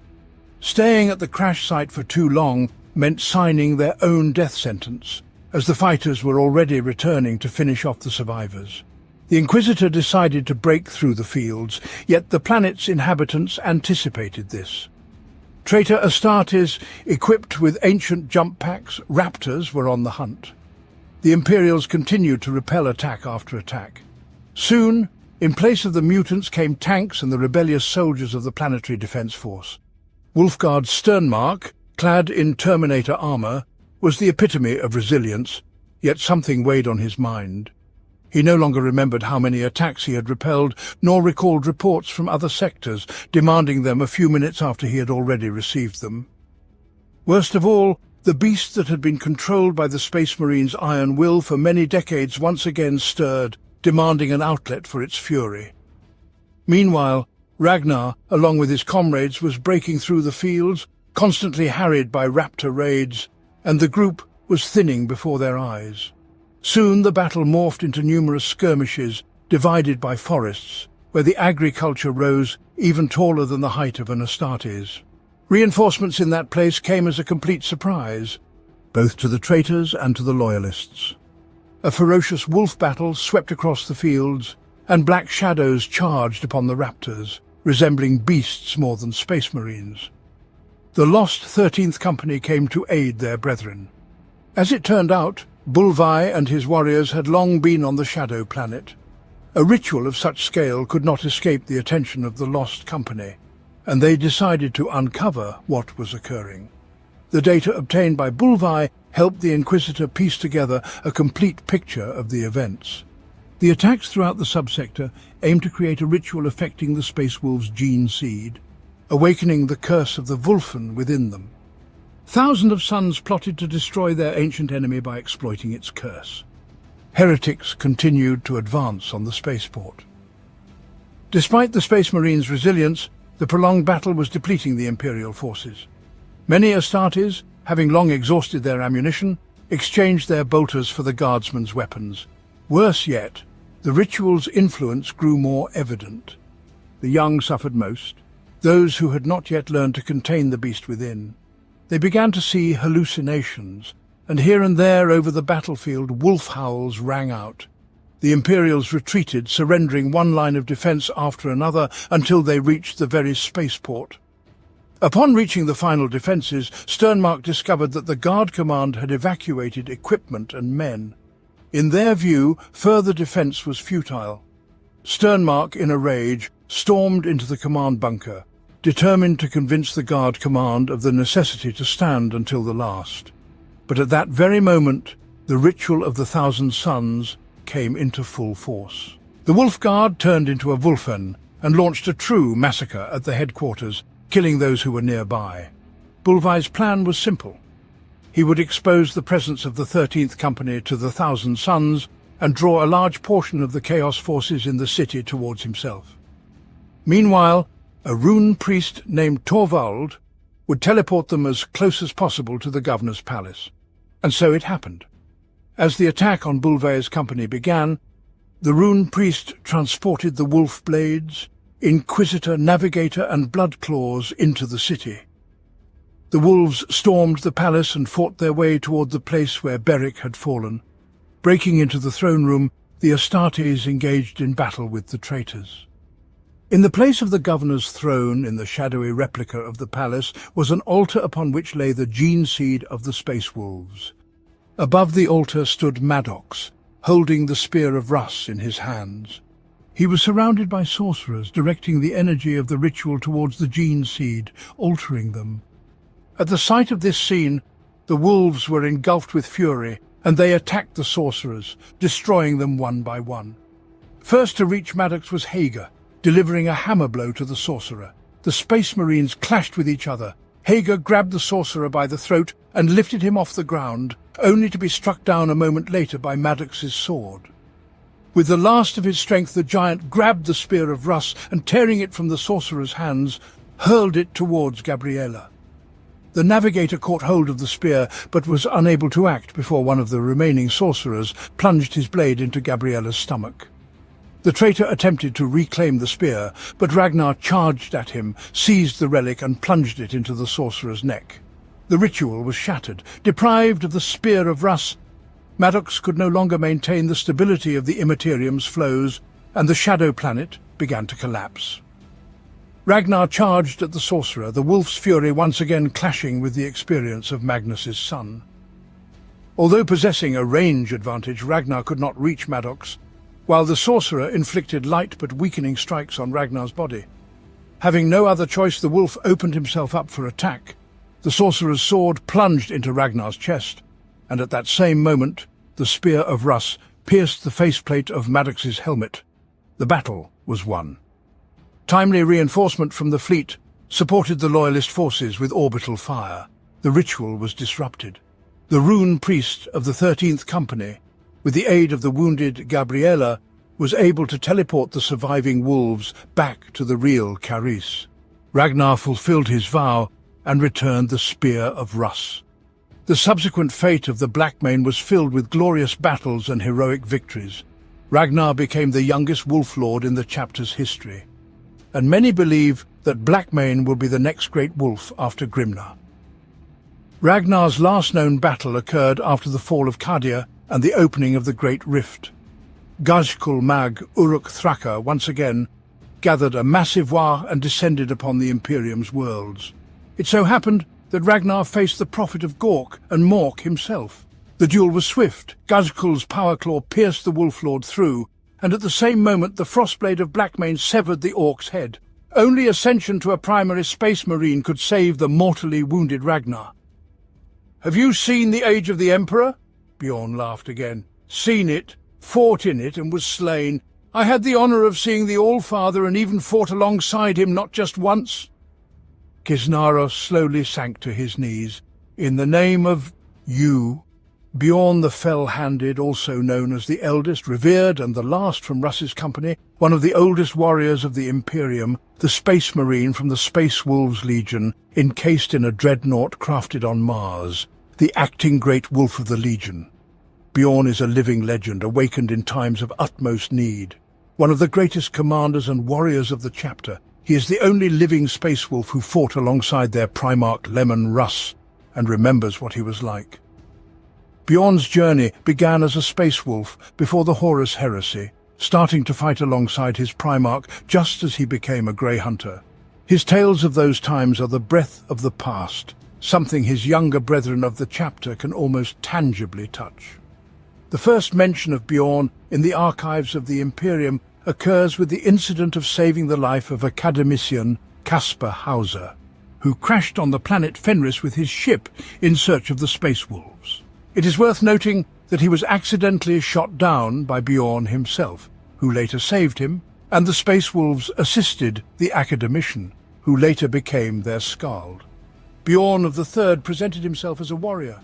Staying at the crash site for too long meant signing their own death sentence, as the fighters were already returning to finish off the survivors. The Inquisitor decided to break through the fields, yet the planet's inhabitants anticipated this. Traitor Astartes, equipped with ancient jump packs, raptors, were on the hunt. The Imperials continued to repel attack after attack. Soon, in place of the mutants came tanks and the rebellious soldiers of the Planetary Defense Force. Wolfguard Sternmark, clad in Terminator armor, was the epitome of resilience, yet something weighed on his mind. He no longer remembered how many attacks he had repelled, nor recalled reports from other sectors, demanding them a few minutes after he had already received them. Worst of all, the beast that had been controlled by the Space Marine's iron will for many decades once again stirred, demanding an outlet for its fury. Meanwhile, Ragnar, along with his comrades, was breaking through the fields, constantly harried by raptor raids, and the group was thinning before their eyes. Soon the battle morphed into numerous skirmishes, divided by forests, where the agriculture rose even taller than the height of an Astartes. Reinforcements in that place came as a complete surprise, both to the traitors and to the loyalists. A ferocious wolf battle swept across the fields, and black shadows charged upon the raptors, resembling beasts more than space marines. The lost 13th Company came to aid their brethren. As it turned out, Bulvai and his warriors had long been on the Shadow Planet. A ritual of such scale could not escape the attention of the Lost Company, and they decided to uncover what was occurring. The data obtained by Bulvai helped the Inquisitor piece together a complete picture of the events. The attacks throughout the subsector aimed to create a ritual affecting the Space Wolves' gene seed, awakening the curse of the Wulfen within them. Thousands of suns plotted to destroy their ancient enemy by exploiting its curse. Heretics continued to advance on the spaceport. Despite the Space Marines' resilience, the prolonged battle was depleting the Imperial forces. Many Astartes, having long exhausted their ammunition, exchanged their bolters for the guardsmen's weapons. Worse yet, the ritual's influence grew more evident. The young suffered most, those who had not yet learned to contain the beast within. They began to see hallucinations, and here and there over the battlefield wolf howls rang out. The Imperials retreated, surrendering one line of defense after another until they reached the very spaceport. Upon reaching the final defenses, Sternmark discovered that the Guard Command had evacuated equipment and men. In their view, further defense was futile. Sternmark, in a rage, stormed into the command bunker, determined to convince the Guard Command of the necessity to stand until the last. But at that very moment, the ritual of the Thousand Suns came into full force. The Wolf Guard turned into a Wulfen and launched a true massacre at the headquarters, killing those who were nearby. Bulvai's plan was simple. He would expose the presence of the 13th Company to the Thousand Suns and draw a large portion of the Chaos forces in the city towards himself. Meanwhile, a rune priest named Torvald would teleport them as close as possible to the governor's palace. And so it happened. As the attack on Bulvai's company began, the rune priest transported the wolf blades, Inquisitor, Navigator and Bloodclaws into the city. The wolves stormed the palace and fought their way toward the place where Beric had fallen. Breaking into the throne room, the Astartes engaged in battle with the traitors. In the place of the governor's throne, in the shadowy replica of the palace, was an altar upon which lay the gene seed of the Space Wolves. Above the altar stood Maddox, holding the Spear of Russ in his hands. He was surrounded by sorcerers, directing the energy of the ritual towards the gene seed, altering them. At the sight of this scene, the wolves were engulfed with fury, and they attacked the sorcerers, destroying them one by one. First to reach Maddox was Hager, delivering a hammer blow to the sorcerer. The Space Marines clashed with each other. Hager grabbed the sorcerer by the throat and lifted him off the ground, only to be struck down a moment later by Maddox's sword. With the last of his strength, the giant grabbed the Spear of Russ and, tearing it from the sorcerer's hands, hurled it towards Gabriella. The Navigator caught hold of the spear, but was unable to act before one of the remaining sorcerers plunged his blade into Gabriella's stomach. The traitor attempted to reclaim the spear, but Ragnar charged at him, seized the relic and plunged it into the sorcerer's neck. The ritual was shattered. Deprived of the Spear of Russ, Maddox could no longer maintain the stability of the Immaterium's flows, and the Shadow Planet began to collapse. Ragnar charged at the sorcerer, the wolf's fury once again clashing with the experience of Magnus's son. Although possessing a range advantage, Ragnar could not reach Maddox, while the sorcerer inflicted light but weakening strikes on Ragnar's body. Having no other choice, the wolf opened himself up for attack. The sorcerer's sword plunged into Ragnar's chest, and at that same moment the spear of Russ pierced the faceplate of Maddox's helmet. The battle was won. Timely reinforcement from the fleet supported the Loyalist forces with orbital fire. The ritual was disrupted. The rune priest of the 13th Company, with the aid of the wounded Gabriela, was able to teleport the surviving wolves back to the real Carice. Ragnar fulfilled his vow and returned the Spear of Russ. The subsequent fate of the Blackmane was filled with glorious battles and heroic victories. Ragnar became the youngest Wolf Lord in the chapter's history, and many believe that Blackmane will be the next great wolf after Grimnar. Ragnar's last known battle occurred after the fall of Kadir and the opening of the Great Rift. Gazkul Mag Uruk Thraka once again gathered a massive war and descended upon the Imperium's worlds. It so happened that Ragnar faced the Prophet of Gork and Mork himself. The duel was swift. Gazkul's power claw pierced the Wolf Lord through, and at the same moment the Frostblade of Blackmane severed the Orc's head. Only ascension to a primary space marine could save the mortally wounded Ragnar. "Have you seen the Age of the Emperor?" Bjorn laughed again. "Seen it, fought in it, and was slain. I had the honor of seeing the All-Father and even fought alongside him not just once." Kisnaros slowly sank to his knees. "In the name of you." Bjorn the Fell-Handed, also known as the eldest, revered, and the last from Russ's company, one of the oldest warriors of the Imperium, the Space Marine from the Space Wolves Legion, encased in a dreadnought crafted on Mars, the acting great wolf of the Legion. Bjorn is a living legend, awakened in times of utmost need. One of the greatest commanders and warriors of the chapter, he is the only living space wolf who fought alongside their Primarch Lemon Russ, and remembers what he was like. Bjorn's journey began as a space wolf before the Horus Heresy, starting to fight alongside his Primarch just as he became a Grey Hunter. His tales of those times are the breath of the past, something his younger brethren of the chapter can almost tangibly touch. The first mention of Bjorn in the archives of the Imperium occurs with the incident of saving the life of academician Caspar Hauser, who crashed on the planet Fenris with his ship in search of the Space Wolves. It is worth noting that he was accidentally shot down by Bjorn himself, who later saved him, and the Space Wolves assisted the academician, who later became their Skald. Bjorn of the Third presented himself as a warrior.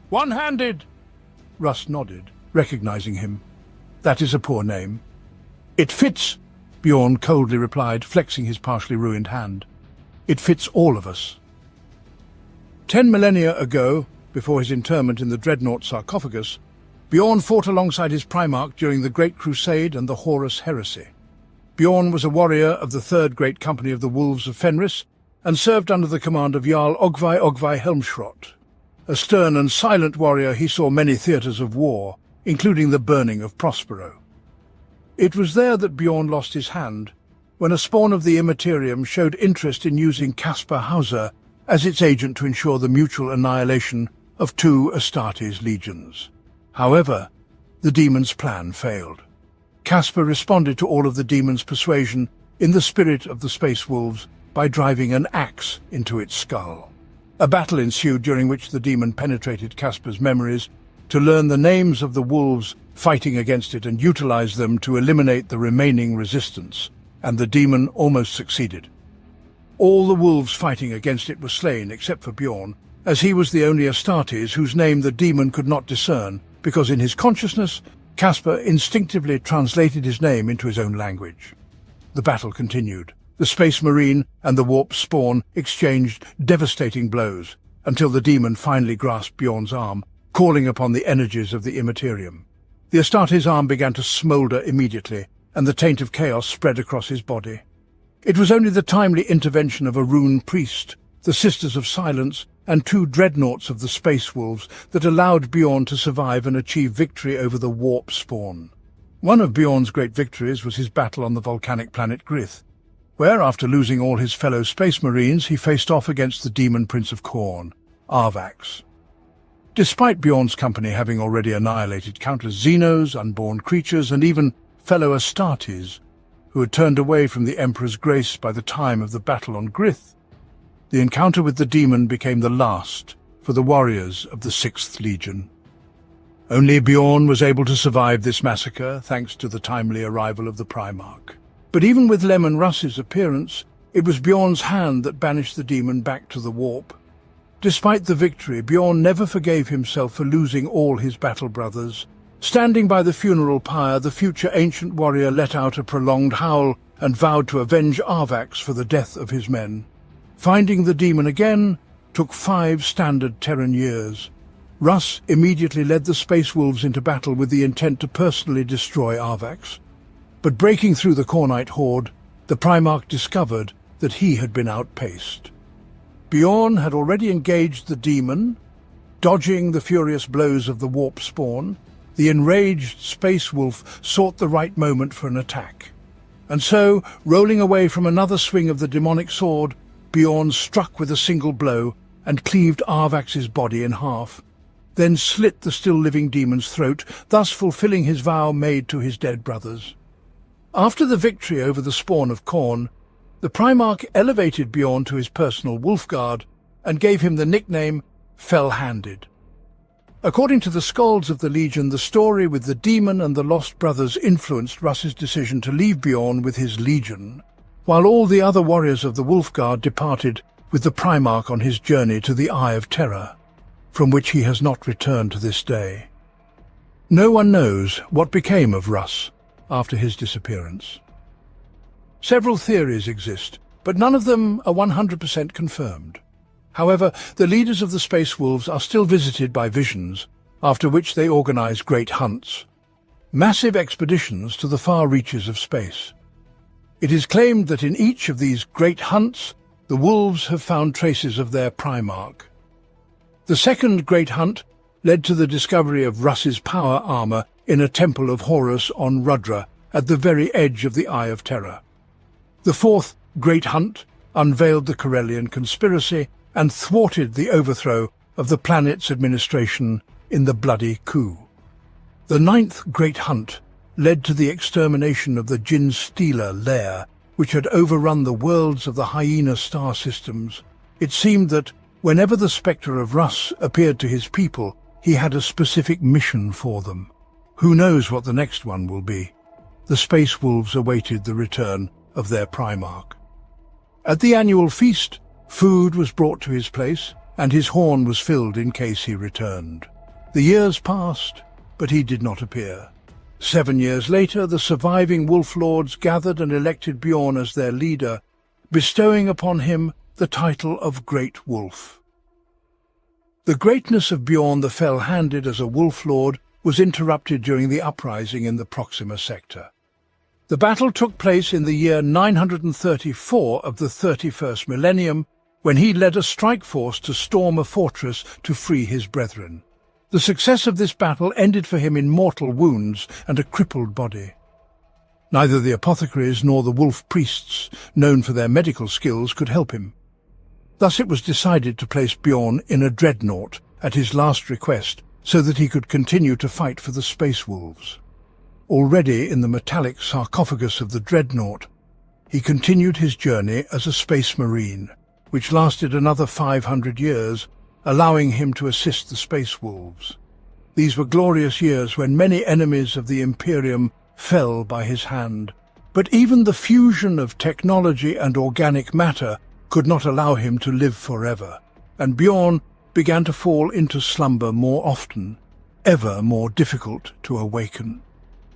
"One-handed!" Russ nodded, recognizing him. "That is a poor name." "It fits," Bjorn coldly replied, flexing his partially ruined hand. "It fits all of us." 10 millennia ago, before his interment in the Dreadnought sarcophagus, Bjorn fought alongside his Primarch during the Great Crusade and the Horus Heresy. Bjorn was a warrior of the Third Great Company of the Wolves of Fenris, and served under the command of Jarl Ogvai Helmshrott. A stern and silent warrior, he saw many theatres of war, including the burning of Prospero. It was there that Bjorn lost his hand, when a spawn of the Immaterium showed interest in using Caspar Hauser as its agent to ensure the mutual annihilation of 2 Astartes legions. However, the demon's plan failed. Caspar responded to all of the demon's persuasion in the spirit of the Space Wolves by driving an axe into its skull. A battle ensued during which the demon penetrated Caspar's memories to learn the names of the wolves fighting against it and utilize them to eliminate the remaining resistance, and the demon almost succeeded. All the wolves fighting against it were slain except for Bjorn, as he was the only Astartes whose name the demon could not discern, because in his consciousness, Caspar instinctively translated his name into his own language. The battle continued. The Space Marine and the Warp Spawn exchanged devastating blows, until the demon finally grasped Bjorn's arm, calling upon the energies of the Immaterium. The Astartes' arm began to smoulder immediately, and the taint of chaos spread across his body. It was only the timely intervention of a rune priest, the Sisters of Silence, and 2 dreadnoughts of the Space Wolves that allowed Bjorn to survive and achieve victory over the Warp Spawn. One of Bjorn's great victories was his battle on the volcanic planet Grith, where, after losing all his fellow Space Marines, he faced off against the demon Prince of Khorne, Arvax. Despite Bjorn's company having already annihilated countless Xenos, unborn creatures, and even fellow Astartes, who had turned away from the Emperor's grace by the time of the battle on Grith, the encounter with the demon became the last for the warriors of the 6th Legion. Only Bjorn was able to survive this massacre, thanks to the timely arrival of the Primarch. But even with Lem and Russ's appearance, it was Bjorn's hand that banished the demon back to the warp. Despite the victory, Bjorn never forgave himself for losing all his battle brothers. Standing by the funeral pyre, the future ancient warrior let out a prolonged howl and vowed to avenge Arvax for the death of his men. Finding the demon again took 5 standard Terran years. Russ immediately led the Space Wolves into battle with the intent to personally destroy Arvax. But breaking through the Khornite horde, the Primarch discovered that he had been outpaced. Bjorn had already engaged the demon. Dodging the furious blows of the warp spawn, the enraged Space Wolf sought the right moment for an attack. And so, rolling away from another swing of the demonic sword, Bjorn struck with a single blow and cleaved Arvax's body in half, then slit the still-living demon's throat, thus fulfilling his vow made to his dead brothers. After the victory over the spawn of Khorne, the Primarch elevated Bjorn to his personal wolf guard and gave him the nickname Fell-Handed. According to the skalds of the Legion, the story with the demon and the lost brothers influenced Russ's decision to leave Bjorn with his legion, while all the other warriors of the Wolf Guard departed with the Primarch on his journey to the Eye of Terror, from which he has not returned to this day. No one knows what became of Russ after his disappearance. Several theories exist, but none of them are 100% confirmed. However, the leaders of the Space Wolves are still visited by visions, after which they organize great hunts, massive expeditions to the far reaches of space. It is claimed that in each of these great hunts, the wolves have found traces of their Primarch. The second great hunt led to the discovery of Russ's power armor in a temple of Horus on Rudra at the very edge of the Eye of Terror. The fourth great hunt unveiled the Corellian conspiracy and thwarted the overthrow of the planet's administration in the bloody coup. The ninth great hunt led to the extermination of the Jin Stealer lair, which had overrun the worlds of the Hyena star systems. It seemed that whenever the spectre of Russ appeared to his people, he had a specific mission for them. Who knows what the next one will be? The Space Wolves awaited the return of their Primarch. At the annual feast, food was brought to his place, and his horn was filled in case he returned. The years passed, but he did not appear. 7 years later, the surviving Wolf Lords gathered and elected Bjorn as their leader, bestowing upon him the title of Great Wolf. The greatness of Bjorn the Fell-Handed as a Wolf Lord was interrupted during the uprising in the Proxima sector. The battle took place in the year 934 of the 31st millennium, when he led a strike force to storm a fortress to free his brethren. The success of this battle ended for him in mortal wounds and a crippled body. Neither the apothecaries nor the wolf priests, known for their medical skills, could help him. Thus it was decided to place Bjorn in a dreadnought at his last request so that he could continue to fight for the Space Wolves. Already in the metallic sarcophagus of the dreadnought, he continued his journey as a space marine, which lasted another 500 years, allowing him to assist the Space Wolves. These were glorious years when many enemies of the Imperium fell by his hand, but even the fusion of technology and organic matter could not allow him to live forever, and Bjorn began to fall into slumber more often, ever more difficult to awaken.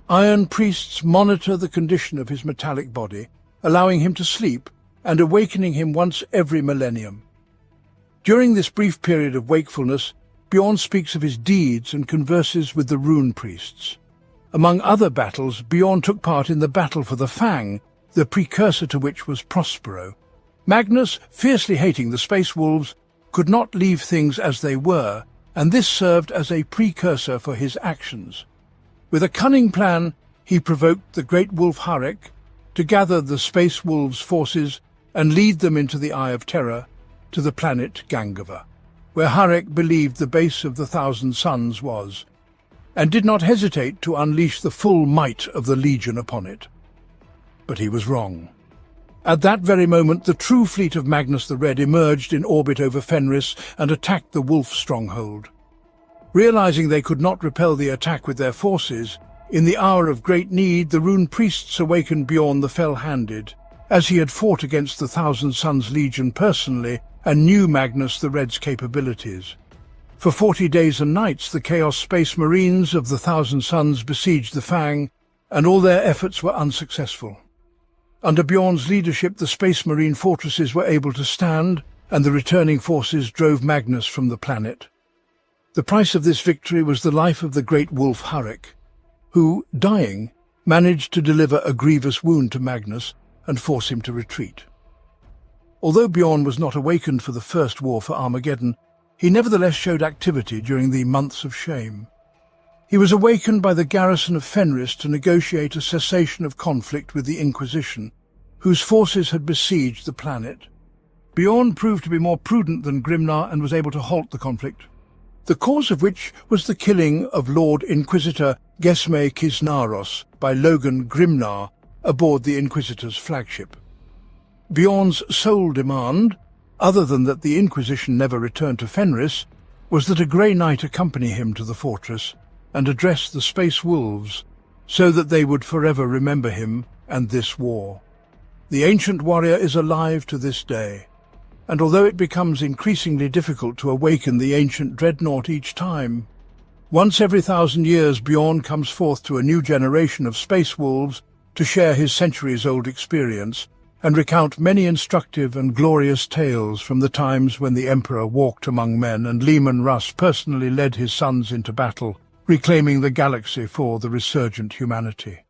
Iron priests monitor the condition of his metallic body, allowing him to sleep and awakening him once every millennium. During this brief period of wakefulness, Bjorn speaks of his deeds and converses with the rune priests. Among other battles, Bjorn took part in the battle for the Fang, the precursor to which was Prospero. Magnus, fiercely hating the Space Wolves, could not leave things as they were, and this served as a precursor for his actions. With a cunning plan, he provoked the great wolf Harek to gather the Space Wolves' forces and lead them into the Eye of Terror to the planet Gangava, where Harek believed the base of the Thousand Suns was, and did not hesitate to unleash the full might of the Legion upon it. But he was wrong. At that very moment, the true fleet of Magnus the Red emerged in orbit over Fenris and attacked the wolf stronghold. Realizing they could not repel the attack with their forces, in the hour of great need the rune priests awakened Bjorn the Fell-Handed, as he had fought against the Thousand Sons Legion personally and knew Magnus the Red's capabilities. For 40 days and nights the Chaos Space Marines of the Thousand Sons besieged the Fang, and all their efforts were unsuccessful. Under Bjorn's leadership the Space Marine fortresses were able to stand, and the returning forces drove Magnus from the planet. The price of this victory was the life of the great wolf Hurrick, who, dying, managed to deliver a grievous wound to Magnus and force him to retreat. Although Bjorn was not awakened for the first war for Armageddon, he nevertheless showed activity during the Months of Shame. He was awakened by the garrison of Fenris to negotiate a cessation of conflict with the Inquisition, whose forces had besieged the planet. Bjorn proved to be more prudent than Grimnar and was able to halt the conflict, the cause of which was the killing of Lord Inquisitor Gesme Kisnaros by Logan Grimnar aboard the Inquisitor's flagship. Bjorn's sole demand, other than that the Inquisition never returned to Fenris, was that a Grey Knight accompany him to the fortress and address the Space Wolves, so that they would forever remember him and this war. The ancient warrior is alive to this day, and although it becomes increasingly difficult to awaken the ancient dreadnought each time, once every 1,000 years Bjorn comes forth to a new generation of Space Wolves to share his centuries-old experience and recount many instructive and glorious tales from the times when the Emperor walked among men and Leman Russ personally led his sons into battle, reclaiming the galaxy for the resurgent humanity.